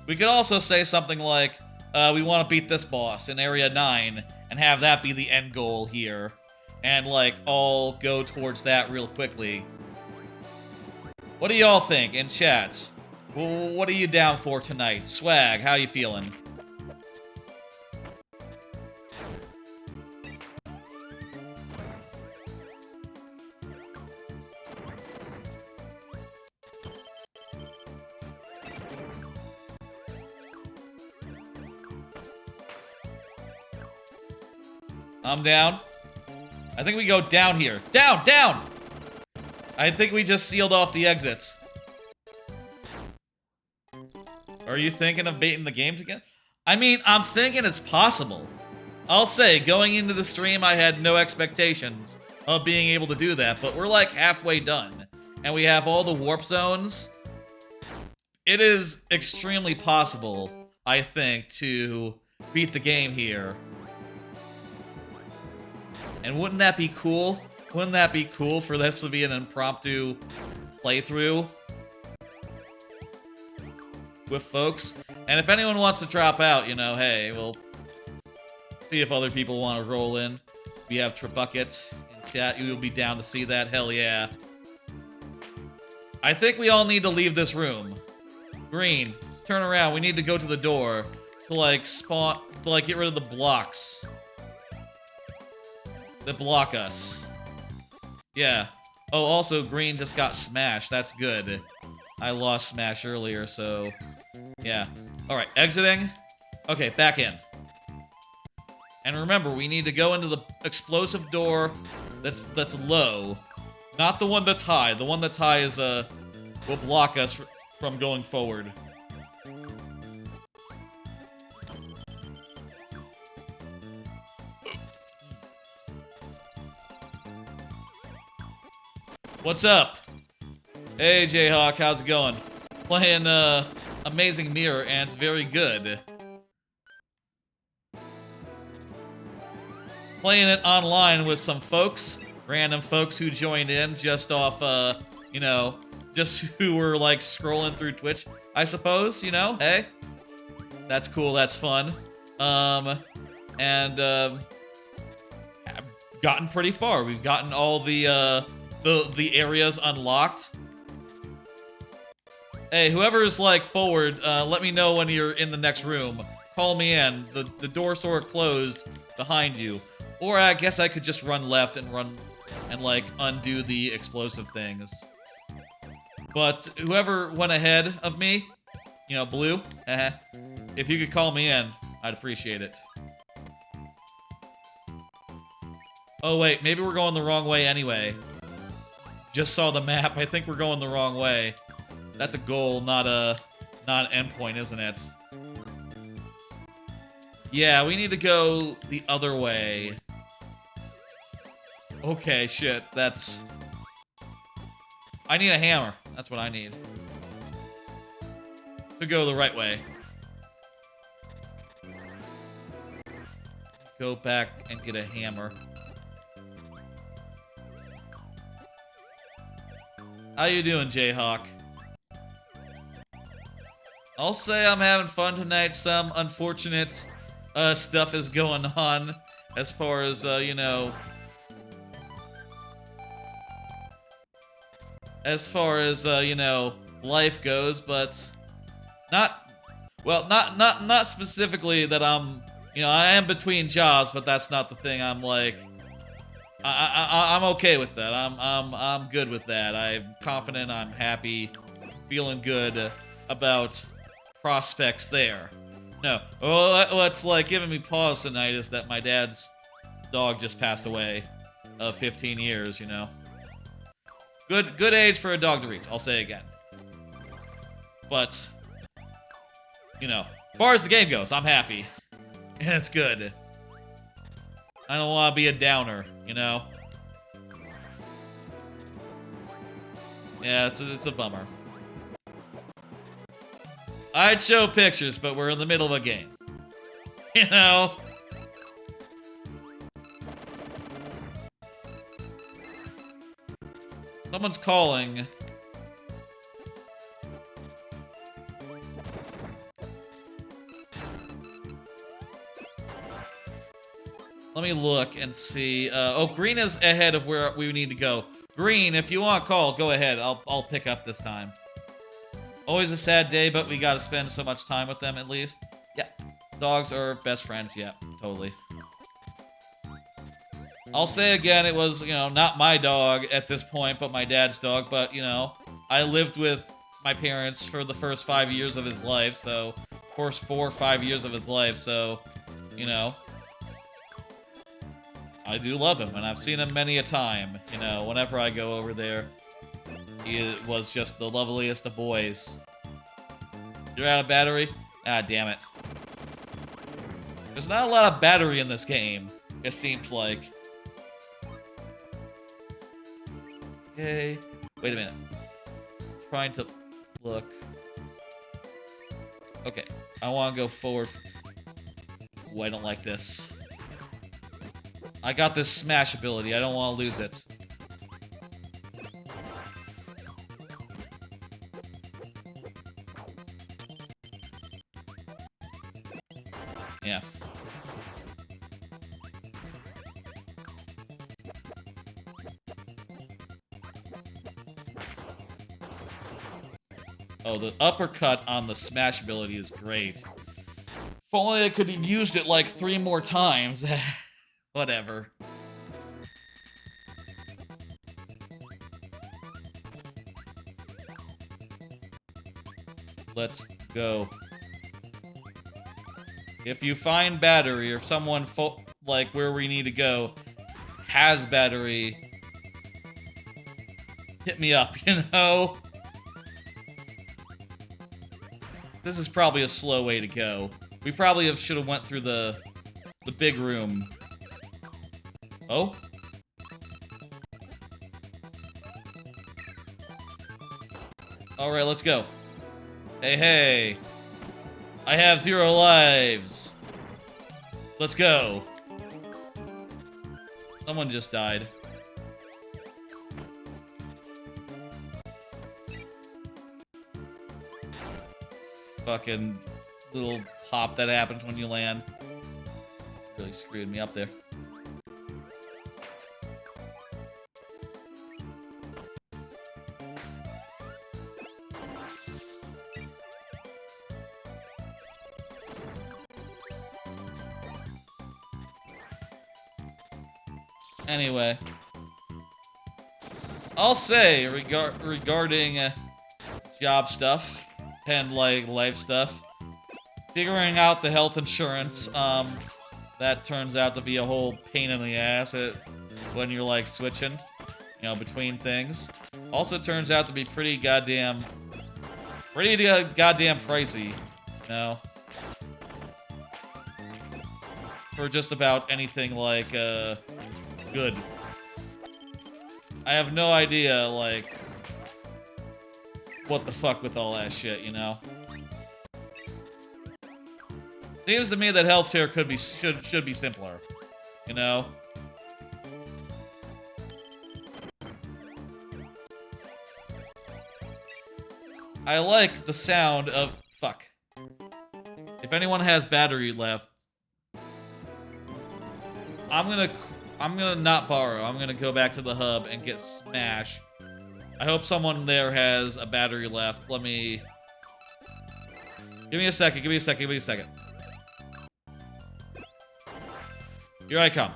A: We could also say something like, we want to beat this boss in Area 9 and have that be the end goal here. And like all go towards that real quickly. What do y'all think in chat? What are you down for tonight? Swag, how you feeling? I'm down. I think we go down here. Down, down! I think we just sealed off the exits. Are you thinking of baiting the games again? I mean, I'm thinking it's possible. I'll say, going into the stream, I had no expectations of being able to do that, but we're like halfway done, and we have all the warp zones. It is extremely possible, I think, to beat the game here. And wouldn't that be cool? Wouldn't that be cool for this to be an impromptu playthrough with folks? And if anyone wants to drop out, you know, hey, we'll see if other people want to roll in. We have Trebuckets in chat. You will be down to see that. Hell yeah. I think we all need to leave this room. Green, just turn around. We need to go to the door to, like, spawn, to, like, get rid of the blocks that block us. Yeah. Oh, also, green just got smashed. That's good. I lost smash earlier, so... yeah. Alright, exiting. Okay, back in. And remember, we need to go into the explosive door that's low. Not the one that's high. The one that's high is, will block us from going forward. What's up? Hey, Jayhawk, how's it going? Playing, Amazing Mirror, and it's very good. Playing it online with some folks, random folks who joined in just off, you know, just who were, like, scrolling through Twitch, I suppose, you know? Hey? That's cool, that's fun. I've gotten pretty far. We've gotten all the areas unlocked. Hey, whoever's, like, forward, let me know when you're in the next room. Call me in. The door sort of closed behind you. Or I guess I could just run left and like, undo the explosive things. But whoever went ahead of me, you know, blue, if you could call me in, I'd appreciate it. Oh, wait, maybe we're going the wrong way anyway. Just saw the map. I think we're going the wrong way. That's a goal, not an endpoint, isn't it? Yeah, we need to go the other way. Okay, shit, that's... I need a hammer. That's what I need. To go the right way. Go back and get a hammer. How you doing, Jayhawk? I'll say I'm having fun tonight. Some unfortunate stuff is going on as far as, you know... as far as, you know, life goes, but not specifically that I'm, you know, I am between jobs, but that's not the thing. I'm like, I'm okay with that. I'm good with that. I'm confident, I'm happy, feeling good about prospects there. No, well, what's like giving me pause tonight is that my dad's dog just passed away of 15 years, you know. Good age for a dog to reach, I'll say again. But, you know, as far as the game goes, I'm happy. And it's good. I don't want to be a downer, you know? Yeah, it's a bummer. I'd show pictures, but we're in the middle of a game. You know? Someone's calling. Let me look and see. Oh, green is ahead of where we need to go. Green, if you want to call, go ahead. I'll pick up this time. Always a sad day, but we gotta spend so much time with them at least. Yeah, dogs are best friends. Yeah, totally. I'll say again, it was, you know, not my dog at this point, but my dad's dog. But, you know, I lived with my parents for the first 5 years of his life, so... first 4 or 5 years of his life, so... you know... I do love him, and I've seen him many a time. You know, whenever I go over there, he was just the loveliest of boys. You're out of battery? Ah, damn it. There's not a lot of battery in this game, it seems like. Okay. Wait a minute. I'm trying to look. Okay. I want to go forward. Ooh, I don't like this. I got this smash ability. I don't want to lose it. Yeah. Oh, the uppercut on the smash ability is great. If only I could have used it like 3 more times. Whatever. Let's go. If you find battery, or if someone like where we need to go has battery, hit me up, you know? This is probably a slow way to go. We probably should have went through the big room. Oh? Alright, let's go. Hey, hey. I have 0 lives. Let's go. Someone just died. Fucking little hop that happens when you land. Really screwed me up there. Anyway, I'll say regarding job stuff and like life stuff, figuring out the health insurance, that turns out to be a whole pain in the ass when you're like switching, you know, between things. Also turns out to be pretty goddamn pricey, you know, for just about anything like good. I have no idea, like, what the fuck with all that shit, you know? Seems to me that healthcare should be simpler, you know? I like the sound of... Fuck. If anyone has battery left, I'm gonna not borrow. I'm gonna go back to the hub and get Smash. I hope someone there has a battery left. Let me... Give me a second, give me a second, give me a second. Here I come.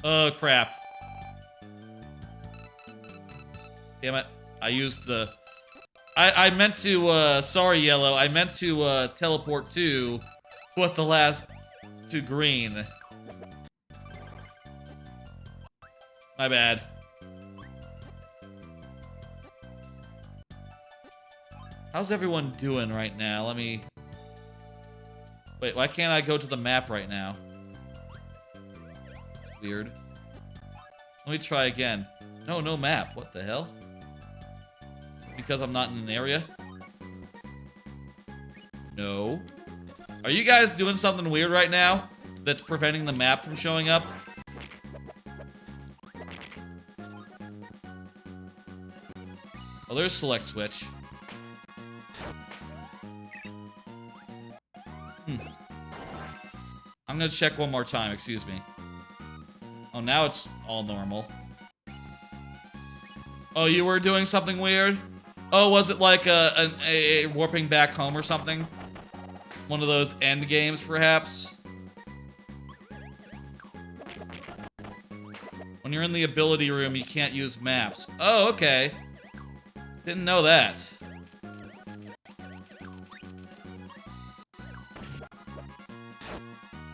A: Oh, crap. Damn it. I used the... I meant to, sorry, Yellow. I meant to, teleport to... What the last... To green. My bad. How's everyone doing right now? Let me... Wait, why can't I go to the map right now? Weird. Let me try again. No, no map. What the hell? Because I'm not in an area? No. Are you guys doing something weird right now that's preventing the map from showing up? Oh, there's select switch. I'm gonna check one more time, excuse me. Oh, now it's all normal. Oh, you were doing something weird? Oh, was it like a warping back home or something? One of those end games, perhaps? When you're in the ability room, you can't use maps. Oh, okay. Didn't know that.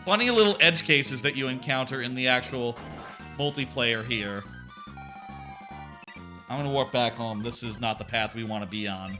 A: Funny little edge cases that you encounter in the actual multiplayer here. I'm gonna warp back home. This is not the path we want to be on.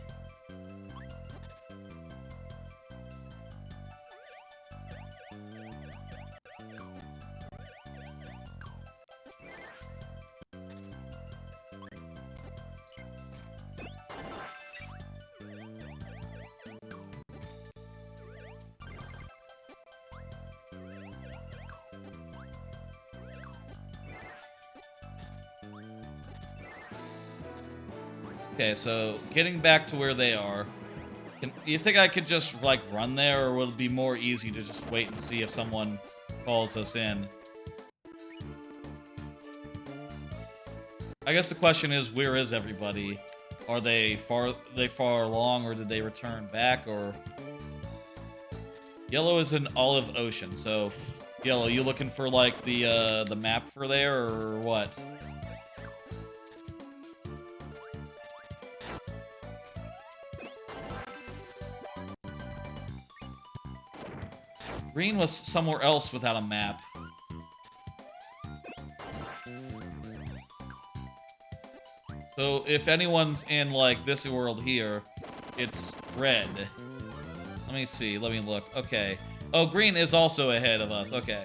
A: Okay, so getting back to where they are. You think I could just, like, run there, or would it be more easy to just wait and see if someone calls us in? I guess the question is, where is everybody? Are they far along, or did they return back, or... Yellow is an olive ocean, so... Yellow, you looking for, like, the map for there, or what? Green was somewhere else without a map. So if anyone's in, like, this world here, it's red. Let me see. Let me look. Okay. Oh, green is also ahead of us. Okay.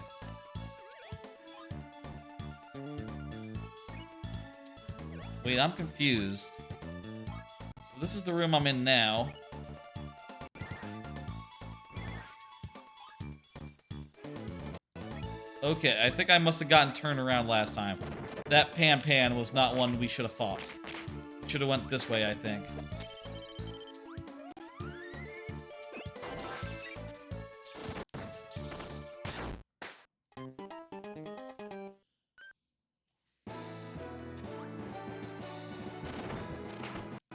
A: Wait, I'm confused. So this is the room I'm in now. Okay, I think I must have gotten turned around last time. That Pan was not one we should have fought. Should have went this way, I think.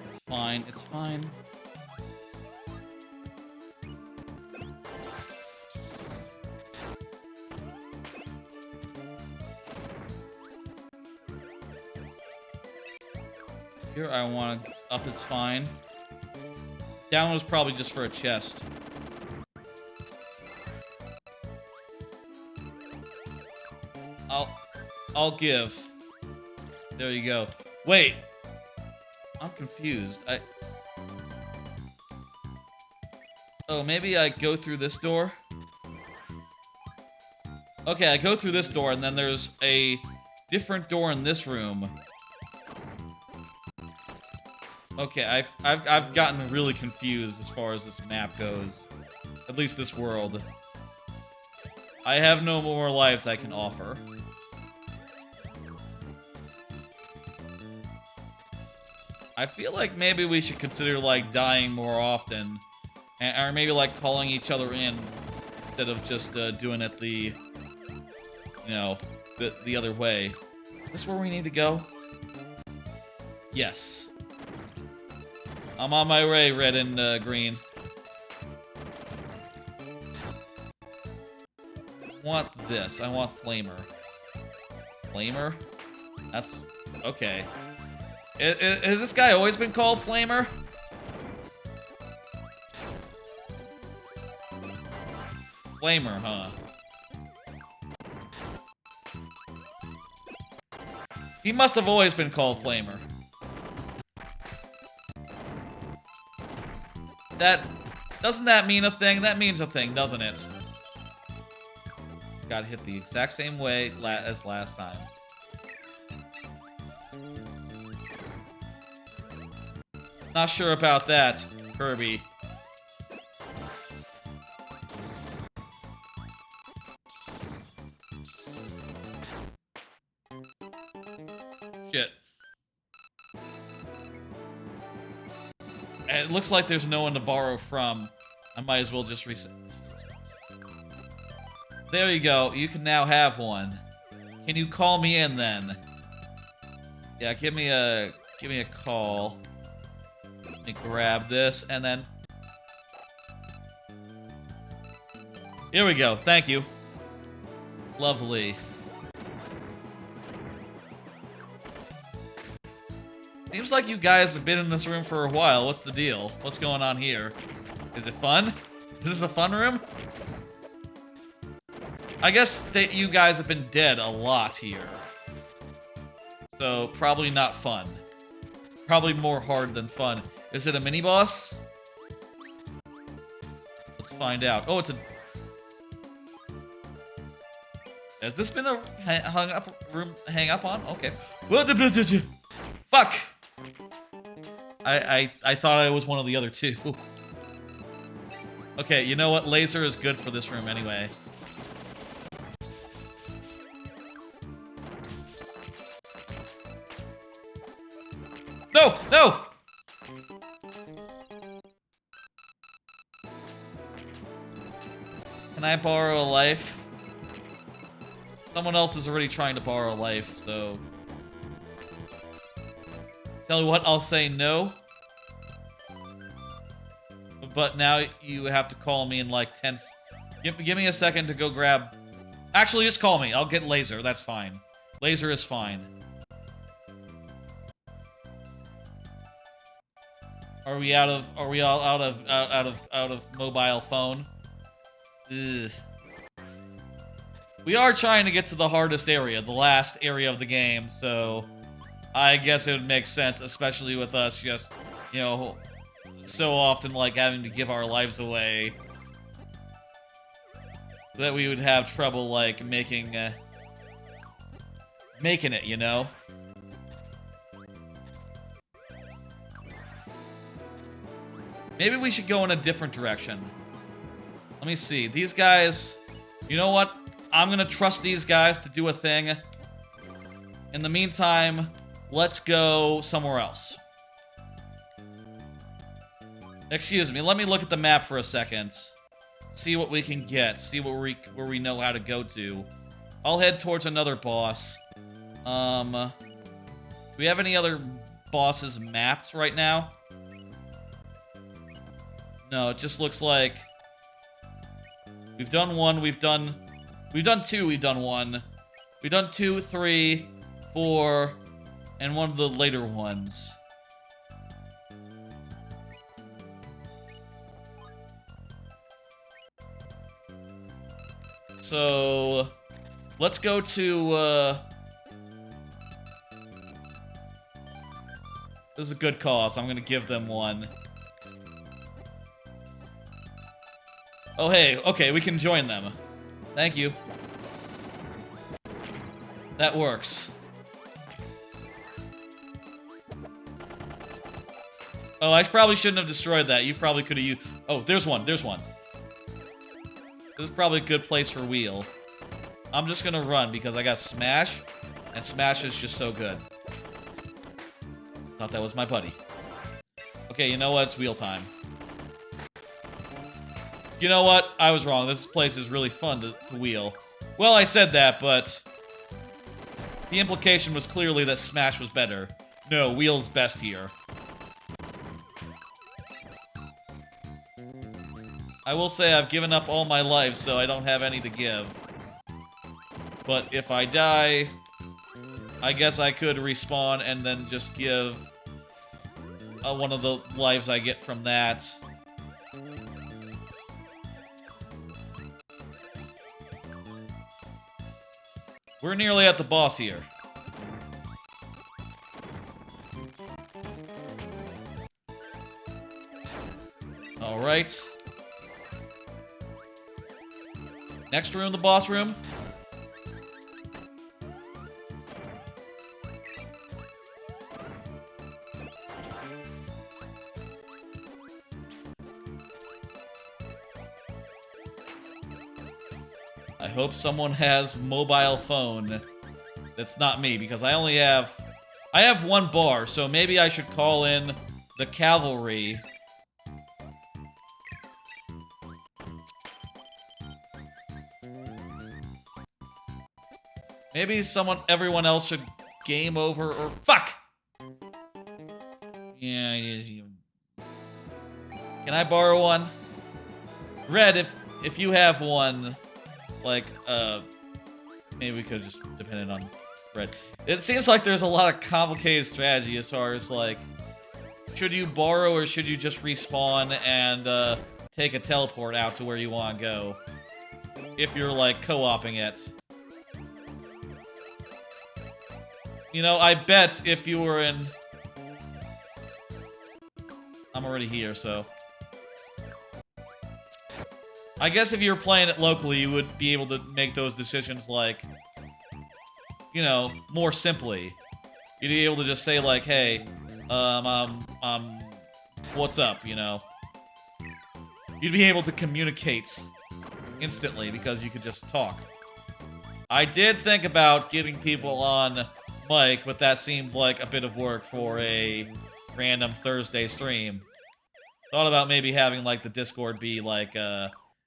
A: It's fine, it's fine. Here I want up is fine. Down was probably just for a chest. I'll give. There you go. Wait. I'm confused. Oh, maybe I go through this door? Okay, I go through this door and then there's a different door in this room. Okay, I've gotten really confused as far as this map goes. At least this world. I have no more lives I can offer. I feel like maybe we should consider, like, dying more often. Or maybe, like, calling each other in instead of just doing it the, you know, the other way. Is this where we need to go? Yes. I'm on my way, red and green. I want this. I want Flamer. Flamer? That's... okay. Has this guy always been called Flamer? Flamer, huh? He must have always been called Flamer. Doesn't that mean a thing? That means a thing, doesn't it? Got hit the exact same way as last time. Not sure about that, Kirby. Shit. And it looks like there's no one to borrow from. I might as well just reset. There you go. You can now have one. Can you call me in then? Yeah, give me a call. Let me grab this and then. Here we go. Thank you. Lovely. Seems like you guys have been in this room for a while. What's the deal? What's going on here? Is it fun? Is this a fun room? I guess that you guys have been dead a lot here. So, probably not fun. Probably more hard than fun. Is it a mini-boss? Let's find out. Oh, it's a... Has this been a hang up on? Okay. Fuck! I thought I was one of the other two. Okay, you know what? Laser is good for this room anyway. No! No! Can I borrow a life? Someone else is already trying to borrow a life, so... Tell you what, I'll say no. But now you have to call me in like 10... Give me a second to go grab... Actually, just call me. I'll get laser. That's fine. Laser is fine. Are we all out of mobile phone? Ugh. We are trying to get to the hardest area, the last area of the game, so I guess it would make sense, especially with us just, you know, so often like having to give our lives away, that we would have trouble like making it, you know? Maybe we should go in a different direction. Let me see. These guys... You know what? I'm gonna trust these guys to do a thing. In the meantime, let's go somewhere else. Excuse me. Let me look at the map for a second. See what we can get. See where we know how to go to. I'll head towards another boss. Do we have any other bosses mapped right now? No, it just looks like we've done one, we've done two, we've done one. We've done 2, 3, 4, and one of the later ones. So, let's go to, this is a good cause. I'm gonna give them one. Oh, hey, okay, we can join them. Thank you. That works. Oh, I probably shouldn't have destroyed that. You probably could have used... Oh, there's one, there's one. This is probably a good place for wheel. I'm just gonna run because I got Smash, and Smash is just so good. Thought that was my buddy. Okay, you know what? It's wheel time. You know what? I was wrong. This place is really fun to wheel. Well, I said that, but... the implication was clearly that Smash was better. No, wheel's best here. I will say I've given up all my life, so I don't have any to give. But if I die... I guess I could respawn and then just give... one of the lives I get from that... We're nearly at the boss here. Alright. Next room, the boss room. I hope someone has mobile phone. That's not me, because I only have... I have one bar, so maybe I should call in the cavalry. Maybe everyone else should game over, or... Fuck! Yeah, can I borrow one? Red, if you have one... Like, maybe we could have just depended on Red. It seems like there's a lot of complicated strategy as far as, like, should you borrow or should you just respawn and, take a teleport out to where you want to go? If you're, like, co-oping it. You know, I bet if you were in... I'm already here, so... I guess if you were playing it locally, you would be able to make those decisions, like, you know, more simply. You'd be able to just say, like, hey, what's up, you know? You'd be able to communicate instantly because you could just talk. I did think about getting people on mic, but that seemed like a bit of work for a random Thursday stream. Thought about maybe having, like, the Discord be, like,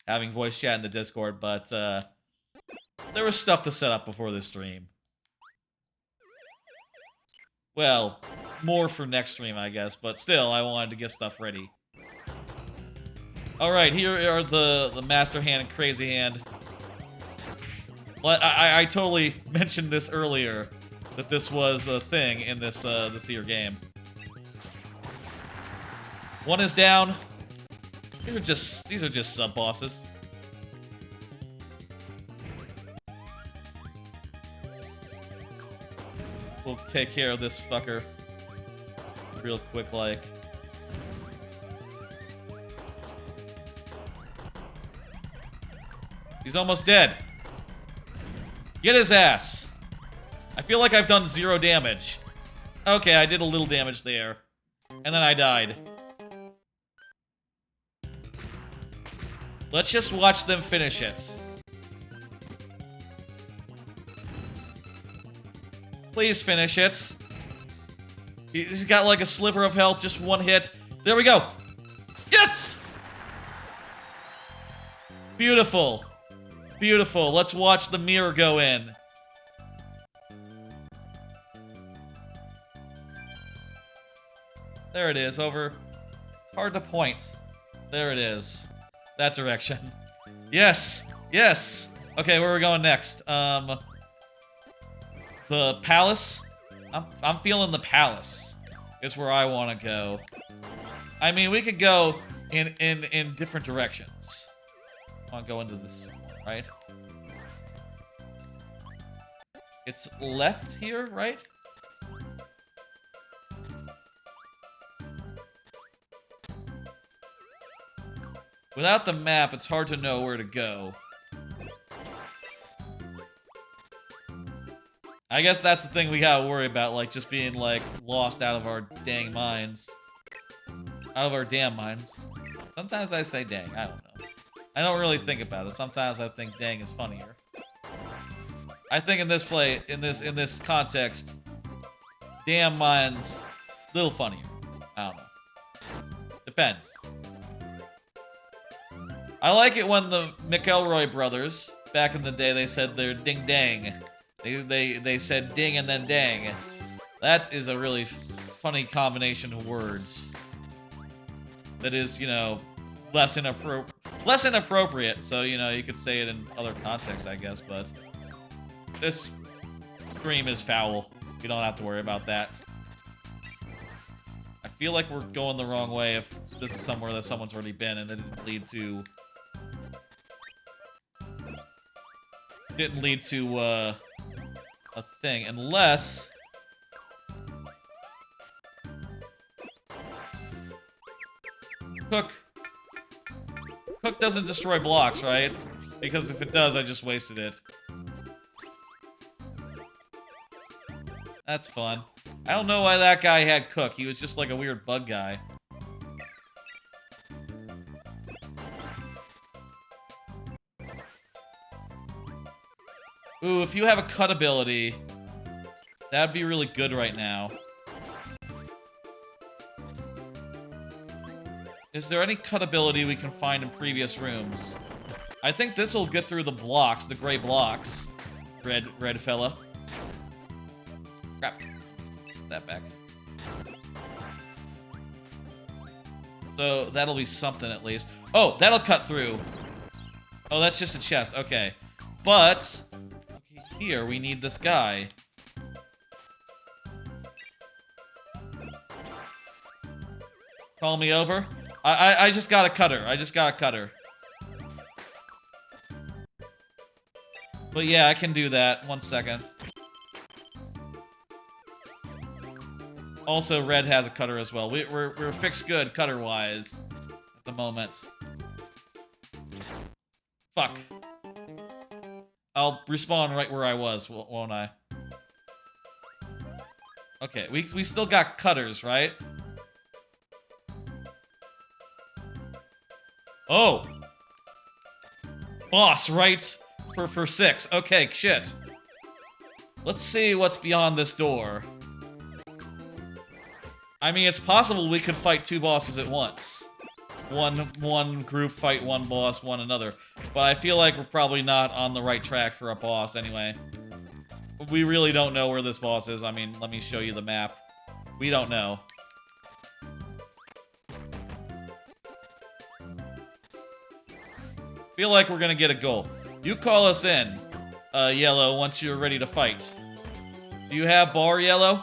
A: having voice chat in the Discord, but there was stuff to set up before this stream. Well, more for next stream, I guess, but still, I wanted to get stuff ready. Alright, here are the Master Hand and Crazy Hand. But I totally mentioned this earlier, that this was a thing in this here game. One is down. These are just sub-bosses. We'll take care of this fucker real quick, like. He's almost dead. Get his ass. I feel like I've done 0 damage. Okay, I did a little damage there. And then I died. Let's just watch them finish it. Please finish it. He's got like a sliver of health, just 1 hit. There we go. Yes! Beautiful. Beautiful. Let's watch the mirror go in. There it is, over. Hard to point. There it is. That direction. Yes! Yes! Okay, where are we going next? The palace? I'm feeling the palace is where I want to go. I mean, we could go in different directions. I want to go into this, right? It's left here, right? Without the map, it's hard to know where to go. I guess that's the thing we gotta worry about, like, just being, like, lost out of our dang minds. Out of our damn minds. Sometimes I say dang, I don't know. I don't really think about it. Sometimes I think dang is funnier. I think in this context, damn minds, little funnier. I don't know. Depends. I like it when the McElroy brothers, back in the day, they said they're ding dang. They said ding and then dang. That is a really funny combination of words. That is, you know, less inappropriate. So, you know, you could say it in other contexts, I guess, but this stream is foul. You don't have to worry about that. I feel like we're going the wrong way if this is somewhere that someone's already been and it didn't lead to a thing, unless Cook doesn't destroy blocks, right? Because if it does, I just wasted it. That's fun. I don't know why that guy had Cook. He was just like a weird bug guy. Ooh, if you have a cut ability, that'd be really good right now. Is there any cut ability we can find in previous rooms? I think this will get through the blocks, the gray blocks. Red fella. Crap. Put that back. So that'll be something at least. Oh, that'll cut through. Oh, that's just a chest. Okay. But here, we need this guy. Call me over. I just got a cutter. I just got a cutter. But yeah, I can do that. 1 second. Also, Red has a cutter as well. We're fixed good cutter-wise at the moment. Fuck. I'll respawn right where I was, won't I? Okay, we still got cutters, right? Oh! Boss, right? For 6. Okay, shit. Let's see what's beyond this door. I mean, it's possible we could fight 2 bosses at once. one group fight one boss, one another. But I feel like we're probably not on the right track for a boss anyway. We really don't know where this boss is. I mean, let me show you the map. We don't know. Feel like we're gonna get a goal. You call us in, Yellow, once you're ready to fight. Do you have bar, Yellow?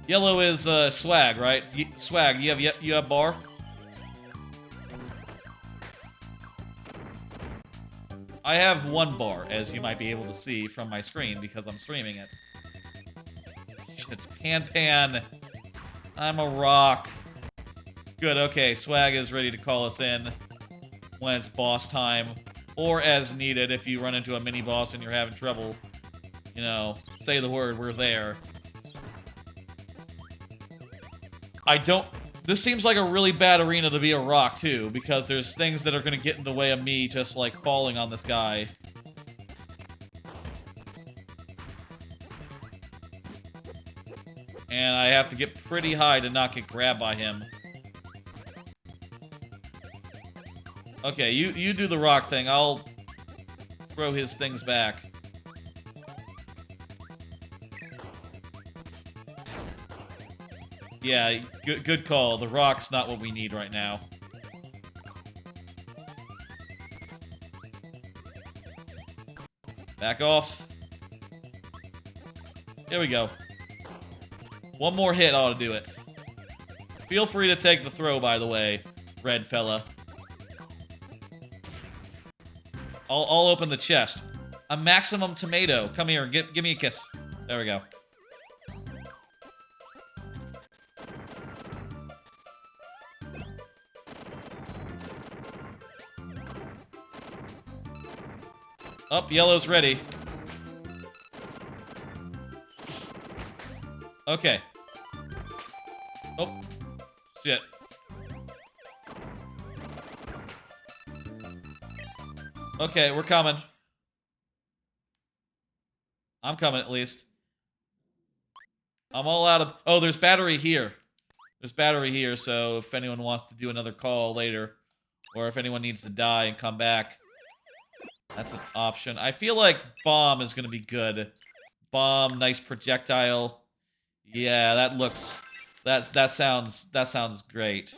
A: Yellow is Swag, right? Swag, you have bar? I have one bar, as you might be able to see from my screen because I'm streaming it. It's Pan. I'm a rock. Good, okay, Swag is ready to call us in when it's boss time. Or as needed, if you run into a mini-boss and you're having trouble, you know, say the word, we're there. This seems like a really bad arena to be a rock, too, because there's things that are going to get in the way of me just, like, falling on this guy. And I have to get pretty high to not get grabbed by him. Okay, you do the rock thing. I'll throw his things back. Yeah, good call. The rock's not what we need right now. Back off. There we go. One more hit ought to do it. Feel free to take the throw, by the way, red fella. I'll open the chest. A maximum tomato. Come here, give me a kiss. There we go. Up, Yellow's ready. Okay. Oh. Shit. Okay, we're coming. I'm coming, at least. I'm all out of... Oh, there's battery here. There's battery here, so if anyone wants to do another call later, or if anyone needs to die and come back, that's an option. I feel like bomb is going to be good. Bomb, nice projectile. Yeah, that looks... That sounds great.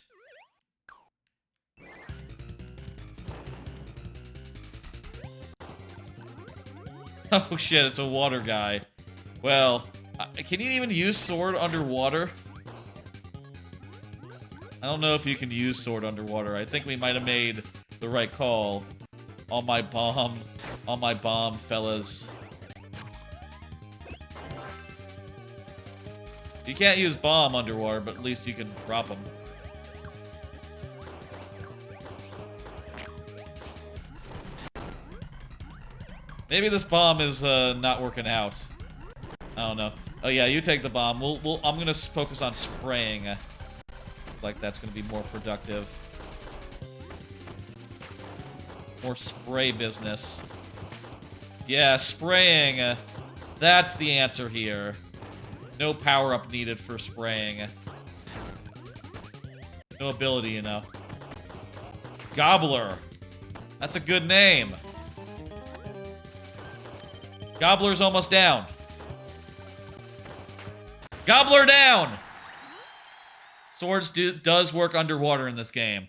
A: Oh shit, it's a water guy. Well, can you even use sword underwater? I don't know if you can use sword underwater. I think we might have made the right call. On my bomb, fellas. You can't use bomb underwater, but at least you can drop them. Maybe this bomb is not working out. I don't know. Oh yeah, you take the bomb. I'm gonna focus on spraying. Like that's gonna be more productive. More spray business. Yeah, spraying. That's the answer here. No power-up needed for spraying. No ability, you know. Gobbler. That's a good name. Gobbler's almost down. Gobbler down! Swords does work underwater in this game.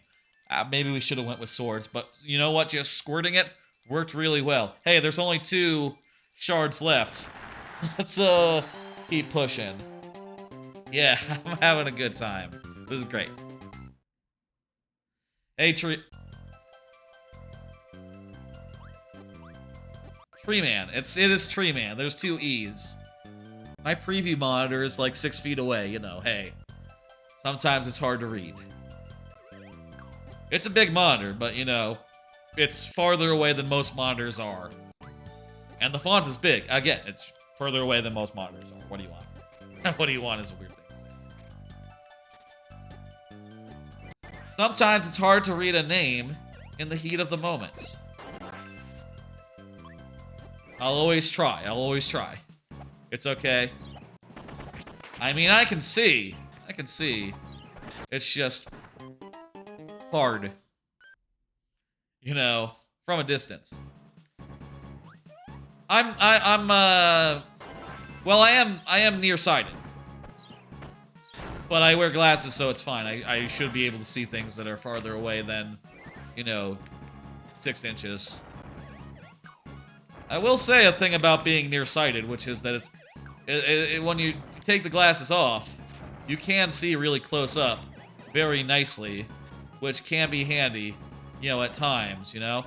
A: Maybe we should have went with swords, but you know what? Just squirting it worked really well. Hey, there's only 2 shards left. Let's keep pushing. Yeah, I'm having a good time. This is great. Hey, Tree Man. It is Tree Man. There's 2 E's. My preview monitor is like 6 feet away, you know, hey. Sometimes it's hard to read. It's a big monitor, but you know, it's farther away than most monitors are. And the font is big. Again, it's further away than most monitors are. What do you want? What do you want is a weird thing to say. Sometimes it's hard to read a name in the heat of the moment. I'll always try. I'll always try. It's okay. I mean, I can see. I can see. It's just hard. You know, from a distance. Well, I am nearsighted. But I wear glasses, so it's fine. I should be able to see things that are farther away than, you know, 6 inches. I will say a thing about being nearsighted, which is that when you take the glasses off, you can see really close up very nicely, which can be handy, you know, at times, you know?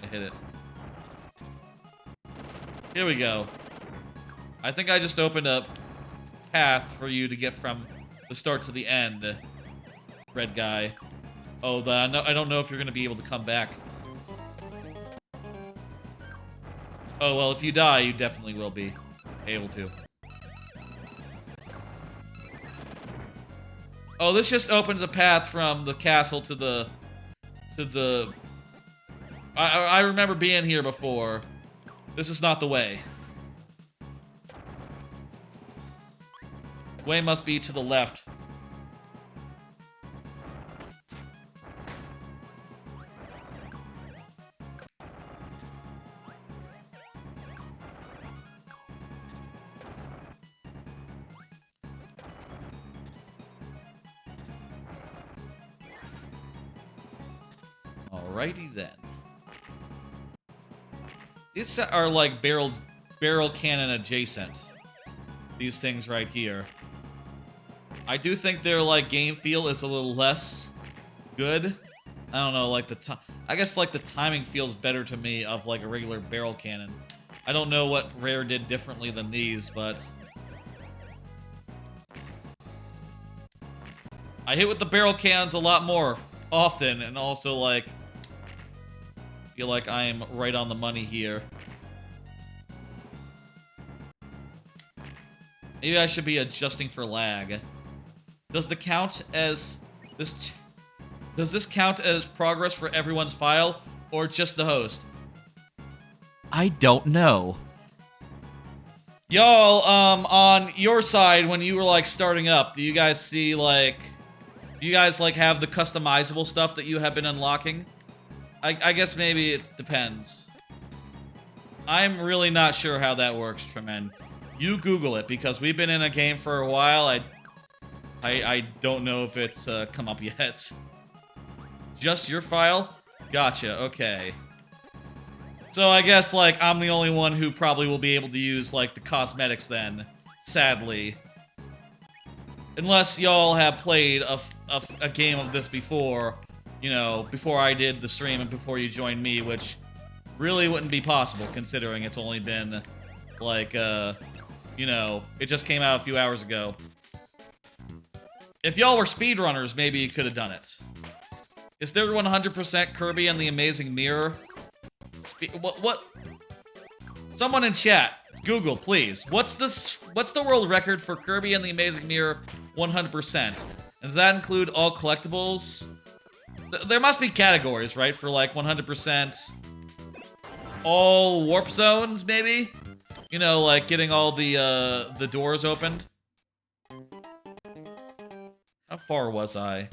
A: I hit it. Here we go. I think I just opened a path for you to get from the start to the end, red guy. Oh, I don't know if you're gonna be able to come back. Oh, well, if you die, you definitely will be able to. Oh, this just opens a path from the castle to the... I remember being here before. This is not the way. Way must be to the left. Alrighty then. These are like barrel cannon adjacent. These things right here. I do think their like game feel is a little less good. I don't know, like I guess like the timing feels better to me of like a regular barrel cannon. I don't know what Rare did differently than these, but I hit with the barrel cannons a lot more often, and also like feel like I am right on the money here. Maybe I should be adjusting for lag. Does this count as progress for everyone's file or just the host? I don't know. Y'all, on your side, when you were like starting up, do you guys see like, do you guys like have the customizable stuff that you have been unlocking? I guess maybe it depends. I'm really not sure how that works, Tremen. You Google it, because we've been in a game for a while. I don't know if it's come up yet. Just your file? Gotcha, okay. So I guess, like, I'm the only one who probably will be able to use, like, the cosmetics then. Sadly. Unless y'all have played a game of this before, you know, before I did the stream and before you joined me, which really wouldn't be possible, considering it's only been, like, you know, it just came out a few hours ago. If y'all were speedrunners, maybe you could have done it. Is there 100% Kirby and the Amazing Mirror? What? Someone in chat, Google, please. What's the world record for Kirby and the Amazing Mirror 100%? And does that include all collectibles? There must be categories, right? For like 100% all warp zones, maybe? You know, like getting all the doors opened. How far was I?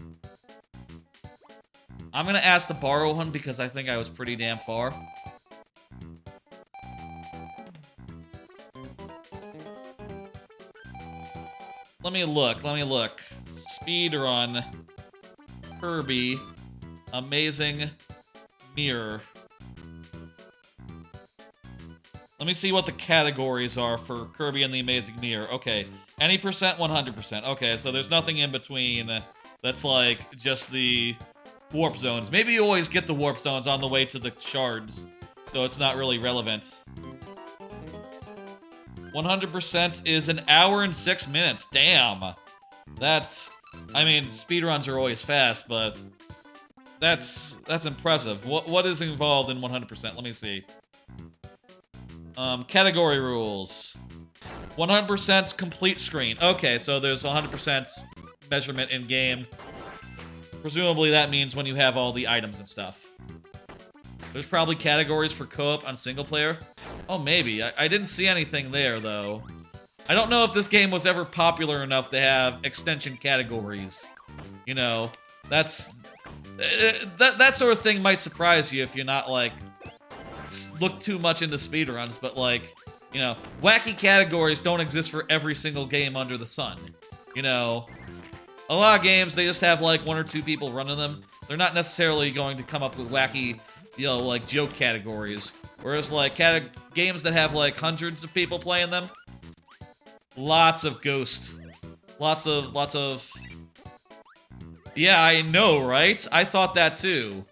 A: I'm gonna ask to borrow one because I think I was pretty damn far. Let me look. Speedrun. Kirby. Amazing Mirror. Let me see what the categories are for Kirby and the Amazing Mirror. Okay, any percent, 100%. Okay, so there's nothing in between that's like just the warp zones. Maybe you always get the warp zones on the way to the shards, so it's not really relevant. 100% is 1 hour and 6 minutes. Damn. That's, I mean, speedruns are always fast, but that's impressive. What is involved in 100%? Let me see. Category rules. 100% complete screen. Okay, so there's 100% measurement in game. Presumably that means when you have all the items and stuff. There's probably categories for co-op on single player. Oh, maybe. I didn't see anything there, though. I don't know if this game was ever popular enough to have extension categories. You know, that sort of thing might surprise you if you're not, like, look too much into speedruns, but, like, you know, wacky categories don't exist for every single game under the sun. You know, a lot of games, they just have, like, 1 or 2 people running them. They're not necessarily going to come up with wacky, you know, like, joke categories. Whereas, like, games that have, like, hundreds of people playing them, lots of ghost. Lots of... Yeah, I know, right? I thought that, too.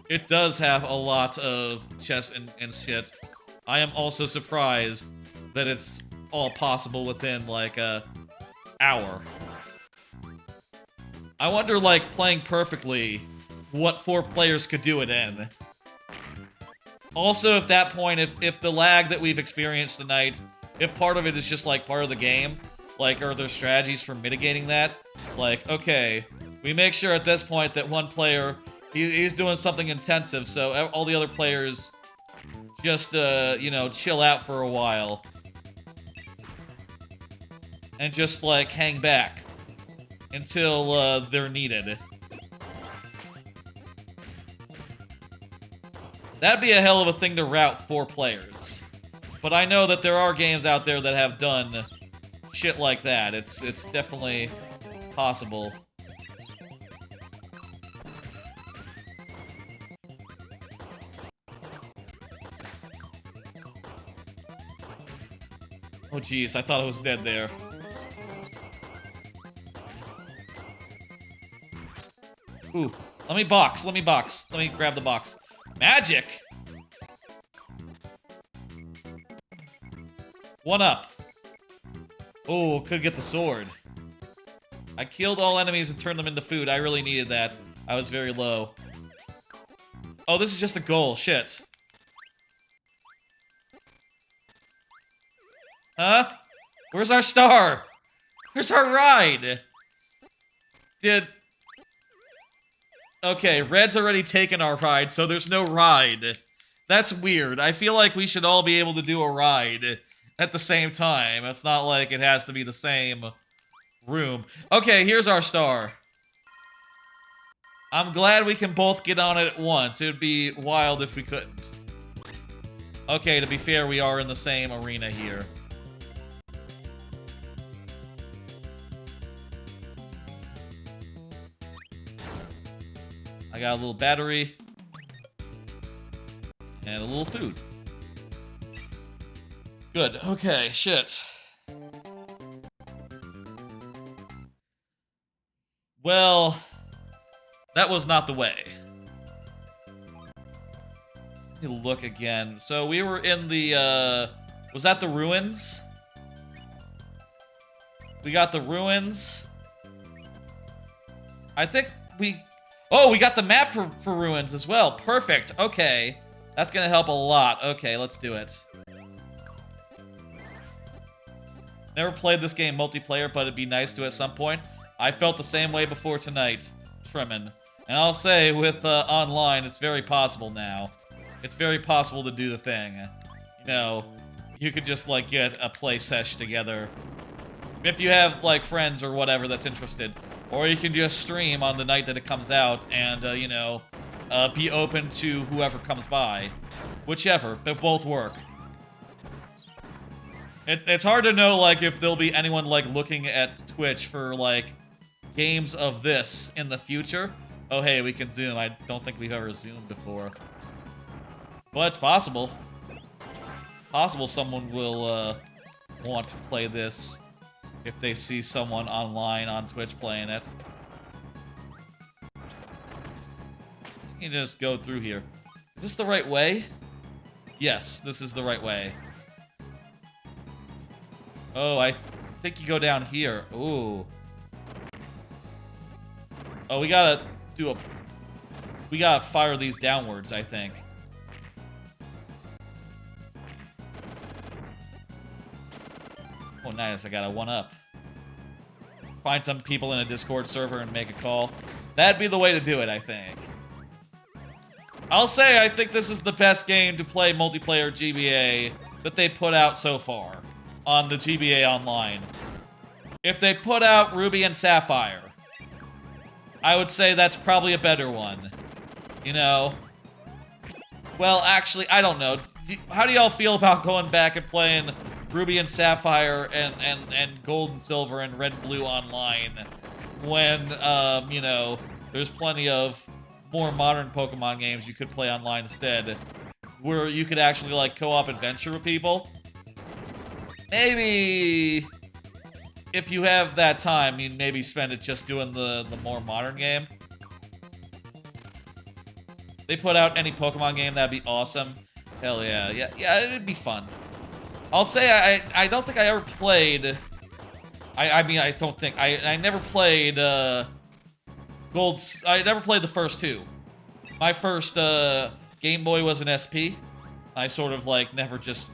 A: It does have a lot of chess and shit. I am also surprised that it's all possible within, like, a hour. I wonder, like, playing perfectly, what 4 players could do it in. Also, at that point, if the lag that we've experienced tonight, if part of it is just, like, part of the game, like, are there strategies for mitigating that? Like, okay, we make sure at this point that one player, he's doing something intensive, so all the other players just, you know, chill out for a while. And just, like, hang back until, they're needed. That'd be a hell of a thing to route 4 players. But I know that there are games out there that have done shit like that. It's definitely possible. Oh jeez, I thought I was dead there. Ooh, let me box. Let me grab the box. Magic! 1 up. Oh, could get the sword. I killed all enemies and turned them into food. I really needed that. I was very low. Oh, this is just a goal. Shit. Huh? Where's our star? Where's our ride? Okay, Red's already taken our ride, so there's no ride. That's weird. I feel like we should all be able to do a ride at the same time. It's not like it has to be the same room. Okay, here's our star. I'm glad we can both get on it at once. It would be wild if we couldn't. Okay, to be fair, we are in the same arena here. I got a little battery. And a little food. Good. Okay, shit. Well, that was not the way. Let me look again. So we were in the, was that the ruins? We got the ruins. I think we... Oh, we got the map for ruins as well. Perfect. Okay. That's gonna help a lot. Okay, let's do it. Never played this game multiplayer, but it'd be nice to at some point. I felt the same way before tonight, Trimmin'. And I'll say, with online, it's very possible now. It's very possible to do the thing. You know, you could just, like, get a play sesh together. If you have, like, friends or whatever that's interested. Or you can just stream on the night that it comes out and, you know, be open to whoever comes by. Whichever. They both work. It's hard to know, like, if there'll be anyone, like, looking at Twitch for, like, games of this in the future. Oh, hey, we can zoom. I don't think we've ever zoomed before. But it's possible. Possible someone will, want to play this if they see someone online on Twitch playing it. You can just go through here. Is this the right way? Yes, this is the right way. Oh, I think you go down here. Ooh. Oh, we gotta do a... We gotta fire these downwards, I think. Oh, nice. I got a 1-up. Find some people in a Discord server and make a call. That'd be the way to do it, I think. I'll say I think this is the best game to play multiplayer GBA that they put out so far on the GBA Online. If they put out Ruby and Sapphire, I would say that's probably a better one. You know? Well, actually, I don't know. How do y'all feel about going back and playing Ruby and Sapphire and Gold and Silver and Red and Blue online when, you know, there's plenty of more modern Pokemon games you could play online instead, where you could actually, like, co-op adventure with people? Maybe if you have that time, you maybe spend it just doing the more modern game. They put out any Pokemon game, that'd be awesome. Hell yeah. Yeah, it'd be fun. I'll say I don't think I ever played... I mean, I don't think... I never played, Gold... I never played the first two. My first, Game Boy was an SP. I sort of, like, never just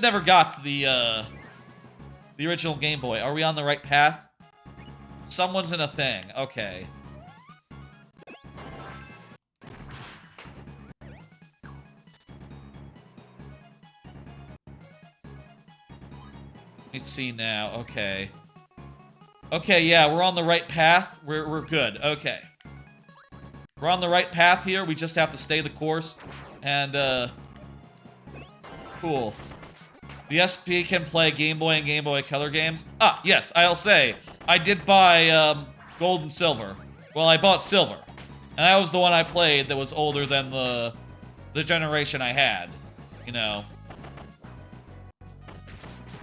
A: never got the original Game Boy. Are we on the right path? Someone's in a thing. Okay. Let me see now. Okay. Okay, yeah, we're on the right path. We're good. Okay. We're on the right path here. We just have to stay the course. And, cool. The SP can play Game Boy and Game Boy Color games. Ah, yes, I'll say. I did buy, Gold and Silver. Well, I bought Silver. And that was the one I played that was older than the generation I had. You know.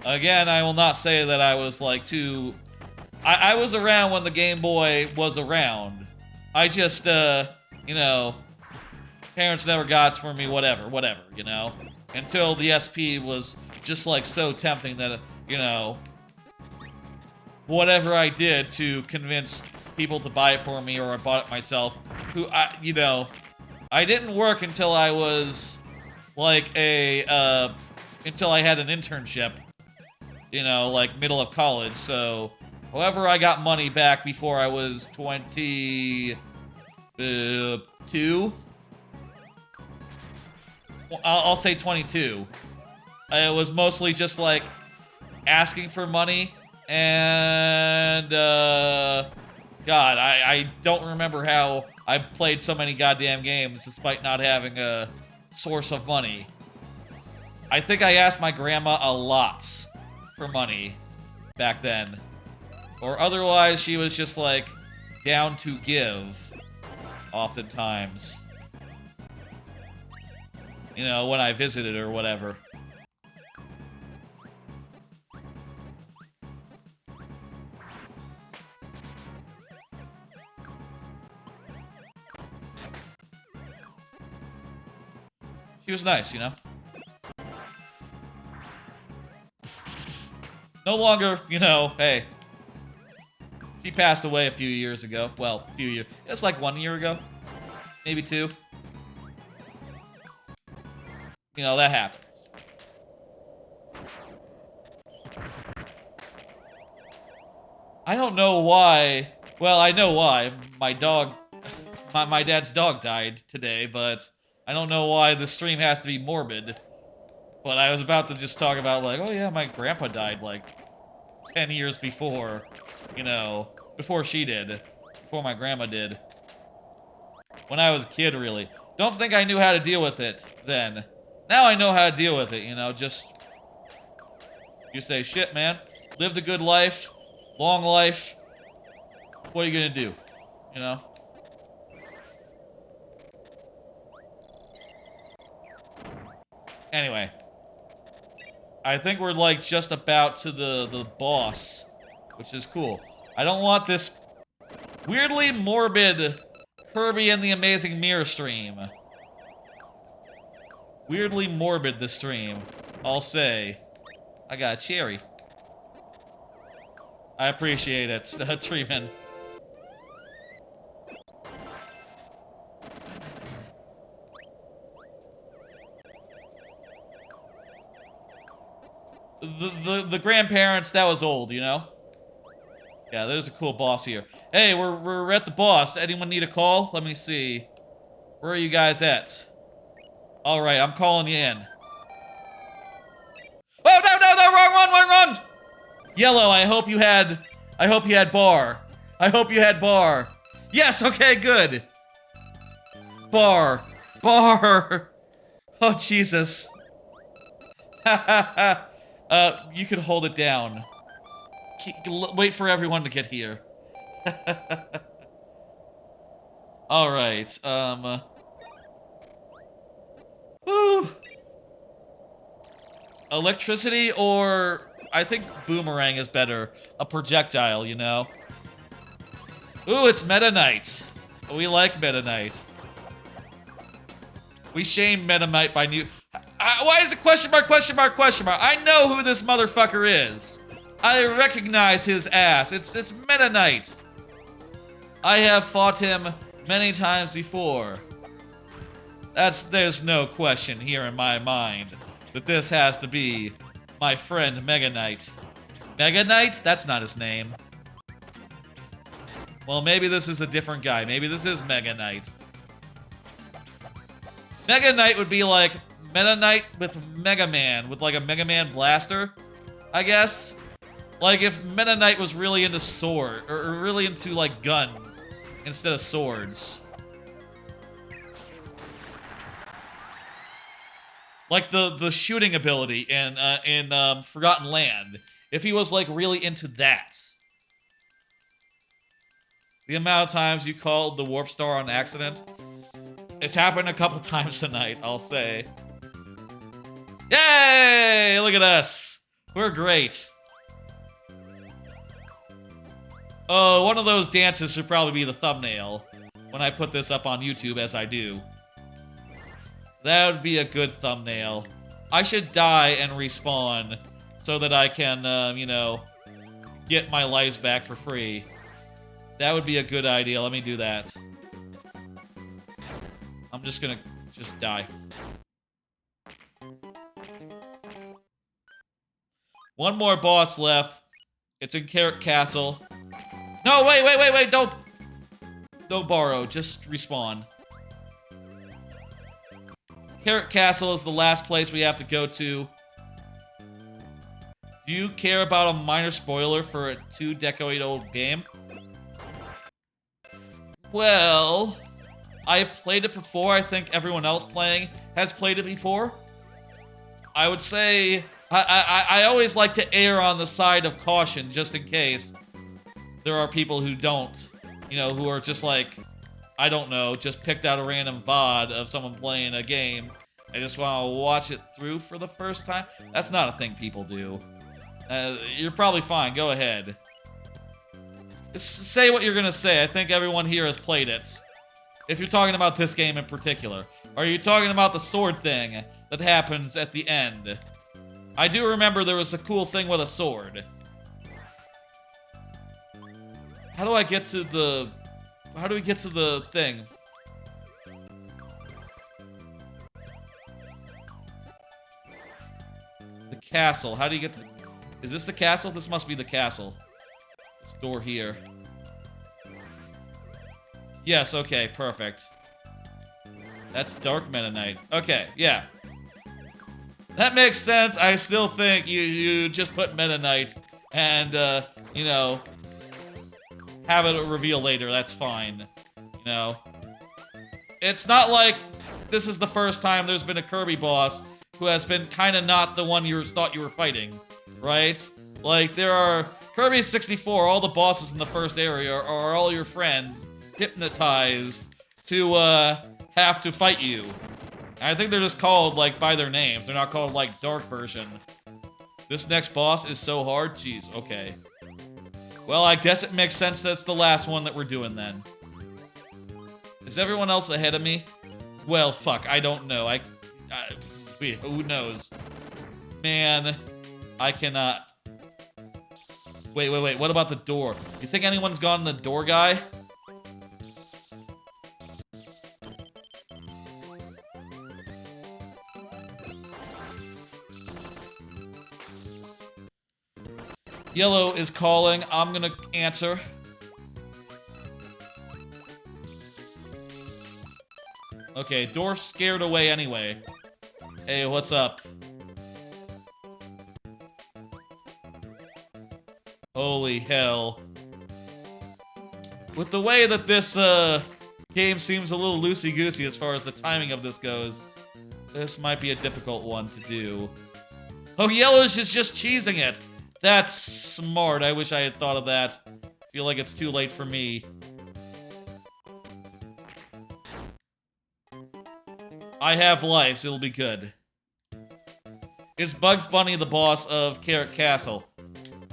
A: Again, I will not say that I was, like, too... I was around when the Game Boy was around. I just, you know... Parents never got it for me, whatever, you know? Until the SP was just, like, so tempting that, you know... Whatever I did to convince people to buy it for me, or I bought it myself, you know... I didn't work until I was, like, until I had an internship. You know, like, middle of college, so... However, I got money back before I was 22? I'll say 22. It was mostly just, like, asking for money, and, God, I don't remember how I played so many goddamn games despite not having a source of money. I think I asked my grandma a lot for money back then. Or otherwise, she was just, like, down to give, oftentimes. You know, when I visited or whatever. She was nice, you know? No longer, you know, hey. She passed away a few years ago. Well, a few years. It's like 1 year ago. Maybe 2. You know, that happens. I don't know why. Well, I know why. My dog... My dad's dog died today, but... I don't know why the stream has to be morbid. But I was about to just talk about, like, oh yeah, my grandpa died, like, 10 years before, you know, before she did. Before my grandma did. When I was a kid, really. Don't think I knew how to deal with it then. Now I know how to deal with it, you know, just... You say, shit, man. Lived a good life. Long life. What are you gonna do? You know? Anyway. I think we're, like, just about to the boss. Which is cool. I don't want this weirdly morbid Kirby and the Amazing Mirror stream. Weirdly morbid, this stream. I'll say. I got a cherry. I appreciate it, Treeman. The grandparents, that was old, you know? Yeah, there's a cool boss here. Hey, we're at the boss. Anyone need a call? Let me see. Where are you guys at? Alright, I'm calling you in. Oh, no, wrong one! Yellow, I hope you had bar. I hope you had bar. Yes, okay, good. Bar. Oh, Jesus. You could hold it down. Wait for everyone to get here. Alright, whew. Electricity or... I think boomerang is better. A projectile, you know? Ooh, it's Meta Knight. We like Meta Knight. We shame Meta Knight by new... why is it question mark? I know who this motherfucker is. I recognize his ass. It's Meta Knight. I have fought him many times before. There's no question here in my mind that this has to be my friend Mega Knight. Mega Knight? That's not his name. Well, maybe this is a different guy. Maybe this is Mega Knight. Mega Knight would be like Meta Knight with Mega Man, with like a Mega Man blaster, I guess. Like if Meta Knight was really into sword, or really into like guns instead of swords. Like the shooting ability in Forgotten Land. If he was like really into that. The amount of times you called the Warp Star on accident. It's happened a couple times tonight, I'll say. Yay! Look at us. We're great. Oh, one of those dances should probably be the thumbnail when I put this up on YouTube, as I do. That would be a good thumbnail. I should die and respawn so that I can, you know, get my lives back for free. That would be a good idea. Let me do that. I'm just gonna die. One more boss left. It's in Carrot Castle. No, wait, don't borrow, just respawn. Carrot Castle is the last place we have to go to. Do you care about a minor spoiler for a 2-decade-old game? Well, I've played it before. I think everyone else playing has played it before. I would say I always like to err on the side of caution just in case there are people who don't, you know, who are just like, I don't know, just picked out a random VOD of someone playing a game. I just want to watch it through for the first time. That's not a thing people do. You're probably fine. Go ahead. Just say what you're gonna say. I think everyone here has played it. If you're talking about this game in particular. Are you talking about the sword thing that happens at the end? I do remember there was a cool thing with a sword. How do I get to the... How do we get to the thing? The castle. How do you get to... Is this the castle? This must be the castle. This door here. Yes, okay, perfect. That's Dark Meta Knight. Okay, yeah. That makes sense. I still think you just put Meta Knight and, you know, have it reveal later. That's fine. You know? It's not like this is the first time there's been a Kirby boss who has been kind of not the one you thought you were fighting, right? Like, there are... Kirby 64, all the bosses in the first area are all your friends hypnotized to, have to fight you. And I think they're just called, like, by their names. They're not called, like, Dark Version. This next boss is so hard? Jeez, okay. Well, I guess it makes sense that's the last one that we're doing, then. Is everyone else ahead of me? Well, fuck, I don't know. Wait, who knows? Man, I cannot... Wait, what about the door? You think anyone's gone the door guy? Yellow is calling. I'm gonna answer. Okay, door scared away anyway. Hey, what's up? Holy hell. With the way that this, game seems a little loosey-goosey as far as the timing of this goes, this might be a difficult one to do. Oh, Yellow's is just cheesing it! That's smart. I wish I had thought of that. Feel like it's too late for me. I have lives, it'll be good. Is Bugs Bunny the boss of Carrot Castle?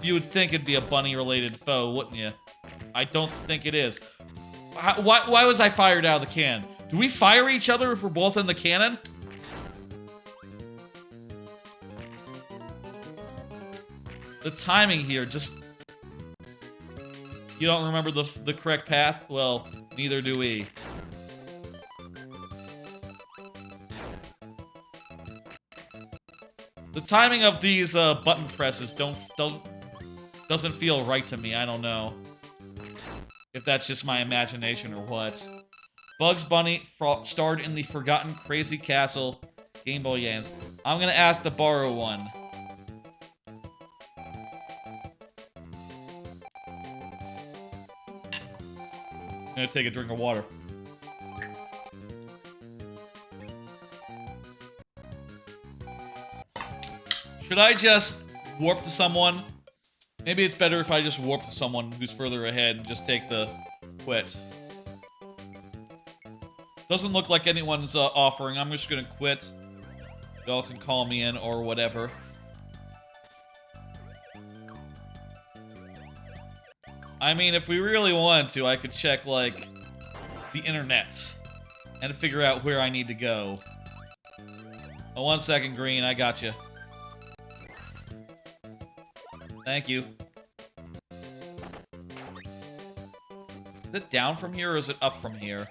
A: You would think it'd be a bunny-related foe, wouldn't you? I don't think it is. Why was I fired out of the cannon? Do we fire each other if we're both in the cannon? The timing here just... You don't remember the correct path? Well, neither do we. The timing of these button presses doesn't feel right to me. I don't know if that's just my imagination or what. Bugs Bunny starred in the Forgotten Crazy Castle Game Boy games. I'm gonna ask to borrow one. I'm gonna take a drink of water. Should I just warp to someone? Maybe it's better if I just warp to someone who's further ahead and just take the quit. Doesn't look like anyone's offering. I'm just gonna quit. Y'all can call me in or whatever. I mean, if we really wanted to, I could check, like, the internet and figure out where I need to go. Oh, 1 second, Green. I got you. Thank you. Is it down from here or is it up from here?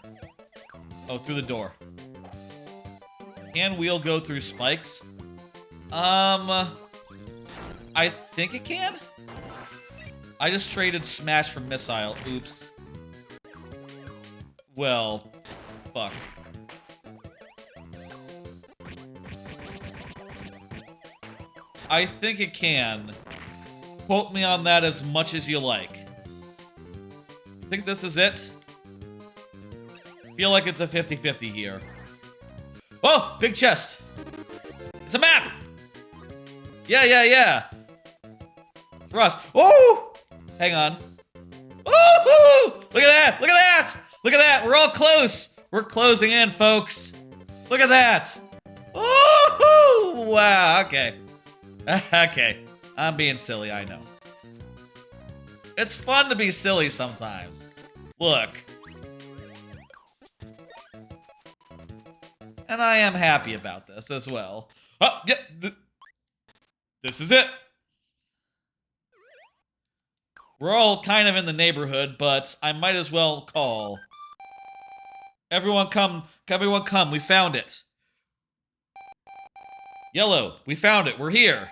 A: Oh, through the door. Can wheel go through spikes? I think it can? I just traded smash for missile. Oops. Well, fuck. I think it can. Quote me on that as much as you like. I think this is it. Feel like it's a 50-50 here. Oh, big chest. It's a map. Yeah. Thrust. Oh! Hang on. Woohoo! Look at that! We're all close! We're closing in, folks. Look at that! Woohoo! Wow, okay. Okay. I'm being silly, I know. It's fun to be silly sometimes. Look. And I am happy about this as well. Oh, yeah. This is it. We're all kind of in the neighborhood, but I might as well call. Everyone come, we found it. Yellow, we found it, we're here.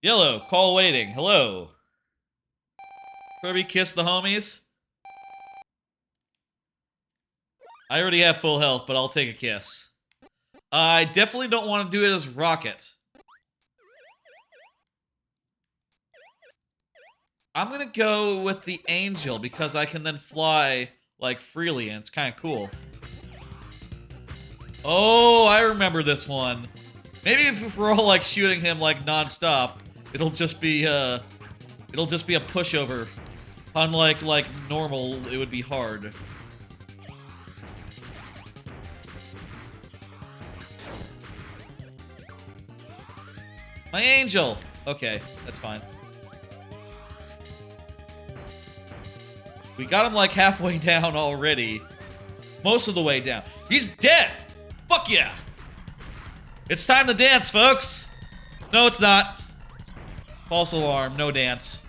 A: Yellow, call waiting, hello. Kirby, kiss the homies. I already have full health, but I'll take a kiss. I definitely don't want to do it as Rocket. I'm gonna go with the Angel because I can then fly, like, freely, and it's kind of cool. Oh, I remember this one. Maybe if we're all, like, shooting him, like, non-stop, it'll just be a pushover. Unlike, like, normal, it would be hard. My Angel! Okay, that's fine. We got him like halfway down already. Most of the way down. He's dead! Fuck yeah! It's time to dance, folks! No, it's not. False alarm, no dance.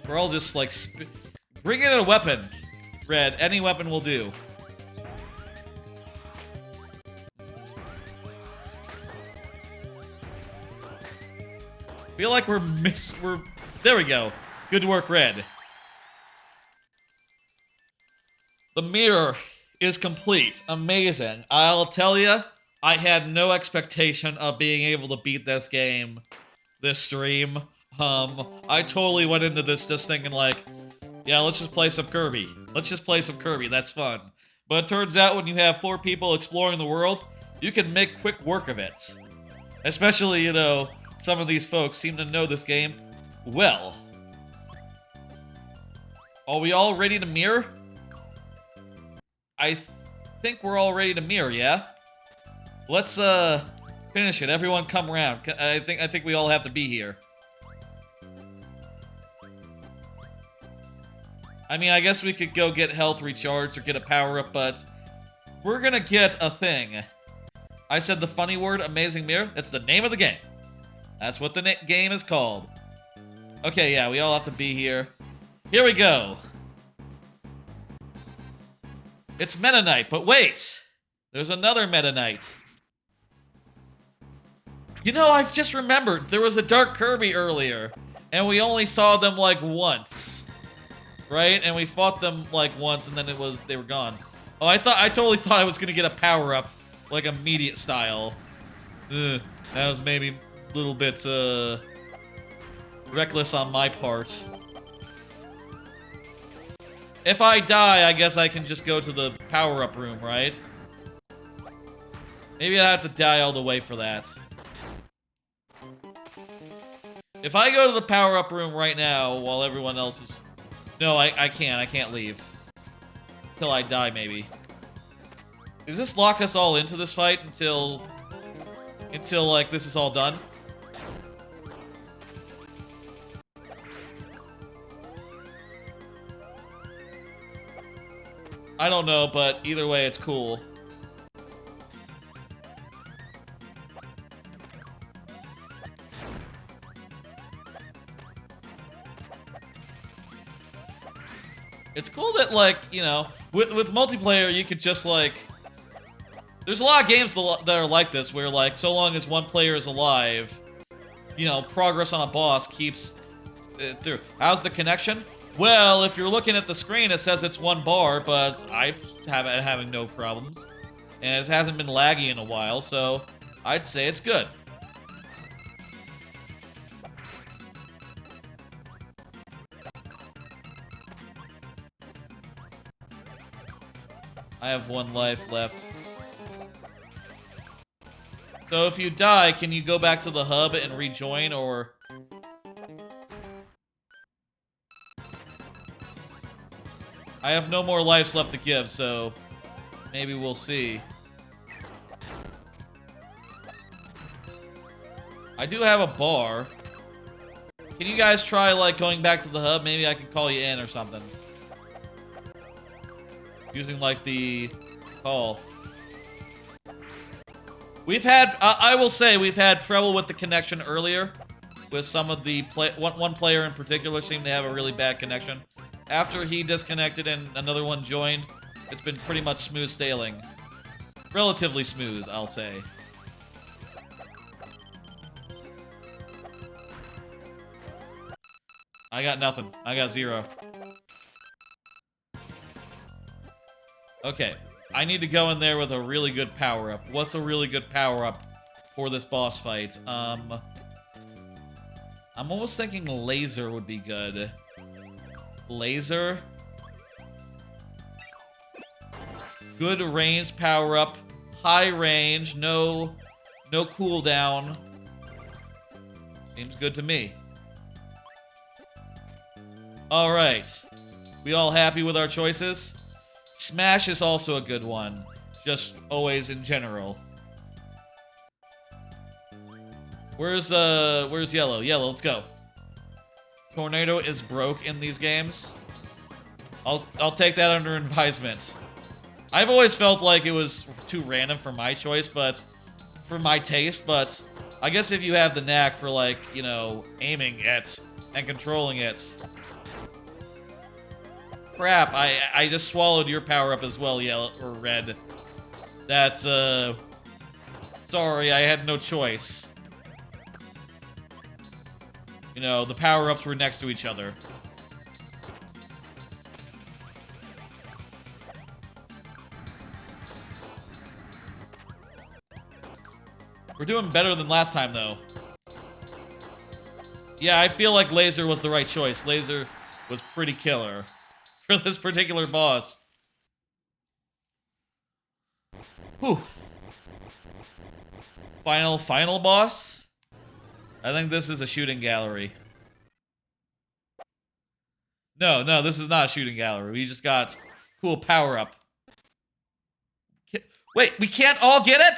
A: We're all just like, bring in a weapon. Red, any weapon will do. Feel like we're there we go. Good work, Red. The mirror is complete. Amazing. I'll tell you, I had no expectation of being able to beat this game, this stream. I totally went into this just thinking like, yeah, let's just play some Kirby. Let's just play some Kirby, that's fun. But it turns out when you have 4 people exploring the world, you can make quick work of it. Especially, you know, some of these folks seem to know this game well. Are we all ready to mirror? I think we're all ready to mirror, yeah? Let's, finish it. Everyone come around. I think we all have to be here. I mean, I guess we could go get health recharged or get a power-up, but we're gonna get a thing. I said the funny word, amazing mirror. That's the name of the game. That's what the game is called. Okay, yeah, we all have to be here. Here we go. It's Meta Knight, but wait! There's another Meta Knight. You know, I've just remembered, there was a Dark Kirby earlier, and we only saw them, like, once. Right? And we fought them, like, once, and then they were gone. Oh, I totally thought I was gonna get a power-up, like, immediate style. Ugh, that was maybe a little bit, reckless on my part. If I die, I guess I can just go to the power-up room, right? Maybe I have to die all the way for that. If I go to the power-up room right now, while everyone else is... No, I can't. I can't leave. Until I die, maybe. Does this lock us all into this fight until, like, this is all done? I don't know, but either way, it's cool. It's cool that, like, you know, with multiplayer, you could just, like... There's a lot of games that are like this, where, like, so long as one player is alive, you know, progress on a boss keeps through. How's the connection? Well, if you're looking at the screen, it says it's 1 bar, but I'm having no problems. And it hasn't been laggy in a while, so I'd say it's good. I have 1 life left. So if you die, can you go back to the hub and rejoin, or... I have no more lives left to give, so maybe we'll see. I do have a bar. Can you guys try, like, going back to the hub? Maybe I can call you in or something. Using, like, the call. We've had, I will say, we've had trouble with the connection earlier. With some of the, one player in particular seemed to have a really bad connection. After he disconnected and another one joined, it's been pretty much smooth sailing. Relatively smooth, I'll say. I got nothing. I got 0. Okay. I need to go in there with a really good power-up. What's a really good power-up for this boss fight? I'm almost thinking laser would be good. Laser. Good range power-up. High range. No cooldown. Seems good to me. Alright. We all happy with our choices? Smash is also a good one. Just always in general. Where's Yellow? Yellow, let's go. Tornado is broke in these games. I'll take that under advisement. I've always felt like it was too random for my choice, but for my taste, but I guess if you have the knack for, like, you know, aiming it and controlling it, crap. I just swallowed your power-up as well, yellow or red. That's, sorry, I had no choice. You know, the power-ups were next to each other. We're doing better than last time, though. Yeah, I feel like Laser was the right choice. Laser was pretty killer for this particular boss. Whew. Final boss? I think this is a shooting gallery. No, this is not a shooting gallery. We just got cool power-up. Wait, we can't all get it?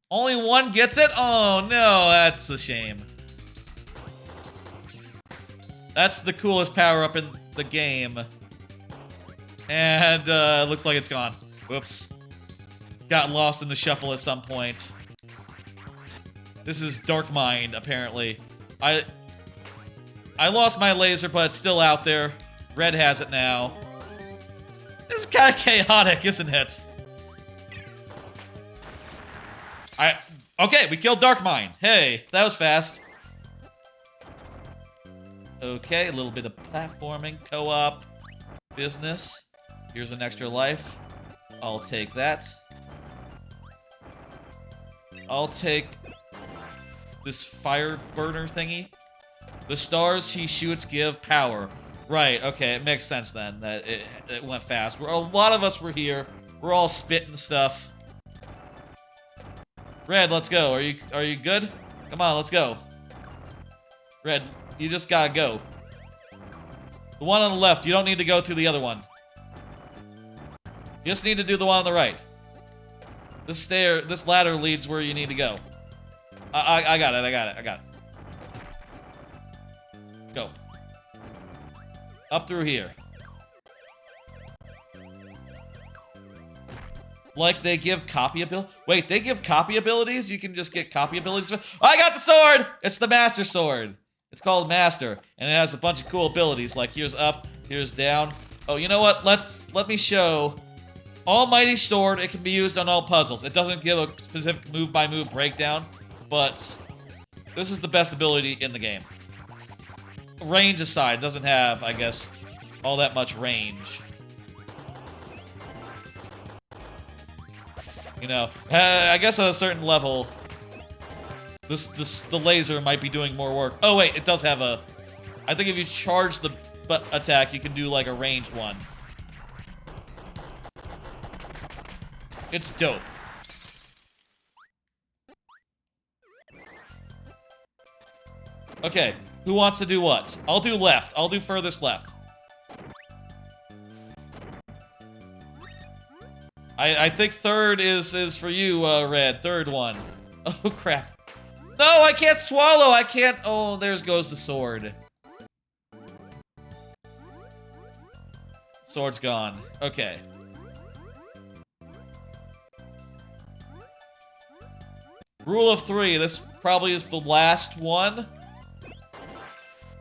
A: Only one gets it? Oh, no, that's a shame. That's the coolest power-up in the game. And, looks like it's gone. Whoops. Got lost in the shuffle at some point. This is Dark Mind, apparently. I lost my laser, but it's still out there. Red has it now. This is kind of chaotic, isn't it? Okay, we killed Dark Mind. Hey, that was fast. Okay, a little bit of platforming, co-op, business. Here's an extra life. I'll take that. I'll take this fire burner thingy. The stars he shoots give power. Right, okay, it makes sense then that it went fast. A lot of us were here. We're all spitting stuff. Red, let's go. Are you good? Come on, let's go. Red, you just gotta go. The one on the left, you don't need to go to the other one. You just need to do the one on the right. This ladder leads where you need to go. I got it. Go. Up through here. Like they give copy ability. Wait, they give copy abilities? You can just get copy abilities? I got the sword! It's the Master Sword. It's called Master, and it has a bunch of cool abilities, like here's up, here's down. Oh, you know what? Let me show. Almighty Sword, it can be used on all puzzles. It doesn't give a specific move-by-move breakdown, but this is the best ability in the game. Range aside, it doesn't have, I guess, all that much range. You know, I guess at a certain level, the laser might be doing more work. Oh wait, it does have a... I think if you charge the butt attack, you can do like a ranged one. It's dope. Okay, who wants to do what? I'll do left. I'll do furthest left. I think third is for you, Red. Third one. Oh, crap. No, I can't swallow. I can't... Oh, there goes the sword. Sword's gone. Okay. Rule of 3. This probably is the last one.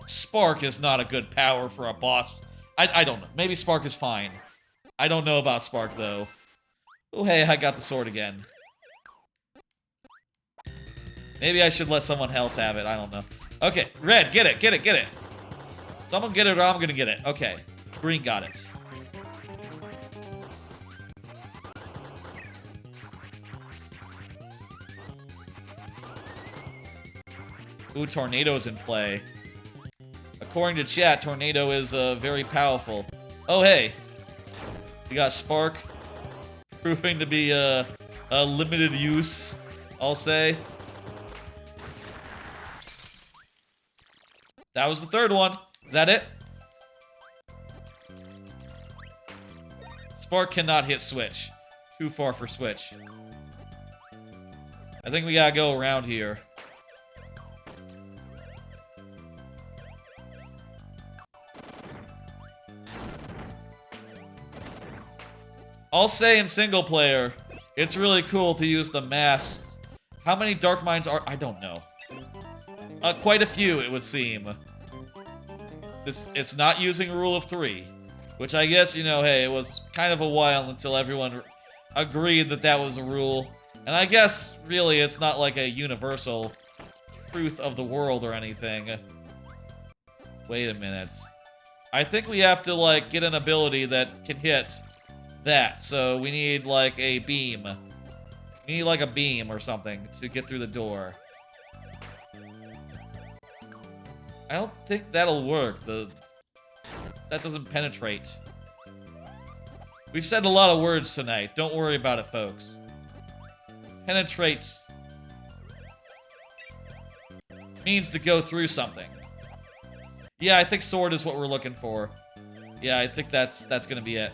A: Spark is not a good power for a boss. I don't know. Maybe Spark is fine. I don't know about Spark, though. Oh, hey, I got the sword again. Maybe I should let someone else have it. I don't know. Okay, Red, get it, get it, get it. Someone get it or I'm gonna get it. Okay, Green got it. Ooh, Tornado's in play. According to chat, Tornado is very powerful. Oh, hey. We got Spark. Proving to be a limited use, I'll say. That was the third one. Is that it? Spark cannot hit Switch. Too far for Switch. I think we gotta go around here. I'll say in single player, it's really cool to use the masks. How many Dark Minds are... I don't know. Quite a few, it would seem. It's not using Rule of 3. Which I guess, you know, hey, it was kind of a while until everyone agreed that that was a rule. And I guess, really, it's not like a universal truth of the world or anything. Wait a minute. I think we have to, like, get an ability that can hit that. So we need, like, a beam. We need, like, a beam or something to get through the door. I don't think that'll work. That doesn't penetrate. We've said a lot of words tonight. Don't worry about it, folks. Penetrate means to go through something. Yeah, I think sword is what we're looking for. Yeah, I think that's gonna be it.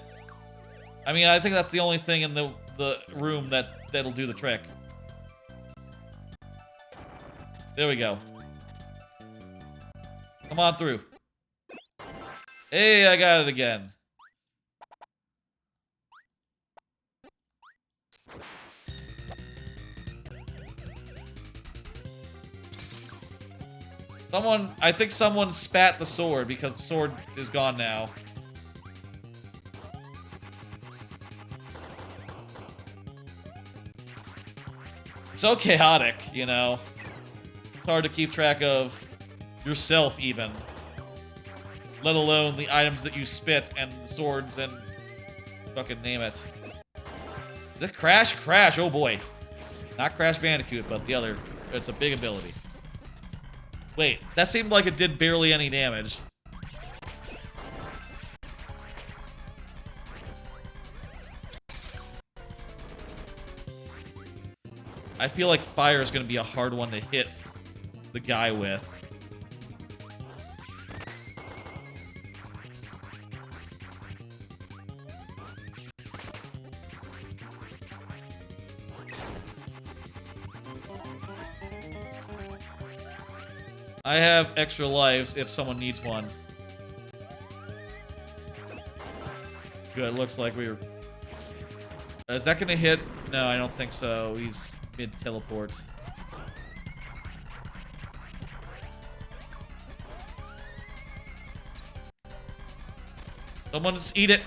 A: I mean, I think that's the only thing in the room that'll do the trick. There we go. Come on through. Hey, I got it again. I think someone spat the sword because the sword is gone now. So chaotic, you know. It's hard to keep track of yourself, even. Let alone the items that you spit and the swords and fucking name it. The Crash Crash, oh boy. Not Crash Bandicoot, but the other. It's a big ability. Wait, that seemed like it did barely any damage. I feel like fire is going to be a hard one to hit the guy with. I have extra lives if someone needs one. Good, looks like we were... Is that gonna hit? No, I don't think so. He's mid-teleport. Someone just eat it!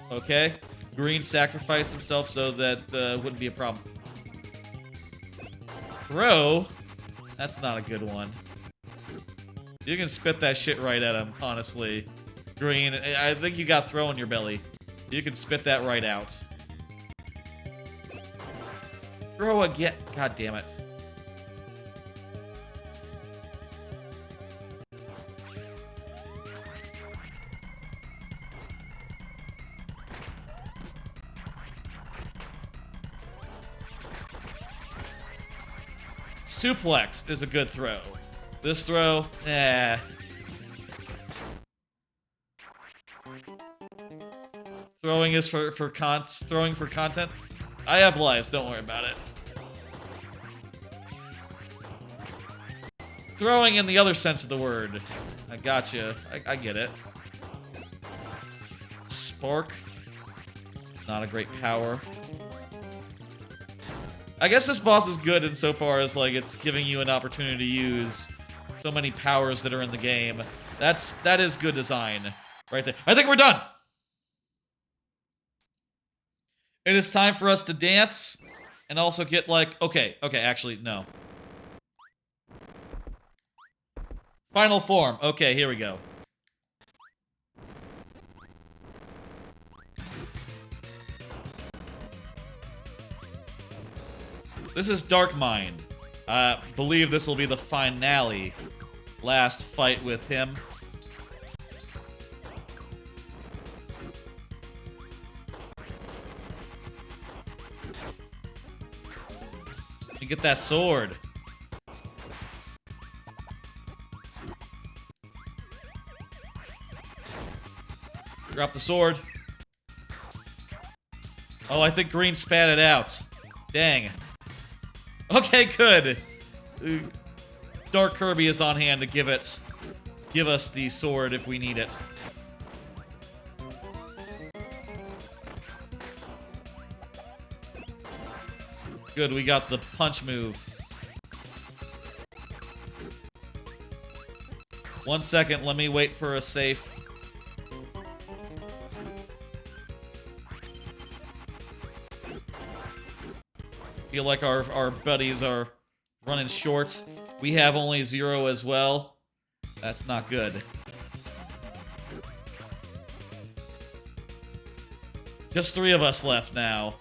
A: Okay. Green sacrificed himself so that wouldn't be a problem. Throw? That's not a good one. You can spit that shit right at him, honestly. Green, I think you got throw in your belly. You can spit that right out. Throw again. God damn it. Suplex is a good throw. This throw, eh. Throwing is for throwing for content. I have lives, don't worry about it. Throwing in the other sense of the word. I gotcha. I get it. Spark. Not a great power. I guess this boss is good insofar as, like, it's giving you an opportunity to use so many powers that are in the game. That is good design right there. I think we're done. It is time for us to dance and also get, like, okay, actually, no. Final form. Okay, here we go. This is Dark Mind. I believe this will be the finale. Last fight with him. You get that sword. Drop the sword. Oh, I think Green spat it out. Dang. Okay, good. Dark Kirby is on hand to give us the sword if we need it. Good, we got the punch move. 1 second, let me wait for a safe. Feel like our buddies are running short. We have only 0 as well. That's not good. Just 3 of us left now.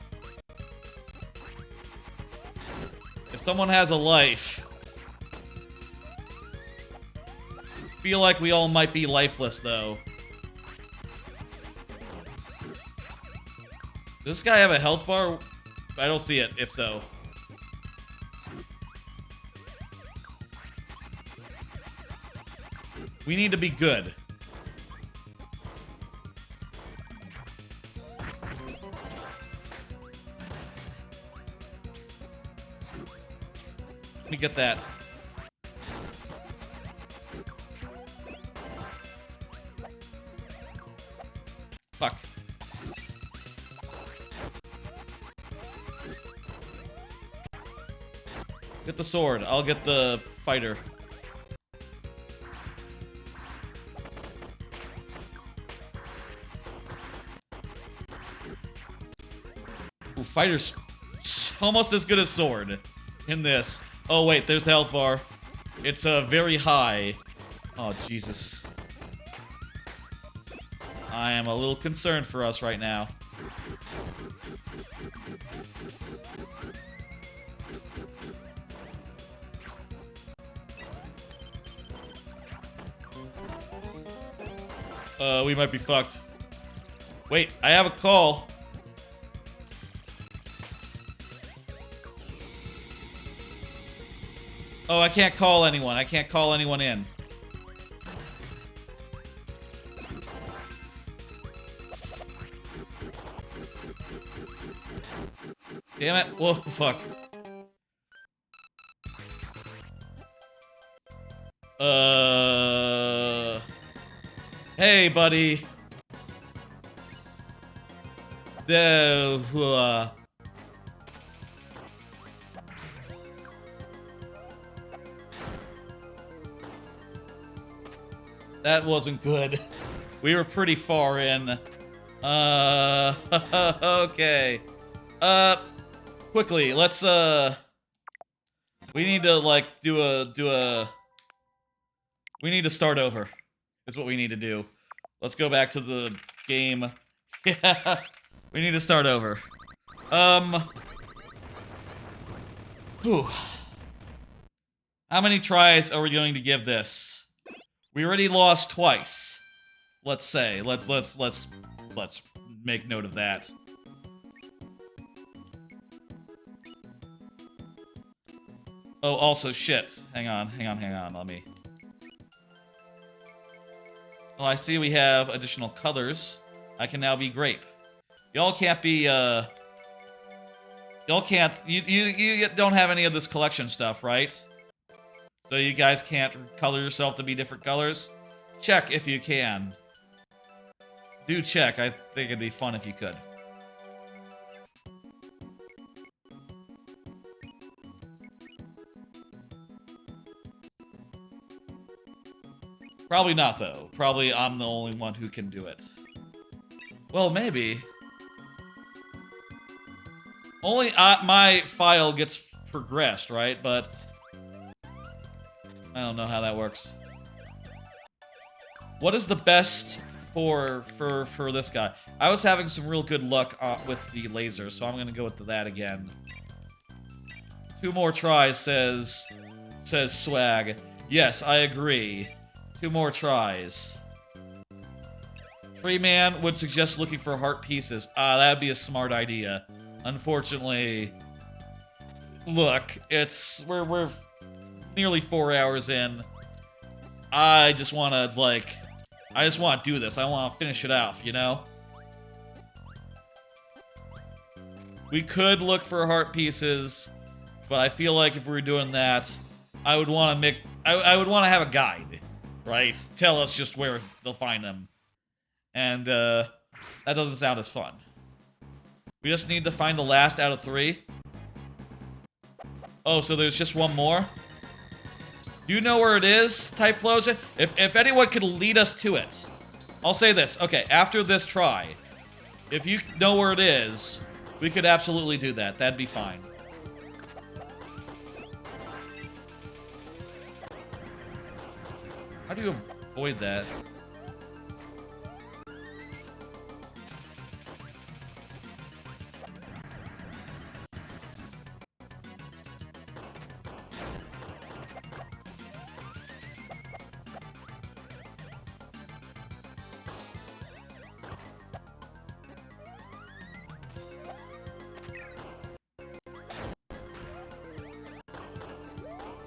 A: If someone has a life... feel like we all might be lifeless, though. Does this guy have a health bar? I don't see it, if so. We need to be good. Let me get that. Fuck. Get the sword. I'll get the fighter. Ooh, fighter's almost as good as sword in this. Oh wait, there's the health bar. It's very high. Oh Jesus. I am a little concerned for us right now. We might be fucked. Wait, I have a call. Oh, I can't call anyone. I can't call anyone in. Damn it. Whoa, fuck. Hey, buddy. That wasn't good. We were pretty far in. Okay. Quickly, let's, we need to, like, we need to start over, is what we need to do. Let's go back to the game. Yeah, we need to start over. Whew. How many tries are we going to give this? We already lost twice. Let's say. Let's make note of that. Oh, also, shit. Hang on. Let me... Well, I see we have additional colors. I can now be grape. Y'all can't be, Y'all can't... You don't have any of this collection stuff, right? So you guys can't color yourself to be different colors? Check if you can. Do check. I think it'd be fun if you could. Probably not, though. Probably I'm the only one who can do it. Well, maybe. Only my file gets progressed, right? But I don't know how that works. What is the best for this guy? I was having some real good luck with the laser, so I'm gonna go with that again. 2 more tries, says Swag. Yes, I agree. 2 more tries. Tree Man would suggest looking for heart pieces. That'd be a smart idea. Unfortunately, look, we're nearly 4 hours in. I just want to do this. I want to finish it off, you know? We could look for heart pieces, but I feel like if we were doing that, I would want to have a guide, right? Tell us just where they'll find them. And, that doesn't sound as fun. We just need to find the last out of 3. Oh, so there's just 1 more? Do you know where it is, Type Flosion? If anyone could lead us to it. I'll say this. Okay, after this try, if you know where it is, we could absolutely do that. That'd be fine. How do you avoid that?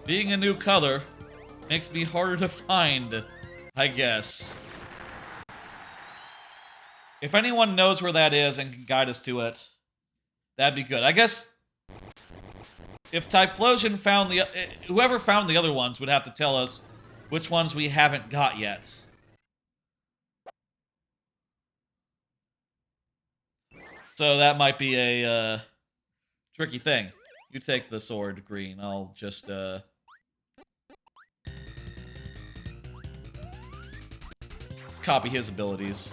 A: Being a new color makes me harder to find, I guess. If anyone knows where that is and can guide us to it, that'd be good. I guess if Typhlosion found the... whoever found the other ones would have to tell us which ones we haven't got yet. So that might be a tricky thing. You take the sword, Green. I'll just... copy his abilities.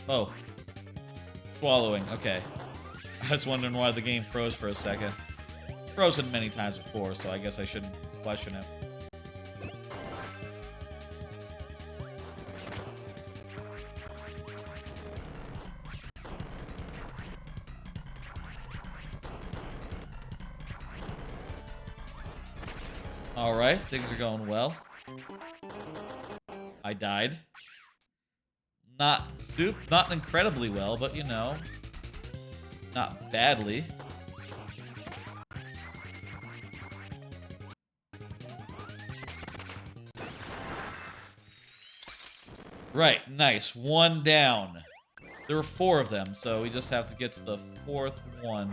A: Oh. Swallowing, okay. I was wondering why the game froze for a second. It's frozen many times before, so I guess I shouldn't question it. Alright, things are going well. I died. Not incredibly well, but you know, not badly. Right, nice. One down. There were 4 of them, so we just have to get to the 4th one.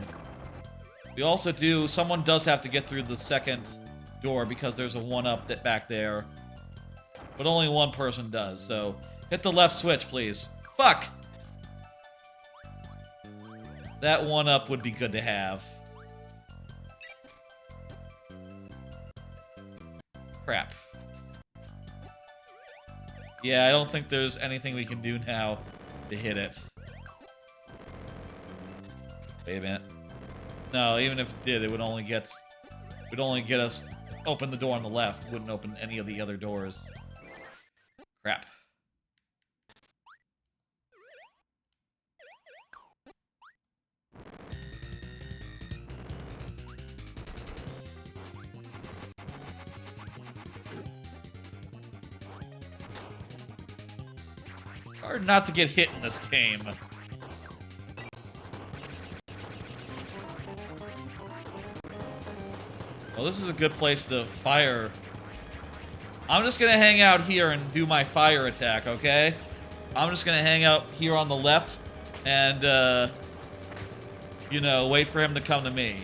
A: We also do, someone does have to get through the second door because there's a 1-up that back there. But only one person does, so hit the left switch, please. Fuck! That 1-up would be good to have. Crap. Yeah, I don't think there's anything we can do now to hit it. Wait a minute. No, even if it did, it would only get us open the door on the left. It wouldn't open any of the other doors. Crap. Hard not to get hit in this game. Well, this is a good place to fire. I'm just gonna hang out here and do my fire attack, okay? I'm just gonna hang out here on the left and, you know, wait for him to come to me.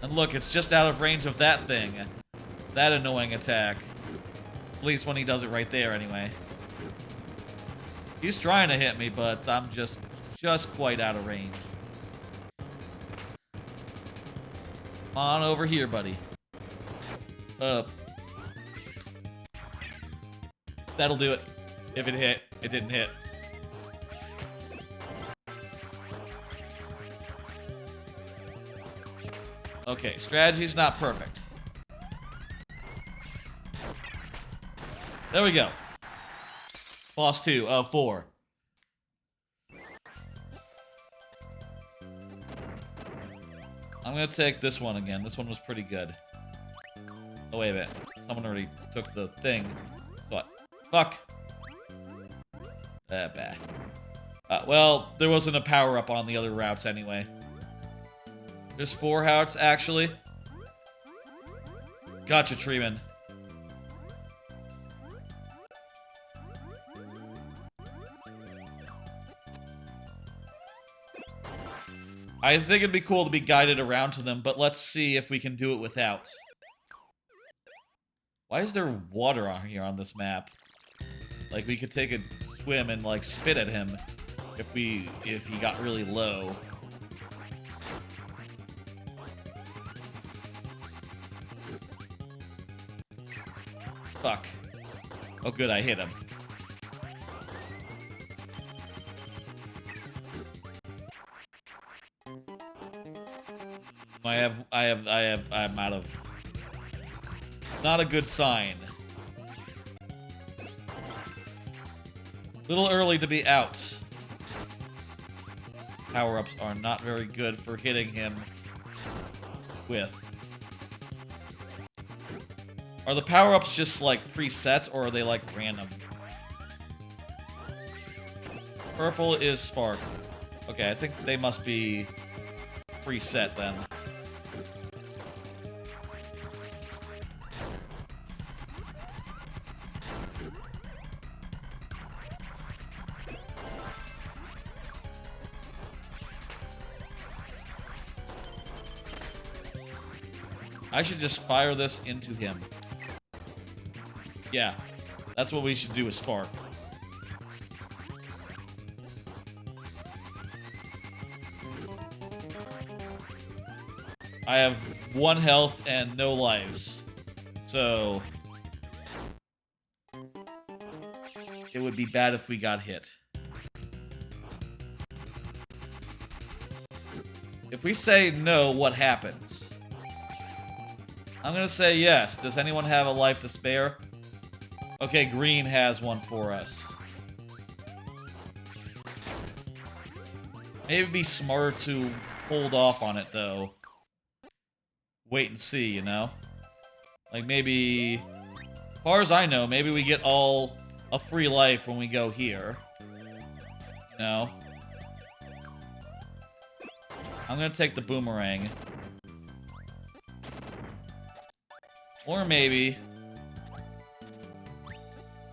A: And look, it's just out of range of that thing. That annoying attack. At least when he does it right there, anyway. He's trying to hit me, but I'm just quite out of range. Come on over here, buddy. That'll do it. If it hit, it didn't hit. Okay, strategy's not perfect. There we go. Boss 2 of 4. I'm gonna take this one again. This one was pretty good. Oh, wait a minute. Someone already took the thing. So what? Fuck. Bah. Well, there wasn't a power-up on the other routes anyway. There's 4 routes, actually. Gotcha, Treeman. I think it'd be cool to be guided around to them, but let's see if we can do it without. Why is there water on here on this map? Like, we could take a swim and, like, spit at him if he got really low. Fuck. Oh, good, I hit him. I'm out of... Not a good sign. Little early to be out. Power-ups are not very good for hitting him with. Are the power-ups just, like, preset, or are they, like, random? Purple is Spark. Okay, I think they must be preset, then. I should just fire this into him. Yeah, that's what we should do with Spark. I have 1 health and no lives, so it would be bad if we got hit. If we say no, what happens? I'm gonna say yes. Does anyone have a life to spare? Okay, green has one for us. Maybe it'd be smarter to hold off on it, though. Wait and see, you know? Like, maybe... As far as I know, maybe we get all a free life when we go here. You know? I'm gonna take the boomerang. Or maybe...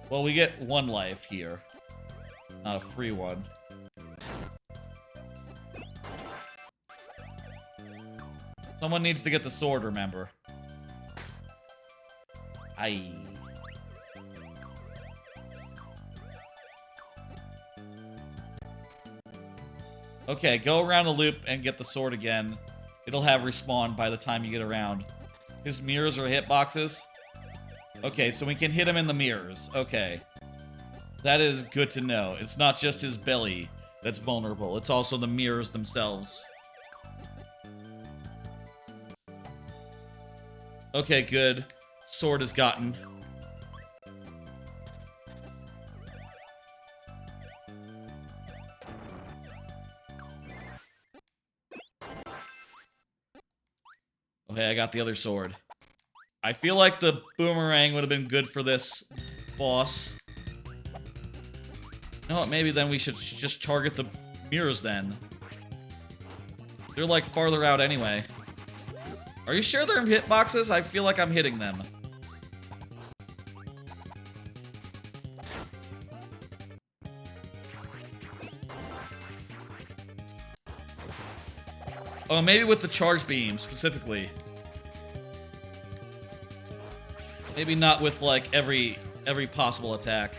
A: Well, we get 1 life here. Not a free one. Someone needs to get the sword, remember. Aye. Okay, go around the loop and get the sword again. It'll have respawn by the time you get around. His mirrors are hitboxes. Okay, so we can hit him in the mirrors. Okay. That is good to know. It's not just his belly that's vulnerable. It's also the mirrors themselves. Okay, good. Sword is gotten. Okay, I got the other sword. I feel like the boomerang would have been good for this boss. You know what, maybe then we should just target the mirrors then. They're like farther out anyway. Are you sure they're in hitboxes? I feel like I'm hitting them. Oh, maybe with the charge beam, specifically. Maybe not with, like, every possible attack.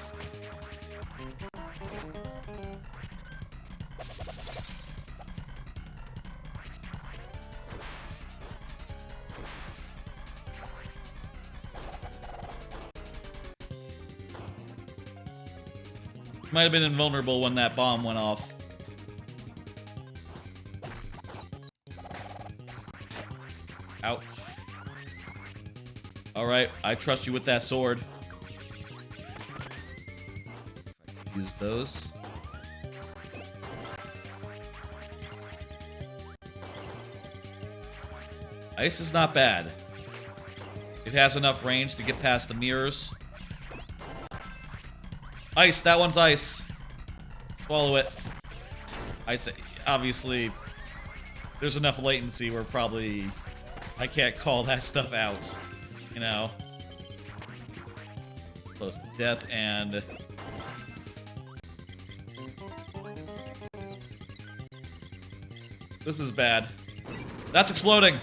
A: Might have been invulnerable when that bomb went off. Ouch. Alright, I trust you with that sword. Use those. Ice is not bad. It has enough range to get past the mirrors. Ice, that one's ice. Swallow it. Ice, obviously, there's enough latency where probably I can't call that stuff out. You know, close to death, and this is bad. That's exploding.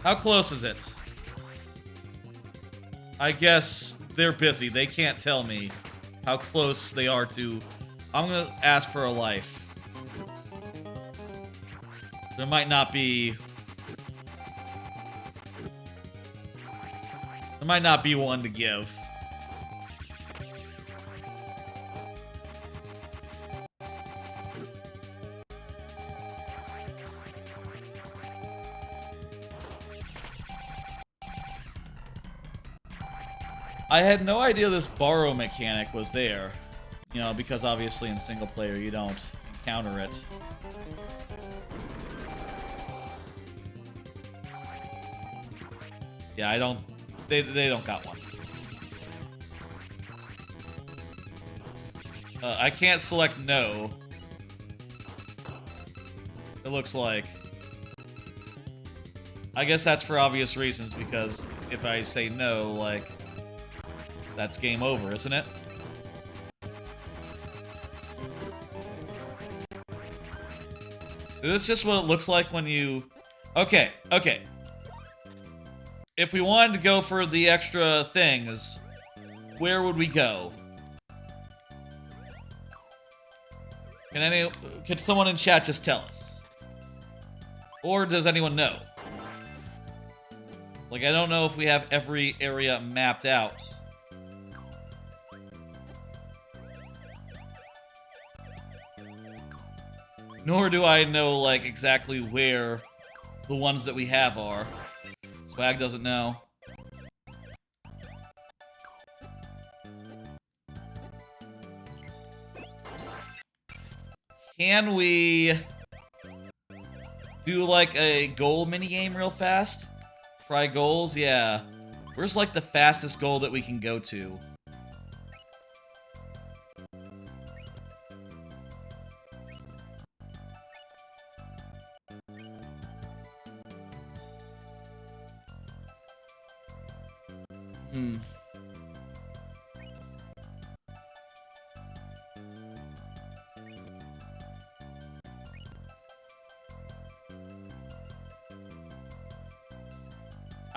A: How close is it? I guess they're busy. They can't tell me how close they are to... I'm gonna ask for a life. There might not be... There might not be one to give. I had no idea this borrow mechanic was there. You know, because obviously in single player you don't encounter it. Yeah, I don't... They don't got one. I can't select no. It looks like. I guess that's for obvious reasons, because if I say no, like... That's game over, isn't it? Is this just what it looks like when you... Okay, okay. If we wanted to go for the extra things, where would we go? Can someone in chat just tell us? Or does anyone know? Like, I don't know if we have every area mapped out. Nor do I know, like, exactly where the ones that we have are. Swag doesn't know. Can we do, like, a goal minigame real fast? Try goals? Yeah. Where's, like, the fastest goal that we can go to?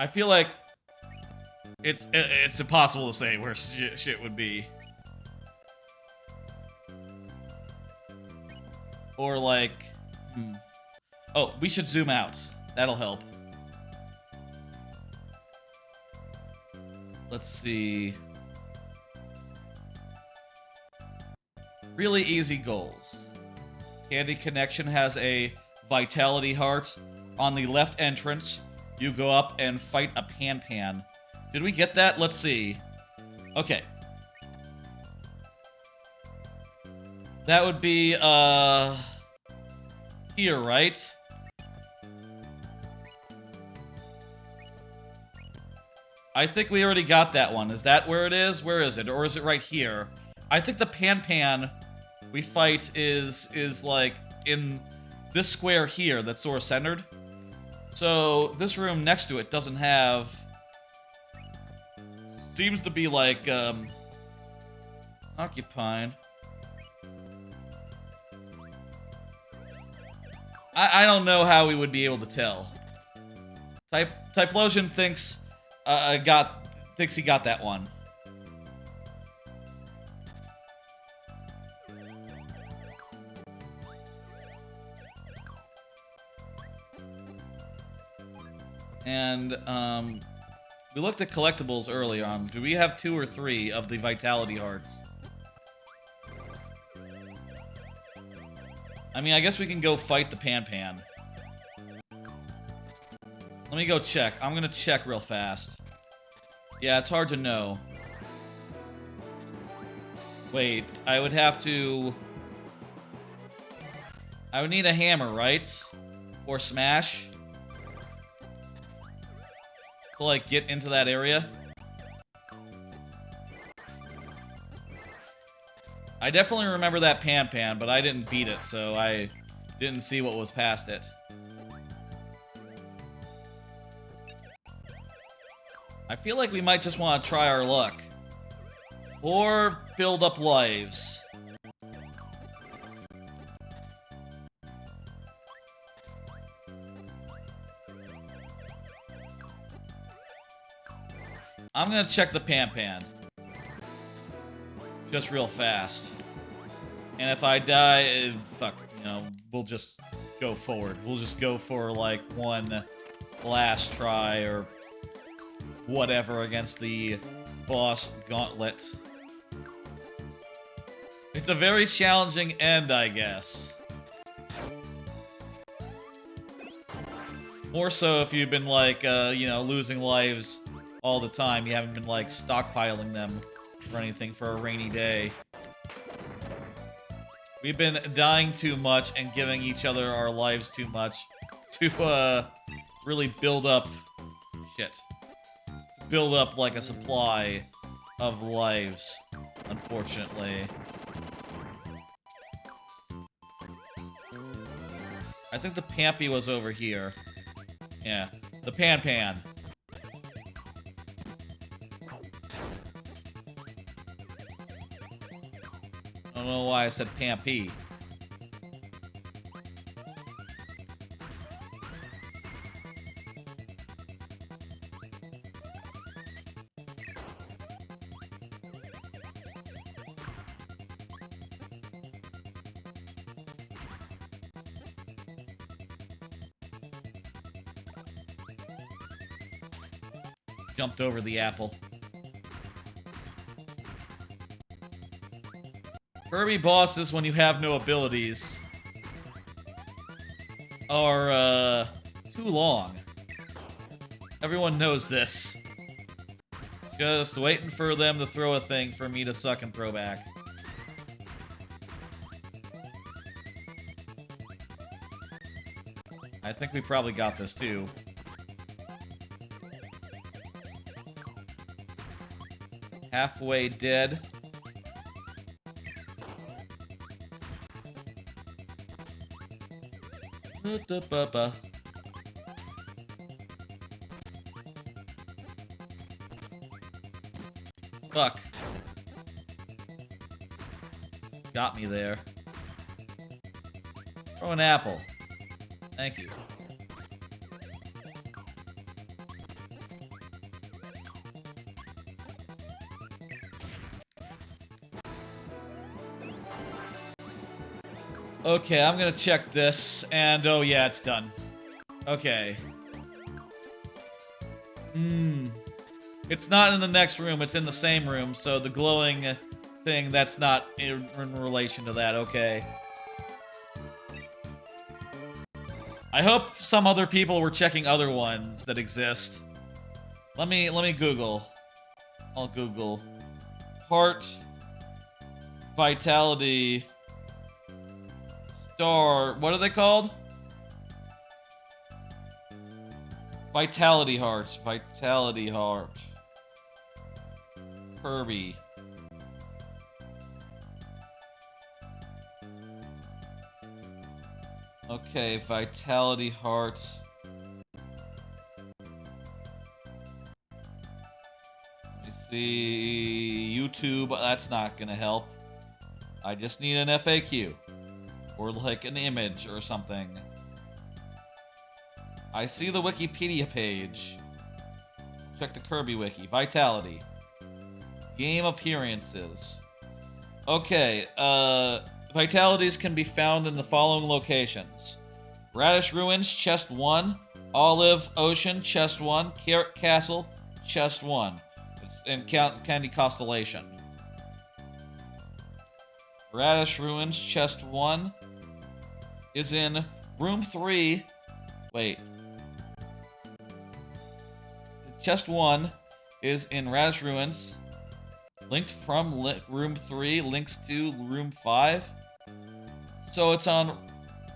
A: I feel like it's impossible to say where shit would be. Or like, oh, we should zoom out. That'll help. Let's see. Really easy goals. Candy Connection has a vitality heart on the left entrance. You go up and fight a pan-pan. Did we get that? Let's see. Okay. That would be, here, right? I think we already got that one. Is that where it is? Where is it? Or is it right here? I think the pan-pan we fight is like in this square here that's sort of centered. So this room next to it doesn't have... Seems to be like, occupied. I don't know how we would be able to tell. Typhlosion thinks he got that one. And we looked at collectibles earlier on. Do we have 2 or 3 of the vitality hearts? I mean, I guess we can go fight the pan-pan. Let me go check. I'm gonna check real fast. Yeah, it's hard to know. Wait, I would have to... I would need a hammer, right? Or smash? To, like, get into that area? I definitely remember that pan-pan, but I didn't beat it, so I didn't see what was past it. I feel like we might just want to try our luck. Or build up lives. I'm gonna check the pan-pan. Just real fast. And if I die, fuck, you know, we'll just go forward. We'll just go for, like, one last try or whatever against the boss gauntlet. It's a very challenging end, I guess. More so if you've been, like, you know, losing lives all the time. You haven't been, like, stockpiling them for anything for a rainy day. We've been dying too much and giving each other our lives too much to, really build up... Shit. Build up, like, a supply of lives, unfortunately. I think the Pampy was over here. Yeah, the Pan-Pan. I don't know why I said Pampy. Jumped over the apple. Kirby bosses, when you have no abilities, are, too long. Everyone knows this. Just waiting for them to throw a thing for me to suck and throw back. I think we probably got this, too. Halfway dead. Fuck. Got me there. Throw an apple. Thank you. Okay, I'm gonna check this, and oh yeah, it's done. Okay. It's not in the next room, it's in the same room, so the glowing thing, that's not in relation to that, okay. I hope some other people were checking other ones that exist. Let me Google. I'll Google. Heart. Vitality. Star. What are they called? Vitality hearts. Vitality heart. Kirby. Okay, vitality heart. Let me see. YouTube. That's not gonna help. I just need an FAQ. Or like an image or something. I see the Wikipedia page. Check the Kirby wiki. Vitality. Game appearances. Okay, vitalities can be found in the following locations. Radish Ruins, Chest 1. Olive Ocean, Chest 1. Carrot Castle, Chest 1. And Candy Constellation. Radish Ruins, Chest 1 is in Room 3. Wait. Chest 1 is in Radish Ruins. Linked from Room 3, links to Room 5. So it's on...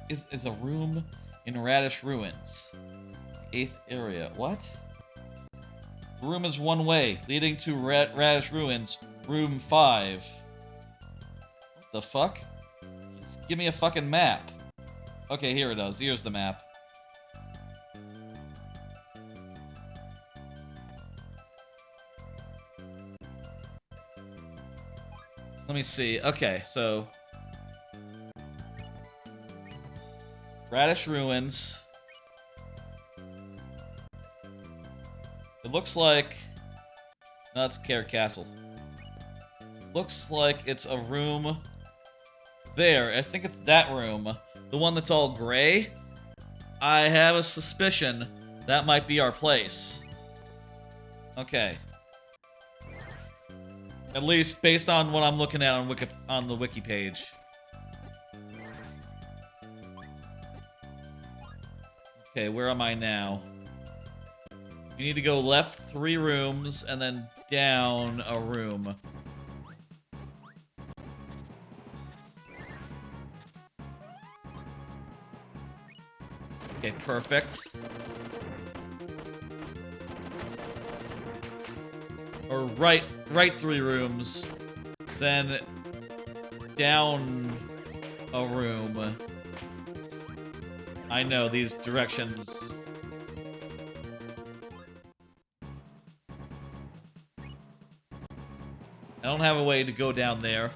A: is a room in Radish Ruins. 8th area. What? The room is one way, leading to Radish Ruins, Room 5. What the fuck? Just give me a fucking map. Okay, here it is. Here's the map. Let me see. Okay, so... Radish Ruins. It looks like... No, it's Carrot Castle. Looks like it's a room... There, I think it's that room. The one that's all gray? I have a suspicion that might be our place. Okay. At least based on what I'm looking at on the wiki page. Okay, where am I now? You need to go left 3 rooms and then down a room. Okay, perfect. Or right 3 rooms, then down a room. I know these directions. I don't have a way to go down there.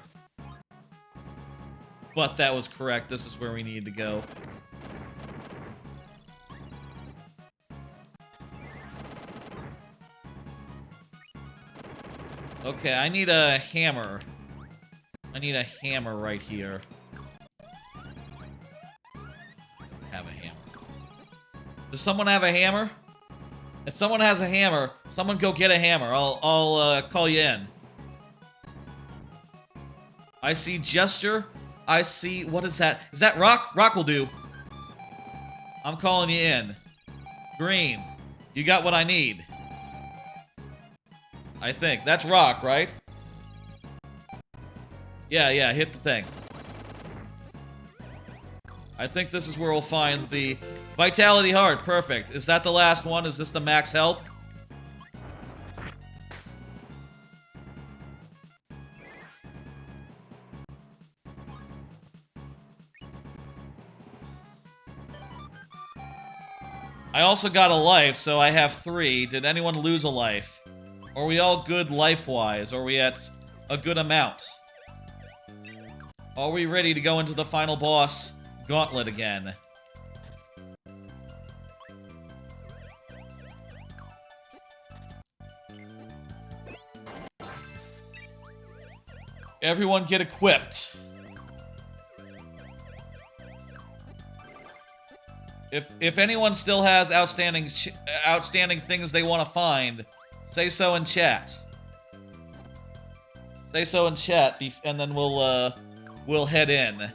A: But that was correct. This is where we need to go. Okay, I need a hammer. I need a hammer right here. Have a hammer. Does someone have a hammer? If someone has a hammer, someone go get a hammer. I'll call you in. I see gesture. I see... What is that? Is that rock? Rock will do. I'm calling you in. Green. You got what I need. I think. That's rock, right? Yeah, hit the thing. I think this is where we'll find the Vitality Heart. Perfect. Is that the last one? Is this the max health? I also got a life, so I have 3. Did anyone lose a life? Are we all good life-wise? Are we at a good amount? Are we ready to go into the final boss gauntlet again? Everyone get equipped. If anyone still has outstanding things they want to find, say so in chat. Say so in chat, and then we'll head in.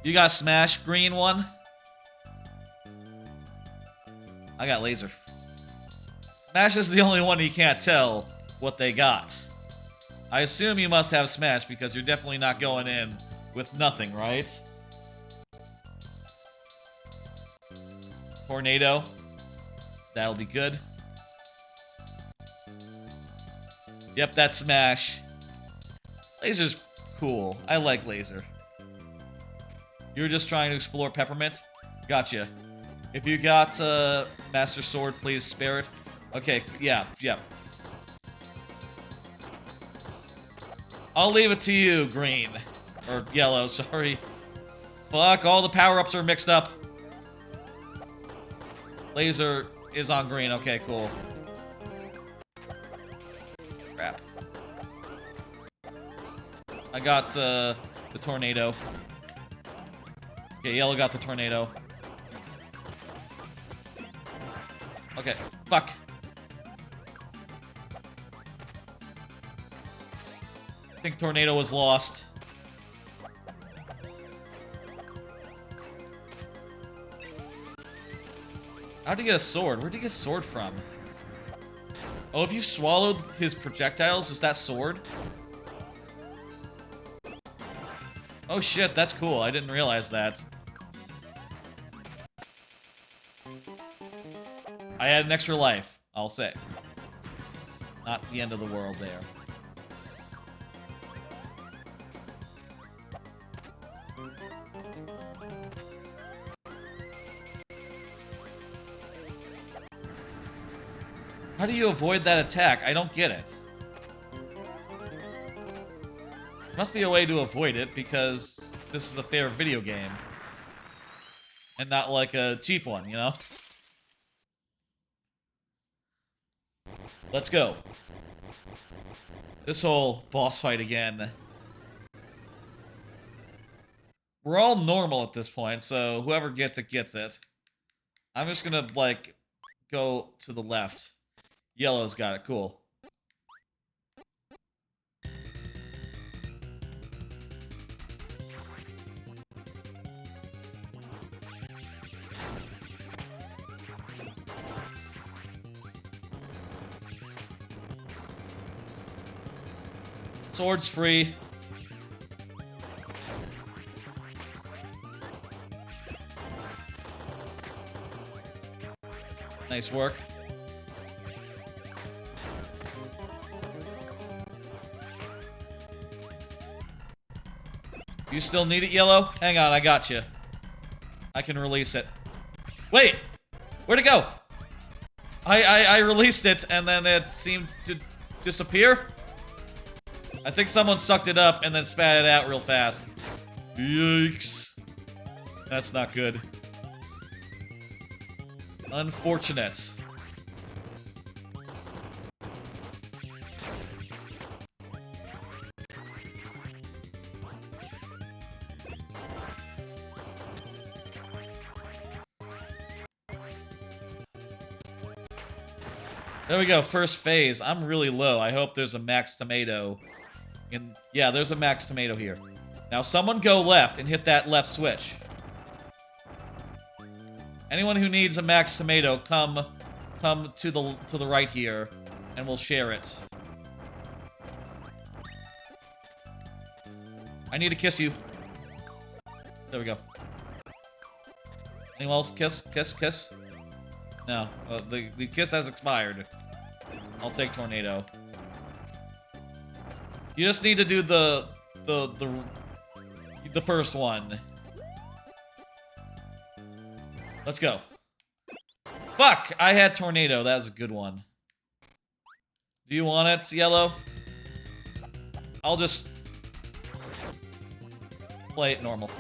A: You got Smash, green one? I got Laser. Smash is the only one you can't tell what they got. I assume you must have Smash because you're definitely not going in with nothing, right? Tornado. That'll be good. Yep, that's Smash. Laser's cool. I like Laser. You're just trying to explore Peppermint? Gotcha. If you got Master Sword, please spare it. Okay, yeah. I'll leave it to you, green. Or yellow, sorry. Fuck, all the power-ups are mixed up. Laser is on green. Okay, cool. Crap. I got the tornado. Okay, yellow got the tornado. Okay, fuck. I think tornado was lost. How'd he get a sword? Where'd he get a sword from? Oh, if you swallowed his projectiles, is that sword? Oh shit, that's cool. I didn't realize that. I had an extra life, I'll say. Not the end of the world there. How do you avoid that attack? I don't get it. Must be a way to avoid it, because this is a fair video game. And not like a cheap one, you know? Let's go. This whole boss fight again. We're all normal at this point, so whoever gets it, gets it. I'm just gonna, like, go to the left. Yellow's got it, cool. Sword's free. Nice work. You still need it, Yellow? Hang on, I got you. I can release it. Wait! Where'd it go? I released it, and then it seemed to disappear? I think someone sucked it up and then spat it out real fast. Yikes. That's not good. Unfortunate. There we go, first phase. I'm really low. I hope there's a max tomato. Yeah, there's a max tomato here. Now someone go left and hit that left switch. Anyone who needs a max tomato, come to the right here, and we'll share it. I need to kiss you. There we go. Anyone else kiss? Kiss? Kiss? No. The kiss has expired. I'll take tornado. You just need to do the first one. Let's go. Fuck! I had tornado. That was a good one. Do you want it, Yellow? I'll just play it normal.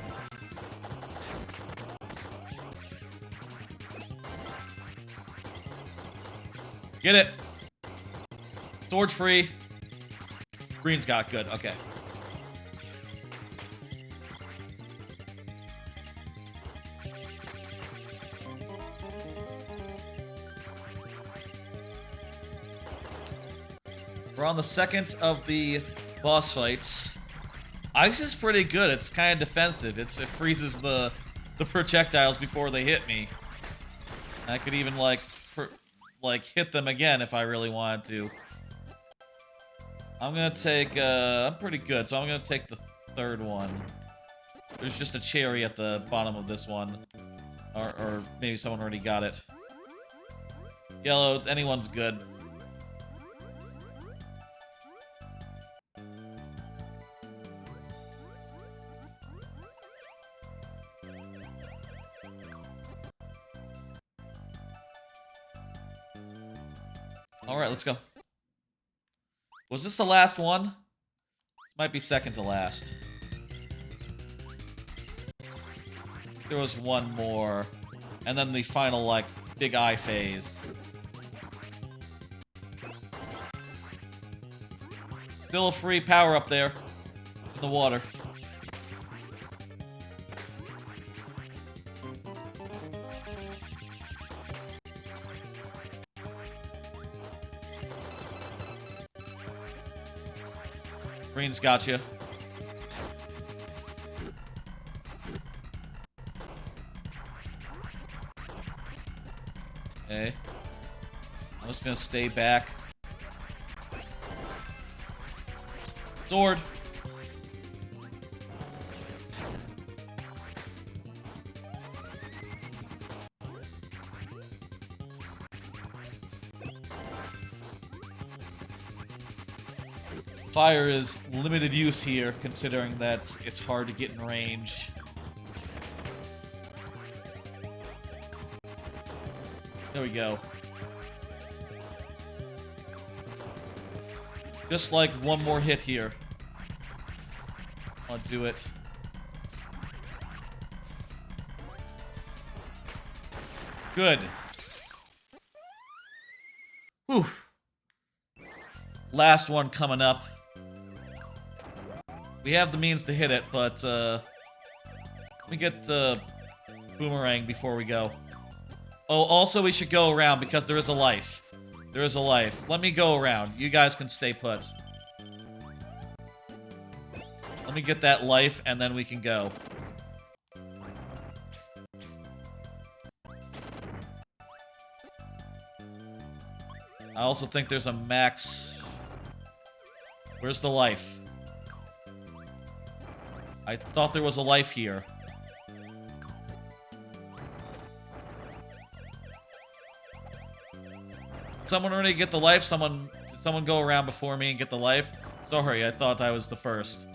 A: Get it. Sword free. Green's got it. Good. Okay. We're on the second of the boss fights. Ice is pretty good. It's kind of defensive. It freezes the projectiles before they hit me. I could even like hit them again if I really wanted to. I'm gonna take I'm pretty good, so I'm gonna take the third one. There's just a cherry at the bottom of this one. Or maybe someone already got it. Yellow, anyone's good. Alright, let's go. Was this the last one? This might be second to last. There was one more. And then the final, like, big eye phase. Still a free power up there. In the water. Green's got you. Okay. I'm just gonna stay back. Sword. Fire is limited use here, considering that it's hard to get in range. There we go. Just like one more hit here. I'll do it. Good. Whew. last one coming up. We have the means to hit it, but let me get the boomerang before we go. Oh, also we should go around because there is a life. There is a life. Let me go around. You guys can stay put. Let me get that life and then we can go. I also think there's a max. Where's the life? I thought there was a life here. Someone already get the life? Someone go around before me and get the life? Sorry, I thought I was the first.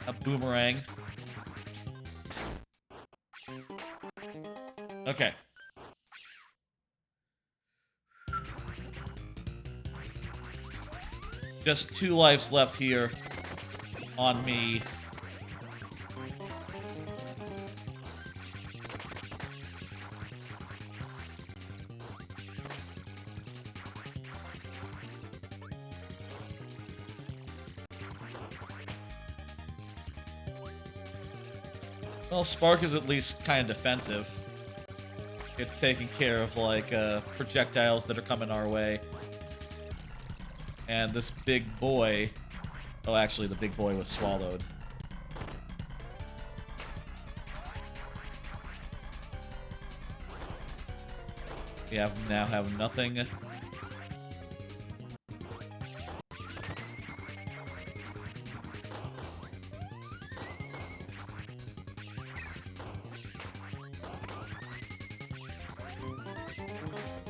A: A boomerang. Okay. Just 2 lives left here on me. Well, Spark is at least kind of defensive. It's taking care of, like, projectiles that are coming our way. And this big boy... Oh, actually, the big boy was swallowed. We now have nothing.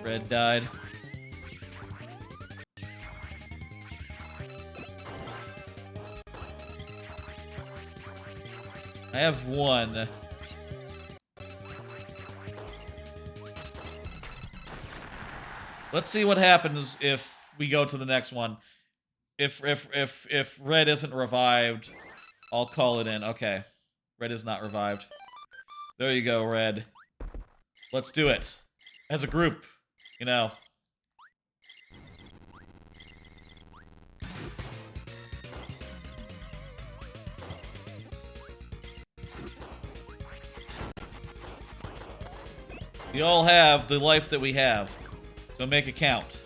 A: Red died. I have 1. Let's see what happens if we go to the next one. If Red isn't revived, I'll call it in. Okay. Red is not revived. There you go, Red. Let's do it. As a group, you know. We all have the life that we have, so make it count.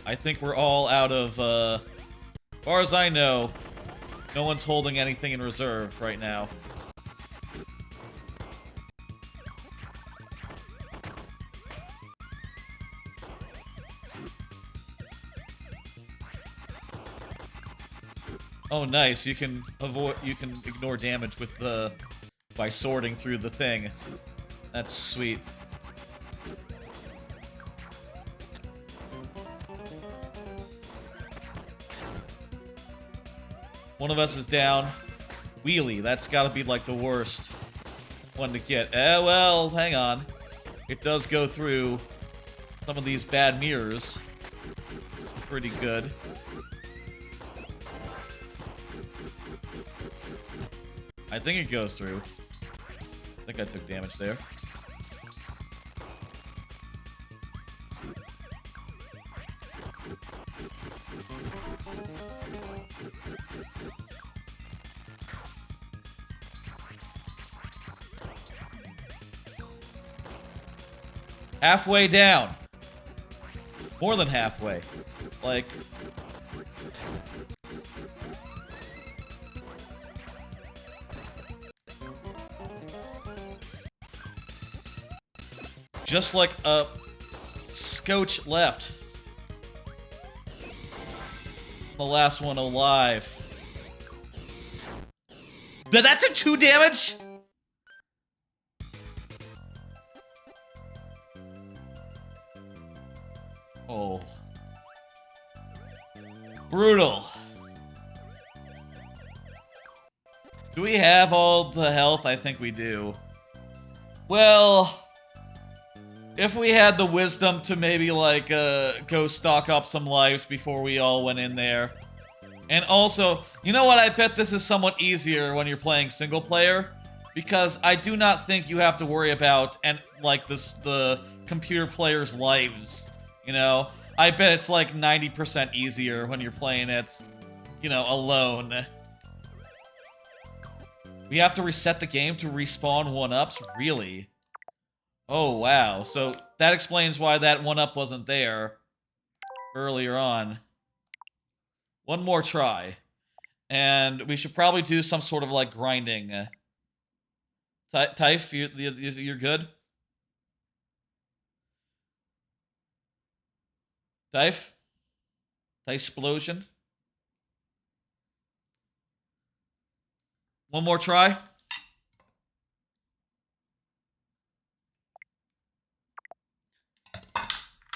A: I think we're all out of, as far as I know, no one's holding anything in reserve right now. Oh, nice. You can ignore damage with by sorting through the thing. That's sweet. One of us is down. Wheelie, that's gotta be like the worst one to get. Well, hang on. It does go through some of these bad mirrors. Pretty good. I think it goes through. I think I took damage there. Halfway down. More than halfway. Like... just like a scotch left. The last one alive. Did that do 2 damage? Oh. Brutal. Do we have all the health? I think we do. Well... If we had the wisdom to maybe, like, go stock up some lives before we all went in there. And also, you know what? I bet this is somewhat easier when you're playing single player. Because I do not think you have to worry about, the computer player's lives. You know? I bet it's like 90% easier when you're playing it, you know, alone. We have to reset the game to respawn 1-ups? Really? Oh, wow. So that explains why that 1-up wasn't there earlier on. One more try. And we should probably do some sort of, like, grinding. Typh, you're good? Typh? Typhsplosion? One more try?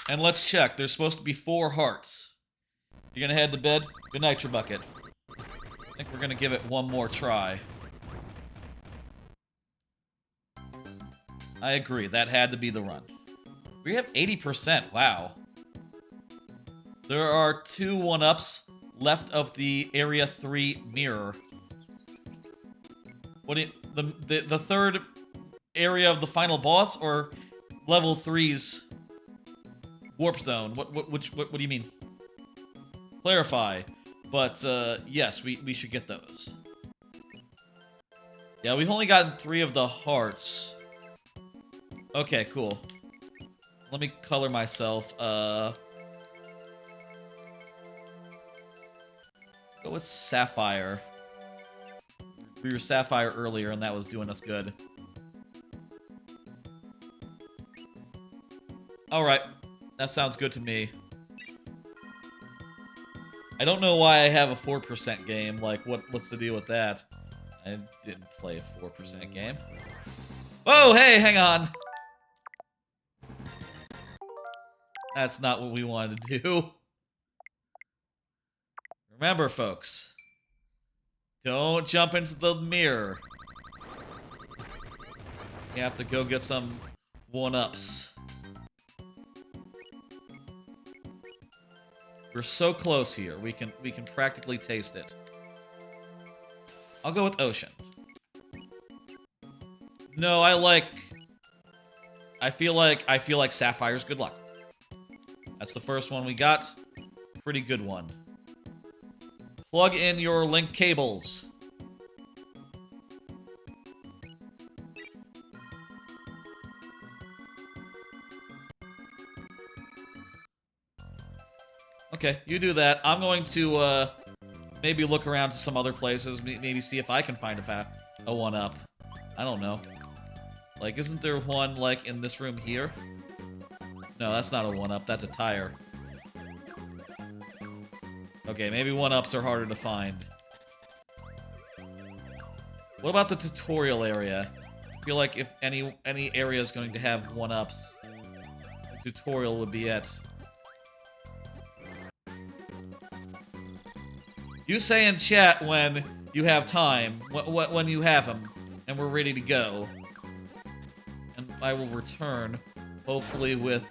A: And let's check. There's supposed to be 4 hearts. You're gonna head to bed? Good night, your bucket. I think we're gonna give it one more try. I agree. That had to be the run. We have 80%. Wow. There are 2 1-ups left of the Area 3 mirror. What do you, the third area of the final boss or level 3's warp zone? What do you mean? Clarify. But yes, we should get those. Yeah, we've only gotten 3 of the hearts. Okay, cool. Let me color myself. Go with Sapphire. We were Sapphire earlier, and that was doing us good. Alright. That sounds good to me. I don't know why I have a 4% game. Like, what's the deal with that? I didn't play a 4% game. Whoa, hey, hang on! That's not what we wanted to do. Remember, folks. Don't jump into the mirror. You have to go get some 1-ups. We're so close here. We can practically taste it. I'll go with Ocean. No, I feel like Sapphire's good luck. That's the first one we got. Pretty good one. Plug in your link cables. Okay, you do that. I'm going to, maybe look around to some other places. Maybe see if I can find a 1-up. I don't know. Like, isn't there one, like, in this room here? No, that's not a 1-up. That's a tire. Okay, maybe 1-ups are harder to find. What about the tutorial area? I feel like if any area is going to have 1-ups, the tutorial would be it. You say in chat when you have time, when you have them, and we're ready to go. And I will return, hopefully with,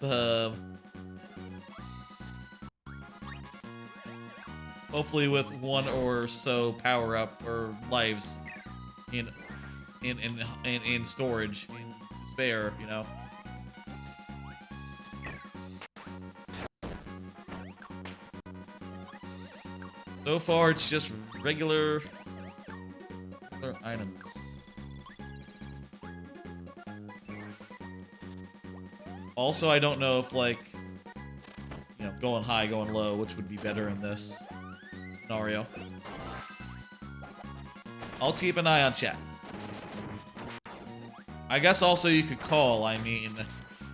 A: hopefully with 1 or so power-up or lives in storage, in spare, you know. So far, it's just regular items. Also, I don't know if, like, you know, going high, going low, which would be better in this scenario. I'll keep an eye on chat. I guess also you could call, I mean,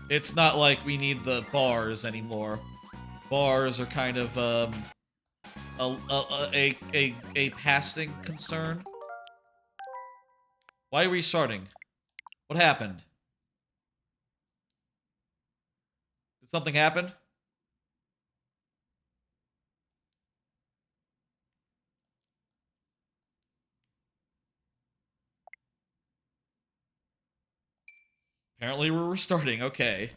A: it's not like we need the bars anymore. Bars are kind of, a passing concern. Why are we restarting? What happened? Did something happen? Apparently we're restarting, okay.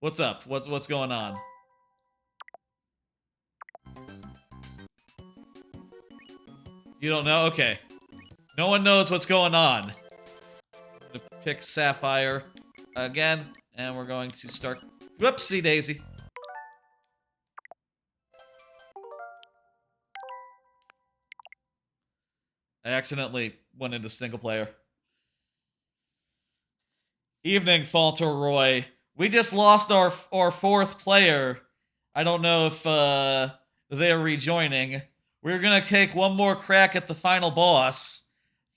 A: What's up? What's going on? You don't know? Okay. No one knows what's going on. I'm gonna pick Sapphire again, and we're going to start. Whoopsie daisy. I accidentally went into single player. Evening, Fauntleroy. We just lost our fourth player. I don't know if they're rejoining. We're gonna take one more crack at the final boss.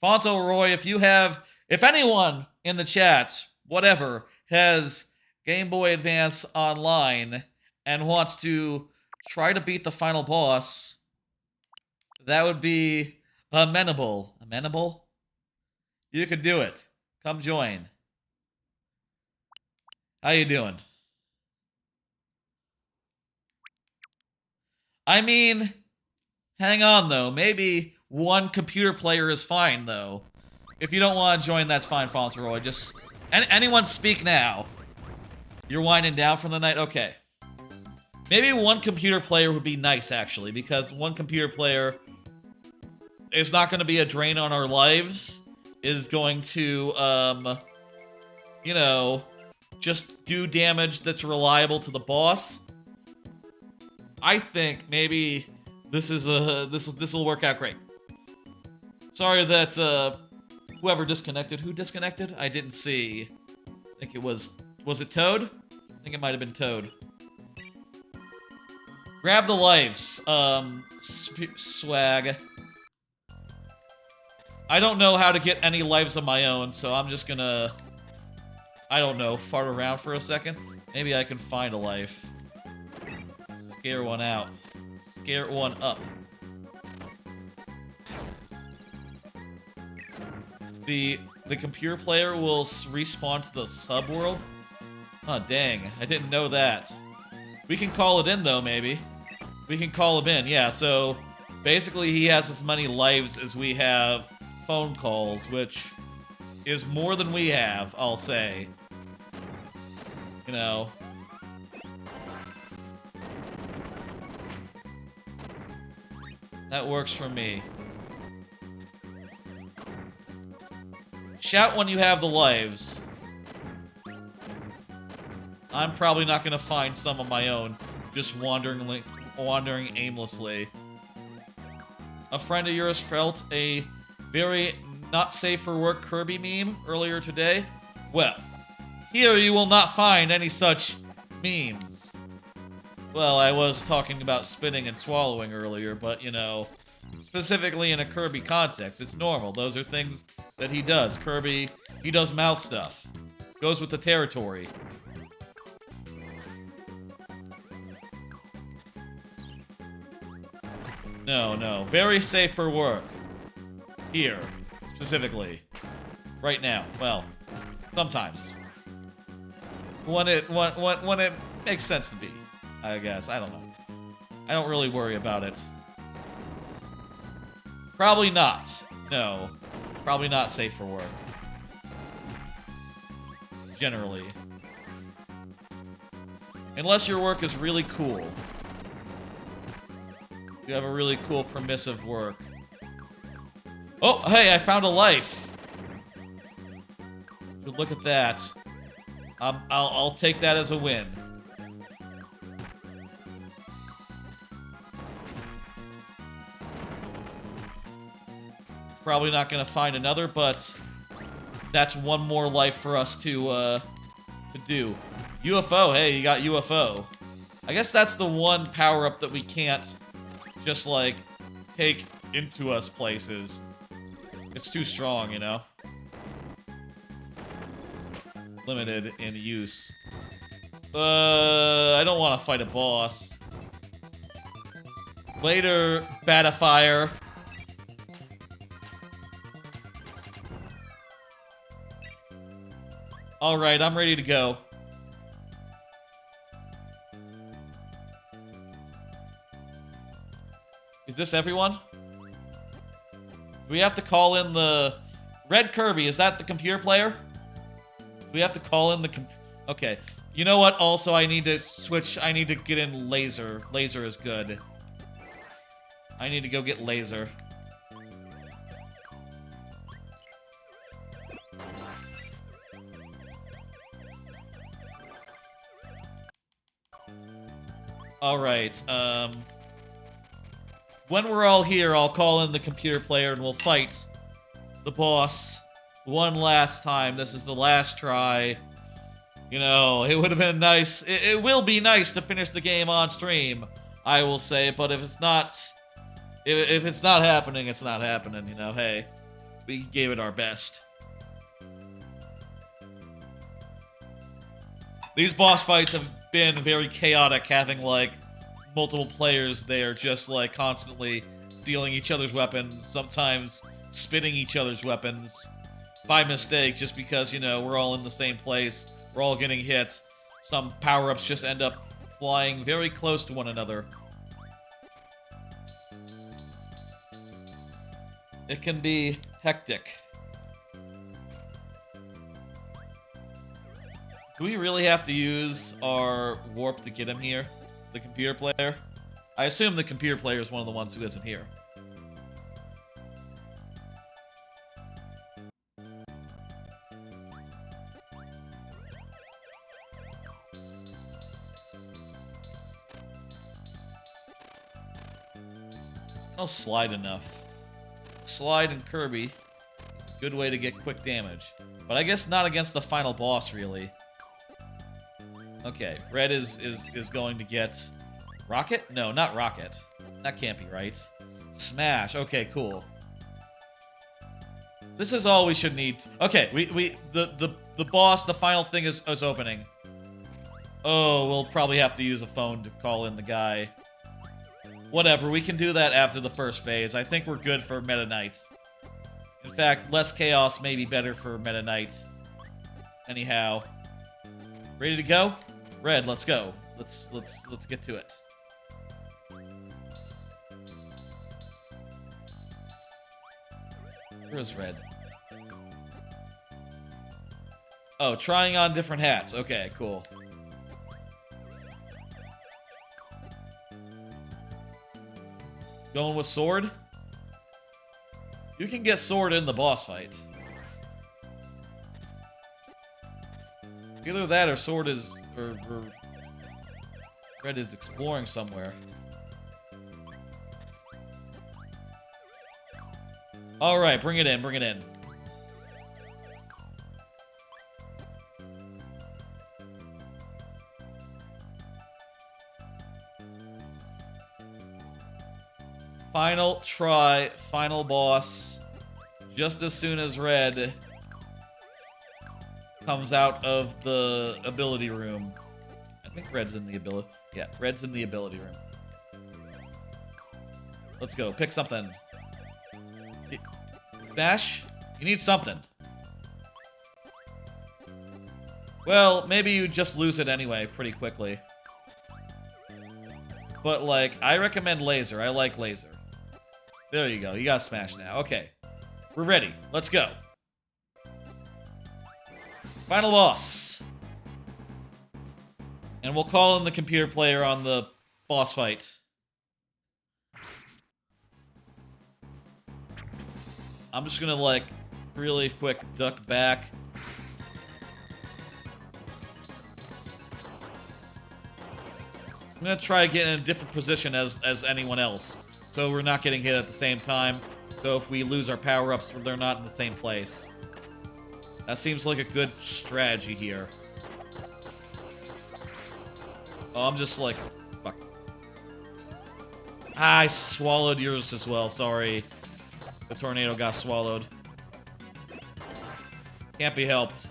A: Fauntleroy, if anyone in the chat, whatever, has Game Boy Advance Online and wants to try to beat the final boss, that would be amenable. Amenable? You could do it. Come join. How you doing? I mean, hang on though. Maybe one computer player is fine though. If you don't want to join, that's fine, Fauntleroy. Just anyone speak now. You're winding down for the night? Okay. Maybe one computer player would be nice, actually, because one computer player is not going to be a drain on our lives, is going to, you know, just do damage that's reliable to the boss. I think maybe this will work out great. Sorry that whoever disconnected. Who disconnected? I didn't see. I think it was it Toad? I think it might have been Toad. Grab the lives. Swag. I don't know how to get any lives of my own, so I'm just gonna, I don't know, fart around for a second. Maybe I can find a life. Scare one out. Scare one up. The computer player will respawn to the sub-world? Oh, dang. I didn't know that. We can call it in, though, maybe. We can call him in, yeah, so basically he has as many lives as we have phone calls, which is more than we have, I'll say. You know. That works for me. Shout when you have the lives. I'm probably not gonna find some of my own, just wandering aimlessly. A friend of yours felt a very not safe for work Kirby meme earlier today. Well, here you will not find any such memes. Well, I was talking about spitting and swallowing earlier, but you know, specifically in a Kirby context, it's normal. Those are things that he does. Kirby, he does mouth stuff. Goes with the territory. No. Very safe for work. Here, specifically. Right now. Well, sometimes. When it makes sense to be, I guess. I don't know. I don't really worry about it. Probably not. No. Probably not safe for work. Generally. Unless your work is really cool. You have a really cool permissive work. Oh, hey, I found a life. Good look at that. I'll take that as a win. Probably not gonna find another, but that's one more life for us to do. UFO, hey, you got UFO. I guess that's the one power-up that we can't just, like, take into us places. It's too strong, you know? Limited in use. I don't want to fight a boss. Later, Batafire. Alright, I'm ready to go. Is this everyone? Do we have to call in the... Red Kirby, is that the computer player? Do we have to call in the... Okay. You know what? Also, I need to switch. I need to get in laser. Laser is good. I need to go get laser. Alright, when we're all here, I'll call in the computer player and we'll fight the boss one last time. This is the last try. You know, it would have been nice. It will be nice to finish the game on stream, I will say, but if it's not... If it's not happening, it's not happening, you know, hey. We gave it our best. These boss fights have been very chaotic, having, like, multiple players there just, like, constantly stealing each other's weapons, sometimes spitting each other's weapons by mistake, just because, you know, we're all in the same place, we're all getting hit. Some power-ups just end up flying very close to one another. It can be hectic. Do we really have to use our warp to get him here? The computer player? I assume the computer player is one of the ones who isn't here. I'll slide enough. Slide and Kirby. Good way to get quick damage. But I guess not against the final boss, really. Okay, Red is going to get... Rocket? No, not Rocket. That can't be right. Smash. Okay, cool. This is all we should need. Okay, the boss, the final thing is opening. Oh, we'll probably have to use a phone to call in the guy. Whatever, we can do that after the first phase. I think we're good for Meta Knight. In fact, less chaos may be better for Meta Knight. Anyhow. Ready to go? Red, let's go. Let's get to it. Where's Red? Oh, trying on different hats. Okay, cool. Going with sword? You can get sword in the boss fight. Either that or sword is... or Red is exploring somewhere. Alright, bring it in, bring it in. Final try, final boss. Just as soon as Red comes out of the ability room. I think Red's in the ability... Yeah, Red's in the ability room. Let's go, pick something. Smash? You need something. Well, maybe you just lose it anyway pretty quickly. But, like, I recommend laser. I like laser. There you go. You got smash now. Okay. We're ready. Let's go. Final boss. And we'll call in the computer player on the boss fight. I'm just gonna, like, really quick duck back. I'm gonna try to get in a different position as anyone else, so we're not getting hit at the same time. So if we lose our power-ups, they're not in the same place. That seems like a good strategy here. Oh, I'm just like... Fuck. Ah, I swallowed yours as well, sorry. The tornado got swallowed. Can't be helped.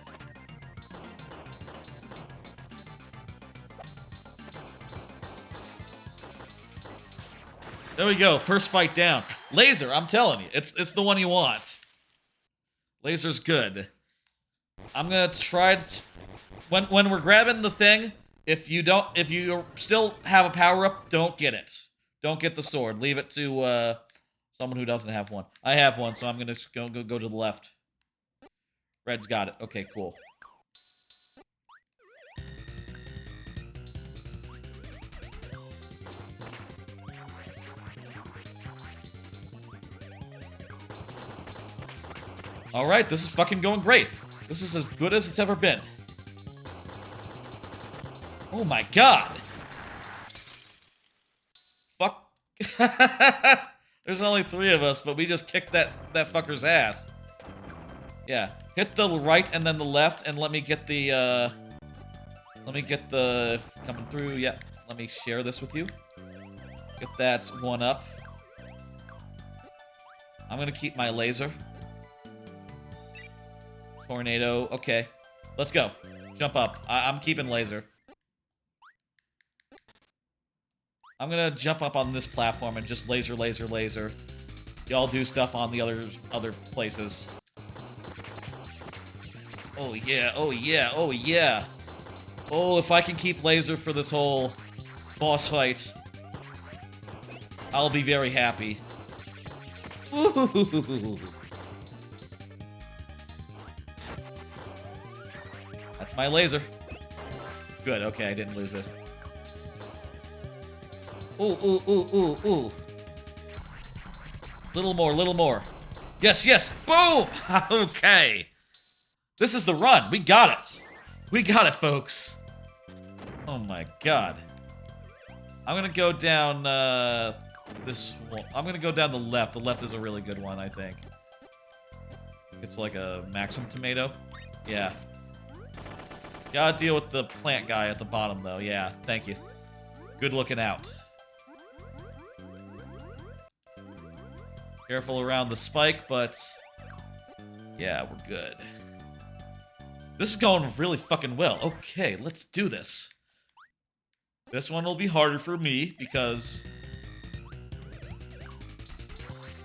A: There we go, first fight down. Laser, I'm telling you, it's the one you want. Laser's good. I'm gonna try to... When we're grabbing the thing, if you still have a power-up, don't get it. Don't get the sword. Leave it to someone who doesn't have one. I have one, so I'm gonna go to the left. Red's got it. Okay, cool. Alright, this is fucking going great. This is as good as it's ever been. Oh my god. Fuck. There's only 3 of us, but we just kicked that fucker's ass. Yeah. Hit the right and then the left, and let me get the, coming through, yeah. Let me share this with you. Get that one up. I'm gonna keep my laser. Tornado, okay. Let's go. Jump up. I'm keeping laser. I'm gonna jump up on this platform and just laser, laser, laser. Y'all do stuff on the other places. Oh yeah, oh yeah, oh yeah. Oh, if I can keep laser for this whole boss fight, I'll be very happy. Ooh. That's my laser. Good, okay, I didn't lose it. Ooh, ooh, ooh, ooh, ooh. Little more, little more. Yes, yes, boom! Okay. This is the run. We got it. We got it, folks. Oh my god. I'm gonna go down, this one. I'm gonna go down the left. The left is a really good one, I think. It's like a Maxim tomato. Yeah. Gotta deal with the plant guy at the bottom, though. Yeah, thank you. Good looking out. Careful around the spike, but... yeah, we're good. This is going really fucking well. Okay, let's do this. This one will be harder for me, because...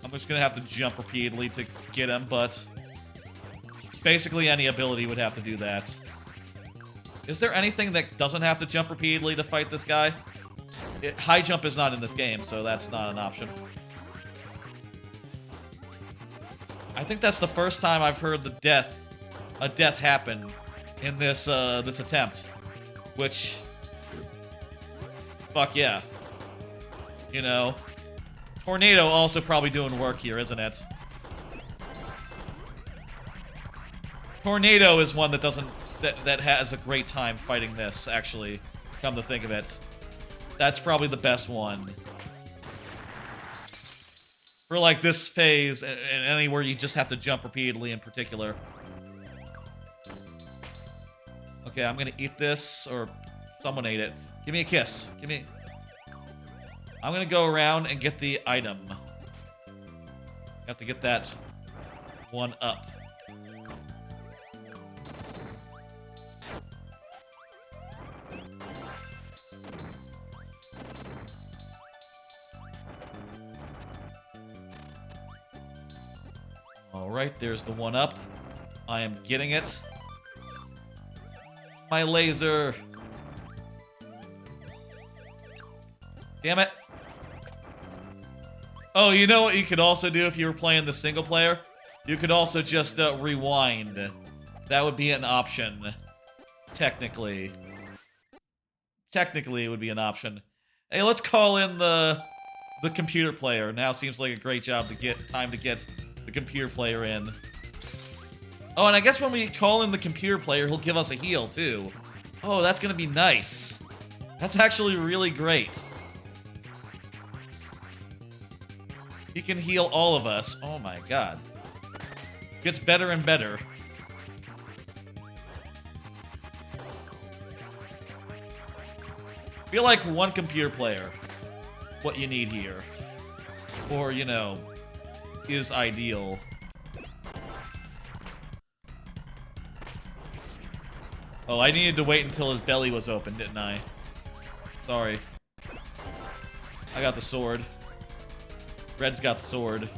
A: I'm just gonna have to jump repeatedly to get him, but... basically any ability would have to do that. Is there anything that doesn't have to jump repeatedly to fight this guy? High jump is not in this game, so that's not an option. I think that's the first time I've heard a death happen in this this attempt. Which, fuck yeah. You know, Tornado also probably doing work here, isn't it? Tornado is one that doesn't that has a great time fighting this, actually, come to think of it. That's probably the best one. For, like, this phase, and anywhere you just have to jump repeatedly in particular. Okay, I'm gonna eat this, or someone ate it. Give me a kiss. Give me... I'm gonna go around and get the item. Have to get that one up. Alright, there's the one up. I am getting it. My laser. Damn it. Oh, you know what you could also do if you were playing the single player? You could also just rewind. That would be an option. Technically. Technically, it would be an option. Hey, let's call in the computer player. Now seems like a great job to get time to get the computer player in. Oh, and I guess when we call in the computer player, he'll give us a heal, too. Oh, that's gonna be nice. That's actually really great. He can heal all of us. Oh my god. Gets better and better. Feel like one computer player, what you need here. Or, you know, is ideal. Oh, I needed to wait until his belly was open, didn't I? Sorry. I got the sword. Red's got the sword.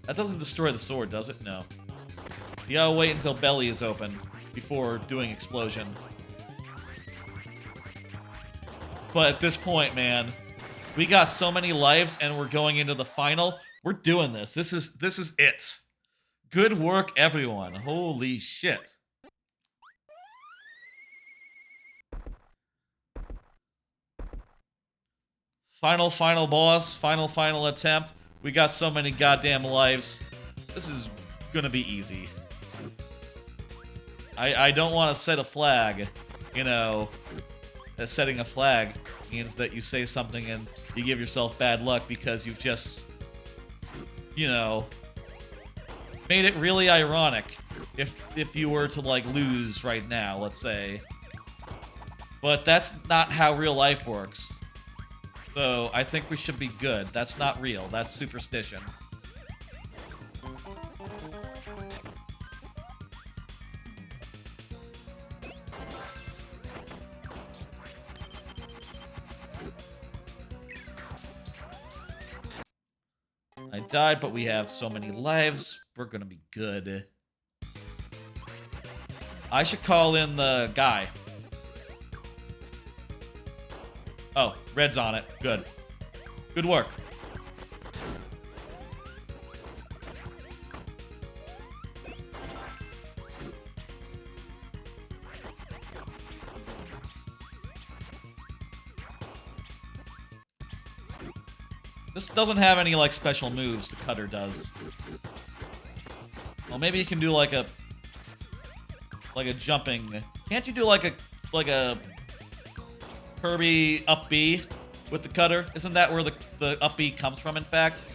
A: That doesn't destroy the sword, does it? No. You gotta wait until belly is open before doing explosion. But at this point, man, we got so many lives and we're going into the final. We're doing this. This is it. Good work, everyone. Holy shit. Final boss. Final attempt. We got so many goddamn lives. This is gonna be easy. I don't want to set a flag. You know, setting a flag means that you say something and you give yourself bad luck because you've just, you know, made it really ironic if you were to, like, lose right now, let's say. But that's not how real life works. So I think we should be good. That's not real. That's superstition. I died, but we have so many lives. We're gonna be good. I should call in the guy. Oh, red's on it. Good. Good work. This doesn't have any, like, special moves. The cutter does. Well, maybe you can do like a jumping. Can't you do like a Kirby up B with the cutter? Isn't that where the up B comes from, in fact?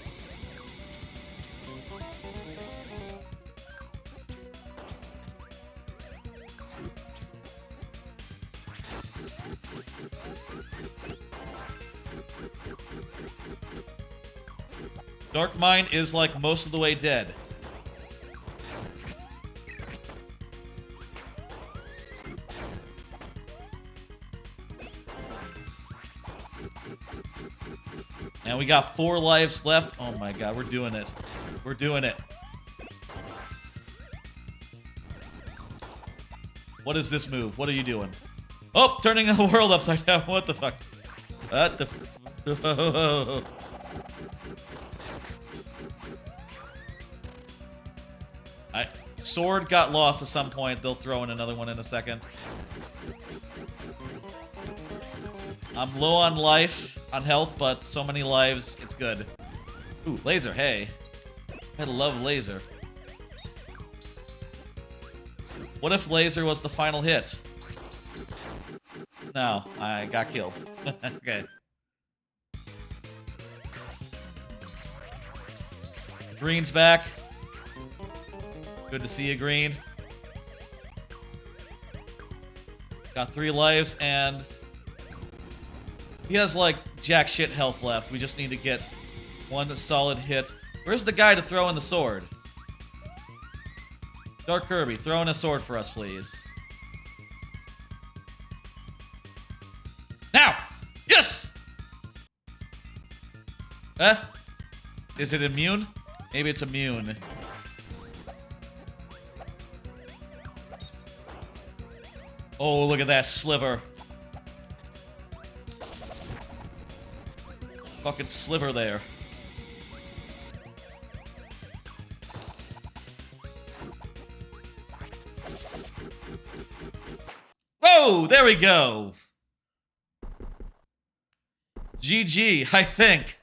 A: Dark Mind is, like, most of the way dead. And we got 4 lives left. Oh my god, we're doing it. We're doing it. What is this move? What are you doing? Oh, turning the world upside down. What the fuck? What the... Sword got lost at some point. They'll throw in another one in a second. I'm low on life, on health, but so many lives, it's good. Ooh, laser, hey. I love laser. What if laser was the final hit? No, I got killed. Okay. Green's back. Good to see you, Green. Got 3 lives, and he has, like, jack shit health left. We just need to get 1 solid hit. Where's the guy to throw in the sword? Dark Kirby, throw in a sword for us, please. Now! Yes! Is it immune? Maybe it's immune. Oh, look at that sliver. Fucking sliver there. Whoa, there we go. GG, I think.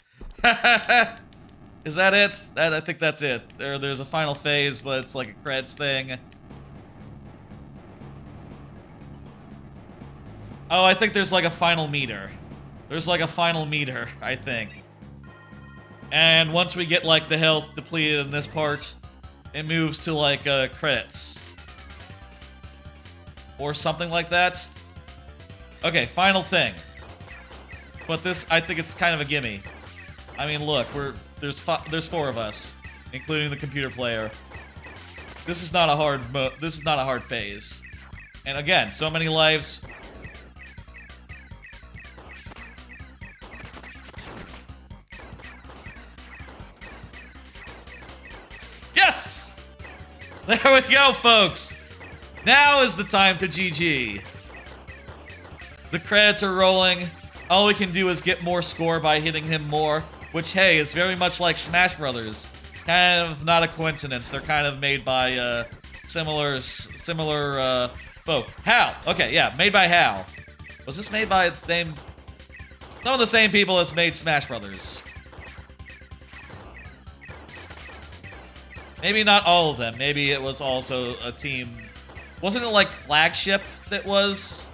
A: Is that it? I think that's it. There's a final phase, but it's like a credits thing. Oh, I think there's like a final meter. There's like a final meter, I think. And once we get like the health depleted in this part, it moves to like credits. Or something like that. Okay, final thing. But this, I think it's kind of a gimme. I mean, look, there's 4 of us, including the computer player. This is not a hard phase. And again, so many lives. Yes! There we go, folks. Now is the time to GG. The credits are rolling. All we can do is get more score by hitting him more, which, hey, is very much like Smash Brothers. Kind of not a coincidence. They're kind of made by similar folk. Hal. Okay, yeah, made by Hal. Was this made by the same Some of the same people as made Smash Brothers. Maybe not all of them. Maybe it was also a team. Wasn't it like Flagship that was?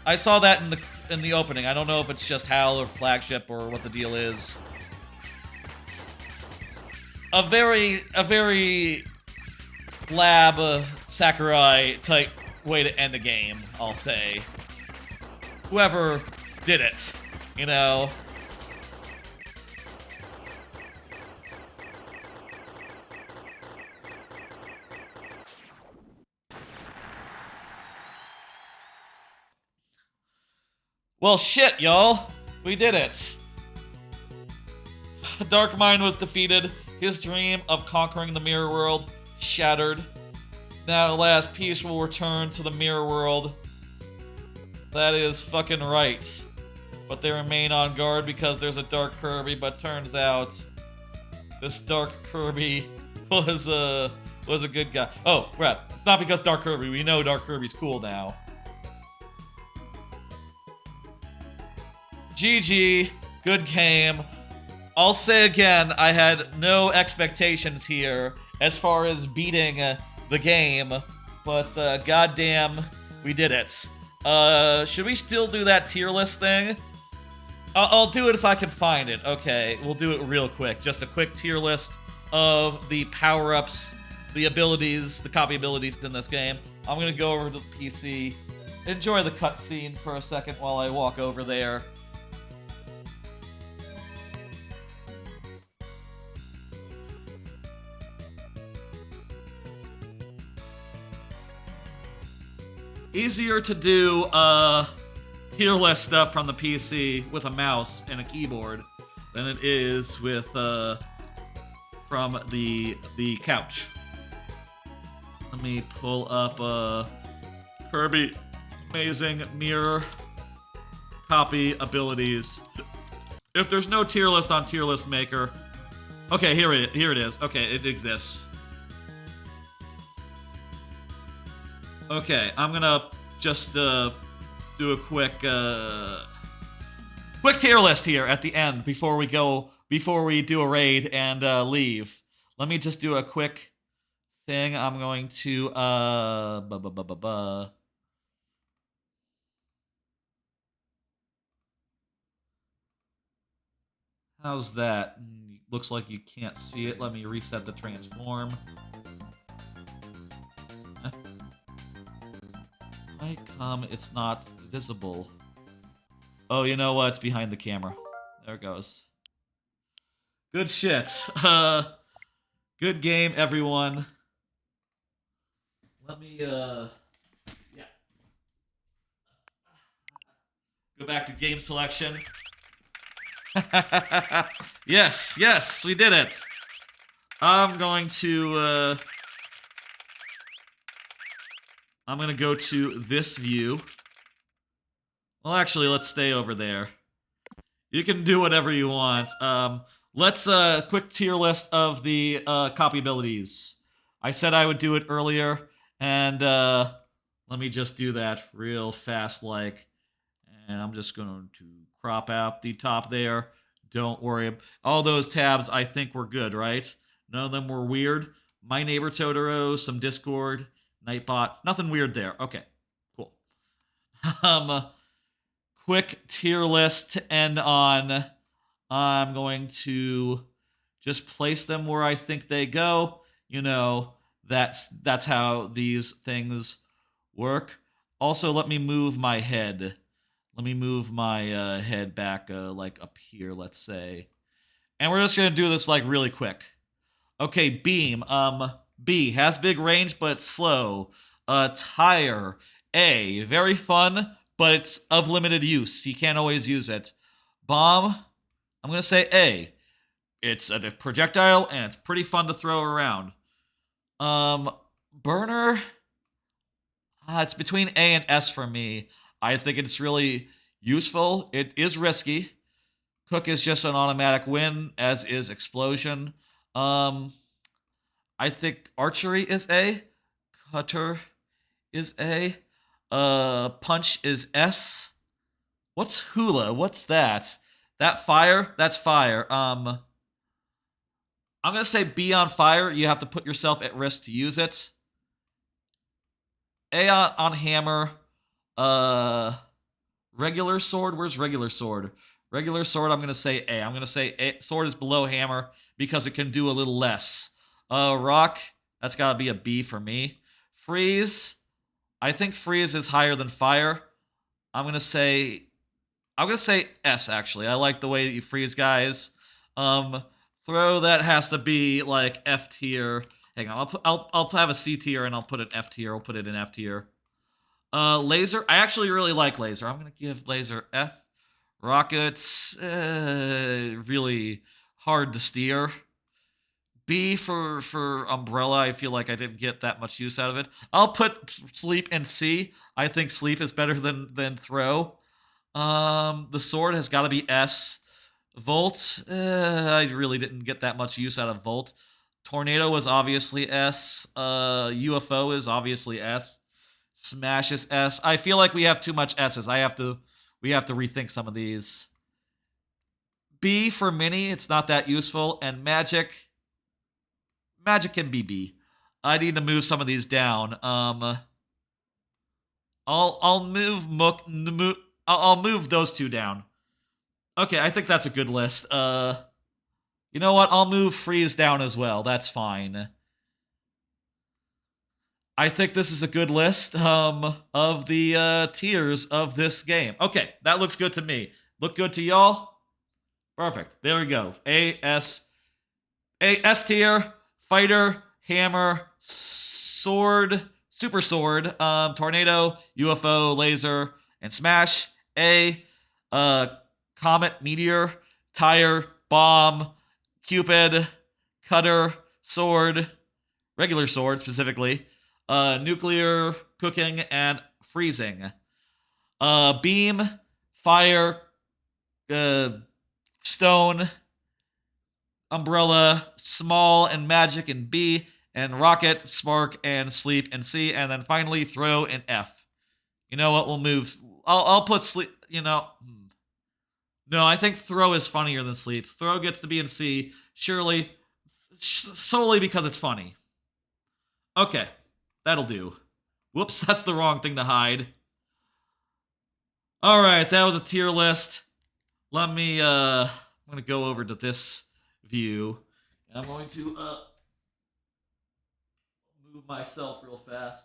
A: I saw that in the opening. I don't know if it's just HAL or Flagship or what the deal is. A very Lab Sakurai type way to end the game, I'll say. Whoever did it, you know. Well, shit, y'all. We did it. Dark Mind was defeated. His dream of conquering the mirror world shattered. Now, at last, peace will return to the mirror world. That is fucking right. But they remain on guard because there's a Dark Kirby, but turns out this Dark Kirby was a good guy. Oh, right. It's not because Dark Kirby. We know Dark Kirby's cool now. GG. Good game. I'll say again, I had no expectations here as far as beating the game, but goddamn, we did it. Should we still do that tier list thing? I'll do it if I can find it. Okay, we'll do it real quick. Just a quick tier list of the power-ups, the abilities, the copy abilities in this game. I'm gonna go over to the PC, enjoy the cutscene for a second while I walk over there. Easier to do tier list stuff from the PC with a mouse and a keyboard than it is with from the couch. Let me pull up Kirby Amazing Mirror copy abilities. If there's no tier list on Tier List Maker, okay, here it is. Okay, it exists. Okay, I'm gonna just do a quick tier list here at the end before we do a raid and leave. Let me just do a quick thing. I'm going to how's that? Looks like you can't see it. Let me reset the transform. How come it's not visible? Oh, you know what? It's behind the camera. There it goes. Good shit. Good game, everyone. Let me, yeah. Go back to game selection. Yes, we did it. I'm going to go to this view. Well, actually, let's stay over there. You can do whatever you want. Let's quick tier list of the copy abilities. I said I would do it earlier, and let me just do that real fast, like. And I'm just going to crop out the top there. Don't worry. All those tabs I think were good, right? None of them were weird. My Neighbor Totoro, some Discord, Nightbot. Nothing weird there. Okay, cool. Quick tier list to end on. I'm going to just place them where I think they go. You know, that's how these things work. Also, let me move my head. Let me move my head back, like up here, let's say. And we're just gonna do this like really quick. Okay, Beam. B has big range, but it's slow. Tire. A, very fun, but it's of limited use. You can't always use it. Bomb. I'm gonna say A. It's a projectile and it's pretty fun to throw around. Burner. It's between A and S for me. I think it's really useful. It is risky. Cook is just an automatic win, as is Explosion. I think Archery is A. Cutter is A. Punch is S. What's hula? What's that? That fire? That's fire. I'm gonna say B on fire. You have to put yourself at risk to use it. A on hammer. Uh, regular sword. Where's regular sword? Regular sword. I'm gonna say A. I'm gonna say A. Sword is below hammer because it can do a little less. Rock. That's gotta be a B for me. Freeze. I think freeze is higher than fire. I'm gonna say S actually. I like the way that you freeze guys. Throw that has to be like F tier. Hang on, I'll have a C tier and I'll put an F tier. I'll put it in F tier. Laser. I actually really like laser. I'm gonna give laser F. Rockets. Really hard to steer. B for umbrella. I feel like I didn't get that much use out of it. I'll put sleep in C. I think sleep is better than throw. The sword has got to be S. Volt, I really didn't get that much use out of Volt. Tornado was obviously S. UFO is obviously S. Smash is S. I feel like we have too much S's. We have to rethink some of these. B for mini, it's not that useful, and magic can be B. I need to move some of these down. I'll move those two down. Okay, I think that's a good list. You know what? I'll move freeze down as well. That's fine. I think this is a good list of the tiers of this game. Okay, that looks good to me. Look good to y'all? Perfect. There we go. S tier, fighter, hammer, sword, super sword, tornado, UFO, laser, and smash. A, comet, meteor, tire, bomb, cupid, cutter, sword, regular sword specifically, nuclear, cooking, and freezing. Beam, fire, stone, umbrella, small, and magic in B, and rocket, spark, and sleep in C, and then finally throw in F. You know what? We'll move. I'll put sleep. You know. No, I think throw is funnier than sleep. Throw gets to be in C, surely, solely because it's funny. Okay, that'll do. Whoops, that's the wrong thing to hide. All right, that was a tier list. I'm gonna go over to this view, and I'm going to move myself real fast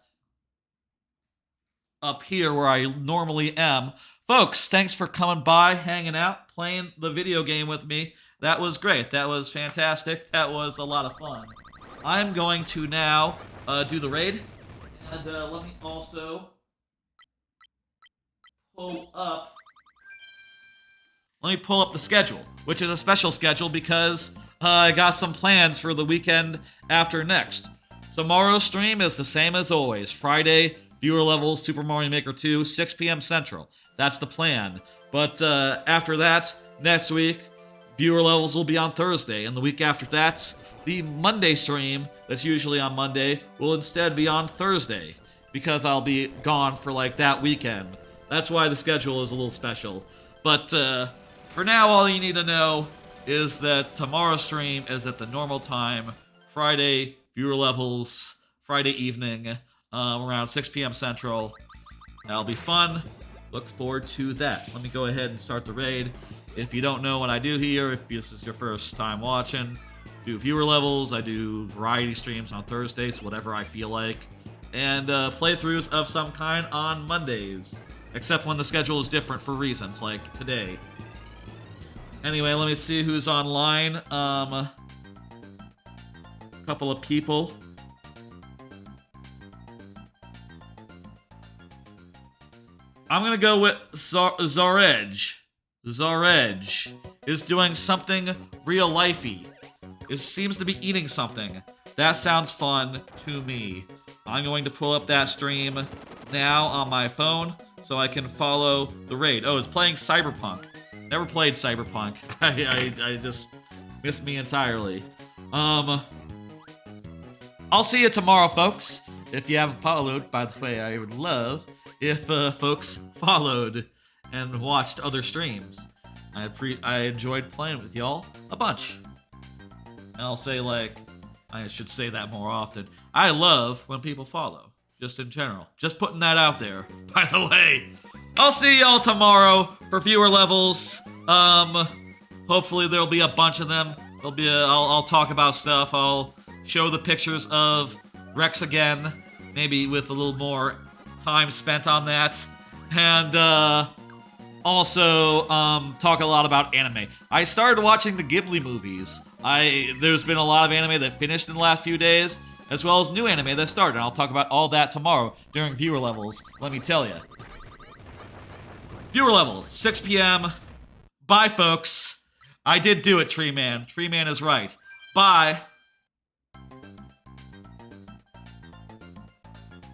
A: up here where I normally am. Folks, thanks for coming by, hanging out, playing the video game with me. That was great. That was fantastic. That was a lot of fun. I'm going to now do the raid. And let me also pull up... Let me pull up the schedule, which is a special schedule because I got some plans for the weekend after next. Tomorrow's stream is the same as always. Friday, viewer levels, Super Mario Maker 2, 6 p.m. Central. That's the plan. But after that, next week, viewer levels will be on Thursday. And the week after that, the Monday stream, that's usually on Monday, will instead be on Thursday. Because I'll be gone for like that weekend. That's why the schedule is a little special. But for now, all you need to know is that tomorrow's stream is at the normal time. Friday, viewer levels, Friday evening, around 6 p.m. Central. That'll be fun. Look forward to that. Let me go ahead and start the raid. If you don't know what I do here, if this is your first time watching, do viewer levels. I do variety streams on Thursdays, whatever I feel like. And playthroughs of some kind on Mondays. Except when the schedule is different for reasons, like today. Anyway, let me see who's online. A couple of people. I'm gonna go with Zaredge. Zaredge is doing something real lifey. It seems to be eating something. That sounds fun to me. I'm going to pull up that stream now on my phone so I can follow the raid. Oh, it's playing Cyberpunk. Never played Cyberpunk. I just missed me entirely. I'll see you tomorrow, folks. If you haven't followed, by the way, I would love if folks followed. and watched other streams. I enjoyed playing with y'all a bunch. And I'll say, like, I should say that more often. I love when people follow, just in general. Just putting that out there. By the way, I'll see y'all tomorrow for fewer levels. Hopefully there'll be a bunch of them. I'll talk about stuff. I'll show the pictures of Rex again, maybe with a little more time spent on that. And, also, talk a lot about anime. I started watching the Ghibli movies. There's been a lot of anime that finished in the last few days, as well as new anime that started, and I'll talk about all that tomorrow during viewer levels, let me tell you. Viewer levels, 6 p.m. Bye, folks. I did do it, Tree Man. Tree Man is right. Bye.